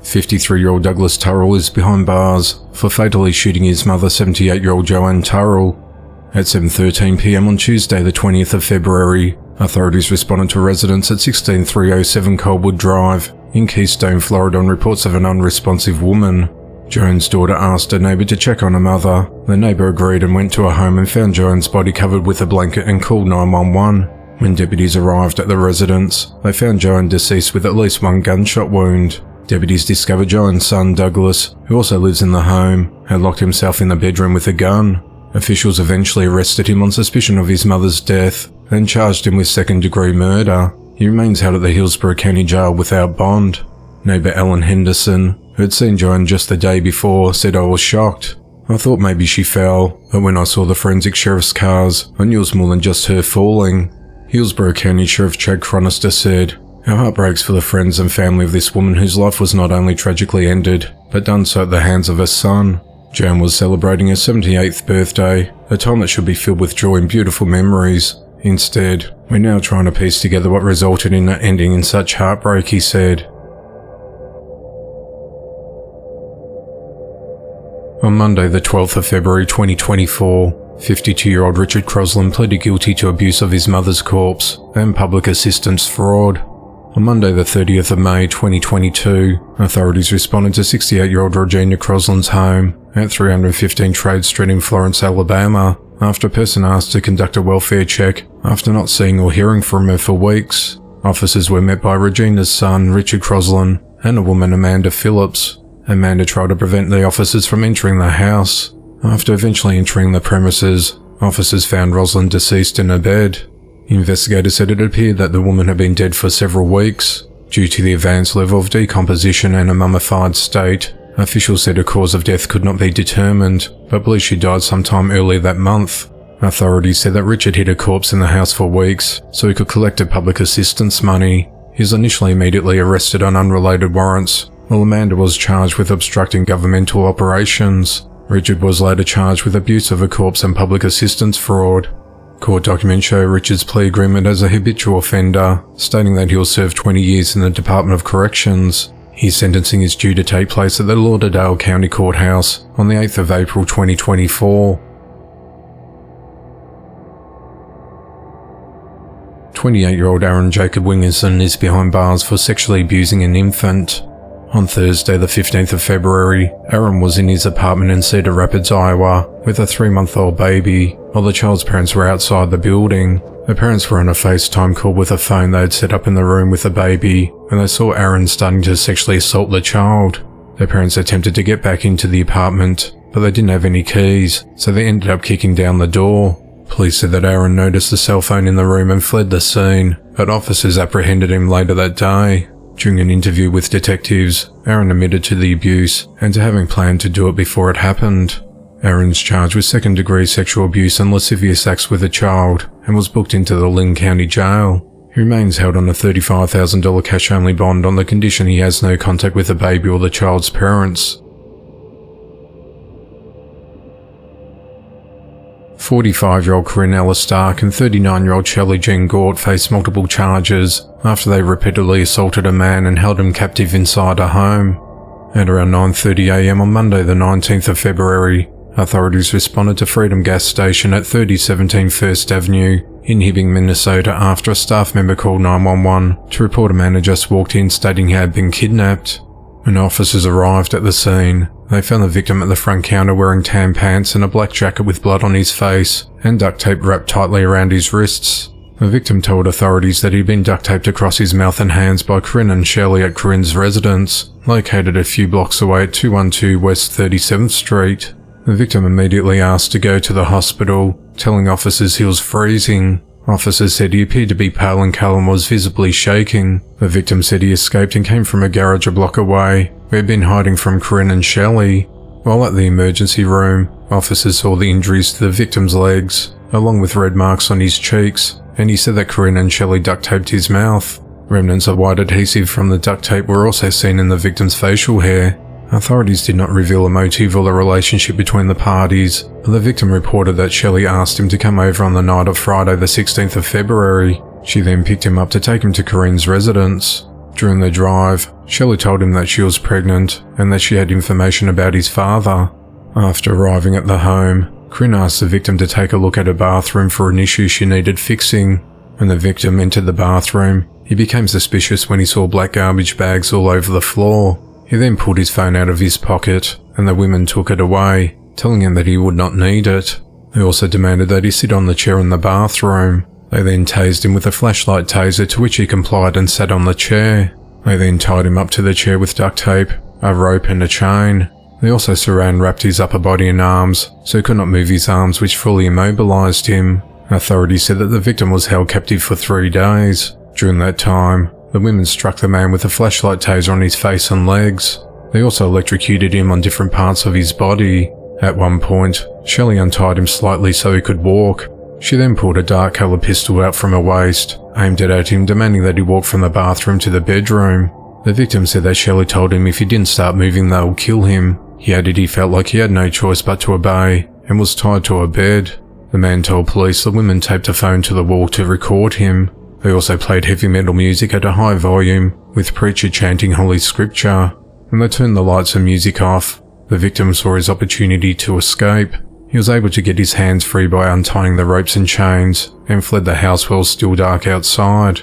53-year-old Douglas Turrell is behind bars for fatally shooting his mother, 78-year-old Joanne Turrell. At 7:13 p.m. on Tuesday the 20th of February, authorities responded to residents at 16307 Coldwood Drive in Keystone, Florida on reports of an unresponsive woman. Joan's daughter asked her neighbor to check on her mother. The neighbor agreed and went to her home and found Joan's body covered with a blanket and called 911. When deputies arrived at the residence, they found Joan deceased with at least 1 gunshot wound. Deputies discovered Joan's son, Douglas, who also lives in the home, had locked himself in the bedroom with a gun. Officials eventually arrested him on suspicion of his mother's death, and charged him with second-degree murder. He remains held at the Hillsborough County Jail without bond. Neighbour Ellen Henderson, who had seen Joan just the day before, said, "I was shocked. I thought maybe she fell, but when I saw the forensic sheriff's cars, I knew it was more than just her falling." Hillsborough County Sheriff Chad Chronister said, "Our heart breaks for the friends and family of this woman whose life was not only tragically ended, but done so at the hands of her son. Joan was celebrating her 78th birthday, a time that should be filled with joy and beautiful memories. Instead, we're now trying to piece together what resulted in that ending in such heartbreak," he said. On Monday the 12th of February 2024, 52-year-old Richard Crosland pleaded guilty to abuse of his mother's corpse and public assistance fraud. On Monday the 30th of May 2022, authorities responded to 68-year-old Regina Crosland's home at 315 Trade Street in Florence, Alabama, after a person asked to conduct a welfare check after not seeing or hearing from her for weeks. Officers were met by Regina's son, Richard Crosland, and a woman, Amanda Phillips. Amanda tried to prevent the officers from entering the house. After eventually entering the premises, officers found Rosalind deceased in her bed. Investigators said it appeared that the woman had been dead for several weeks. Due to the advanced level of decomposition and a mummified state, officials said her cause of death could not be determined, but believed she died sometime earlier that month. Authorities said that Richard hid a corpse in the house for weeks so he could collect her public assistance money. He was initially immediately arrested on unrelated warrants, while Amanda was charged with obstructing governmental operations. Richard was later charged with abuse of a corpse and public assistance fraud. Court documents show Richard's plea agreement as a habitual offender, stating that he will serve 20 years in the Department of Corrections. His sentencing is due to take place at the Lauderdale County Courthouse on the 8th of April 2024. 28-year-old Aaron Jacob Wingerson is behind bars for sexually abusing an infant. On Thursday the 15th of February, Aaron was in his apartment in Cedar Rapids, Iowa, with a 3-month-old baby, while the child's parents were outside the building. The parents were on a FaceTime call with a phone they had set up in the room with the baby, when they saw Aaron starting to sexually assault the child. Their parents attempted to get back into the apartment, but they didn't have any keys, so they ended up kicking down the door. Police said that Aaron noticed the cell phone in the room and fled the scene, but officers apprehended him later that day. During an interview with detectives, Aaron admitted to the abuse and to having planned to do it before it happened. Aaron's charged with second-degree sexual abuse and lascivious acts with a child and was booked into the Lynn County Jail. He remains held on a $35,000 cash-only bond on the condition he has no contact with the baby or the child's parents. 45-year-old Corinne Ellis Stark and 39-year-old Shelley Jean Gort face multiple charges after they repeatedly assaulted a man and held him captive inside a home. At around 9:30 a.m. on Monday the 19th of February, authorities responded to Freedom Gas Station at 3017 First Avenue in Hibbing, Minnesota after a staff member called 911 to report a man had just walked in stating he had been kidnapped. When officers arrived at the scene, they found the victim at the front counter wearing tan pants and a black jacket with blood on his face and duct tape wrapped tightly around his wrists. The victim told authorities that he'd been duct taped across his mouth and hands by Corinne and Shelley at Corinne's residence, located a few blocks away at 212 West 37th Street. The victim immediately asked to go to the hospital, telling officers he was freezing. Officers said he appeared to be pale in colour and was visibly shaking. The victim said he escaped and came from a garage a block away, where he'd been hiding from Corinne and Shelley. While at the emergency room, officers saw the injuries to the victim's legs, along with red marks on his cheeks, and he said that Corinne and Shelley duct taped his mouth. Remnants of white adhesive from the duct tape were also seen in the victim's facial hair. Authorities did not reveal a motive or the relationship between the parties, but the victim reported that Shelley asked him to come over on the night of Friday the 16th of February. She then picked him up to take him to Corinne's residence. During the drive, Shelley told him that she was pregnant and that she had information about his father. After arriving at the home, Corinne asked the victim to take a look at her bathroom for an issue she needed fixing. When the victim entered the bathroom, he became suspicious when he saw black garbage bags all over the floor. He then pulled his phone out of his pocket, and the women took it away, telling him that he would not need it. They also demanded that he sit on the chair in the bathroom. They then tased him with a flashlight taser, to which he complied and sat on the chair. They then tied him up to the chair with duct tape, a rope and a chain. They also saran wrapped his upper body and arms, so he could not move his arms, which fully immobilized him. Authorities said that the victim was held captive for 3 days. During that time, the women struck the man with a flashlight taser on his face and legs. They also electrocuted him on different parts of his body. At one point, Shelley untied him slightly so he could walk. She then pulled a dark-coloured pistol out from her waist, aimed it at him, demanding that he walk from the bathroom to the bedroom. The victim said that Shelley told him if he didn't start moving, they would kill him. He added he felt like he had no choice but to obey, and was tied to a bed. The man told police the women taped a phone to the wall to record him. They also played heavy metal music at a high volume, with preacher chanting Holy Scripture. When they turned the lights and music off, the victim saw his opportunity to escape. He was able to get his hands free by untying the ropes and chains, and fled the house while still dark outside.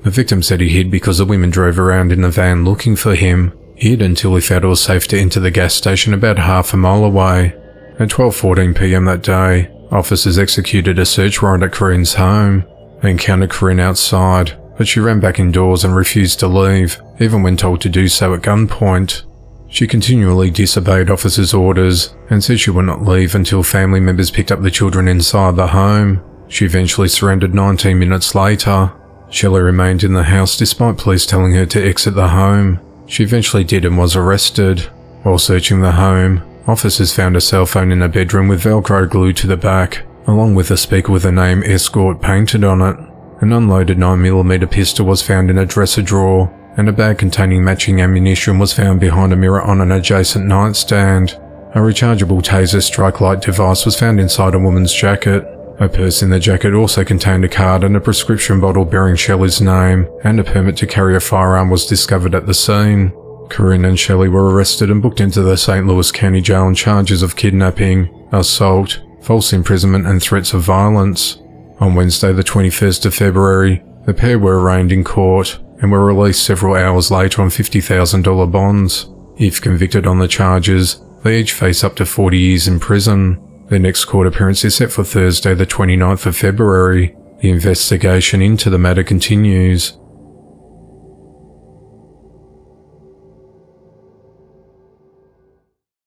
The victim said he hid because the women drove around in the van looking for him. He hid until he felt it was safe to enter the gas station about half a mile away. At 12:14 p.m. that day, officers executed a search warrant at Corinne's home. They encountered Corinne outside, but she ran back indoors and refused to leave, even when told to do so at gunpoint. She continually disobeyed officers' orders and said she would not leave until family members picked up the children inside the home. She eventually surrendered 19 minutes later. Shelley remained in the house despite police telling her to exit the home. She eventually did and was arrested. While searching the home, officers found a cell phone in a bedroom with Velcro glued to the back, along with a speaker with the name Escort painted on it. An unloaded 9mm pistol was found in a dresser drawer, and a bag containing matching ammunition was found behind a mirror on an adjacent nightstand. A rechargeable taser strike light device was found inside a woman's jacket. A purse in the jacket also contained a card and a prescription bottle bearing Shelley's name, and a permit to carry a firearm was discovered at the scene. Corinne and Shelley were arrested and booked into the St. Louis County Jail on charges of kidnapping, assault, false imprisonment and threats of violence. On Wednesday the 21st of February, the pair were arraigned in court and were released several hours later on $50,000 bonds. If convicted on the charges, they each face up to 40 years in prison. Their next court appearance is set for Thursday the 29th of February. The investigation into the matter continues.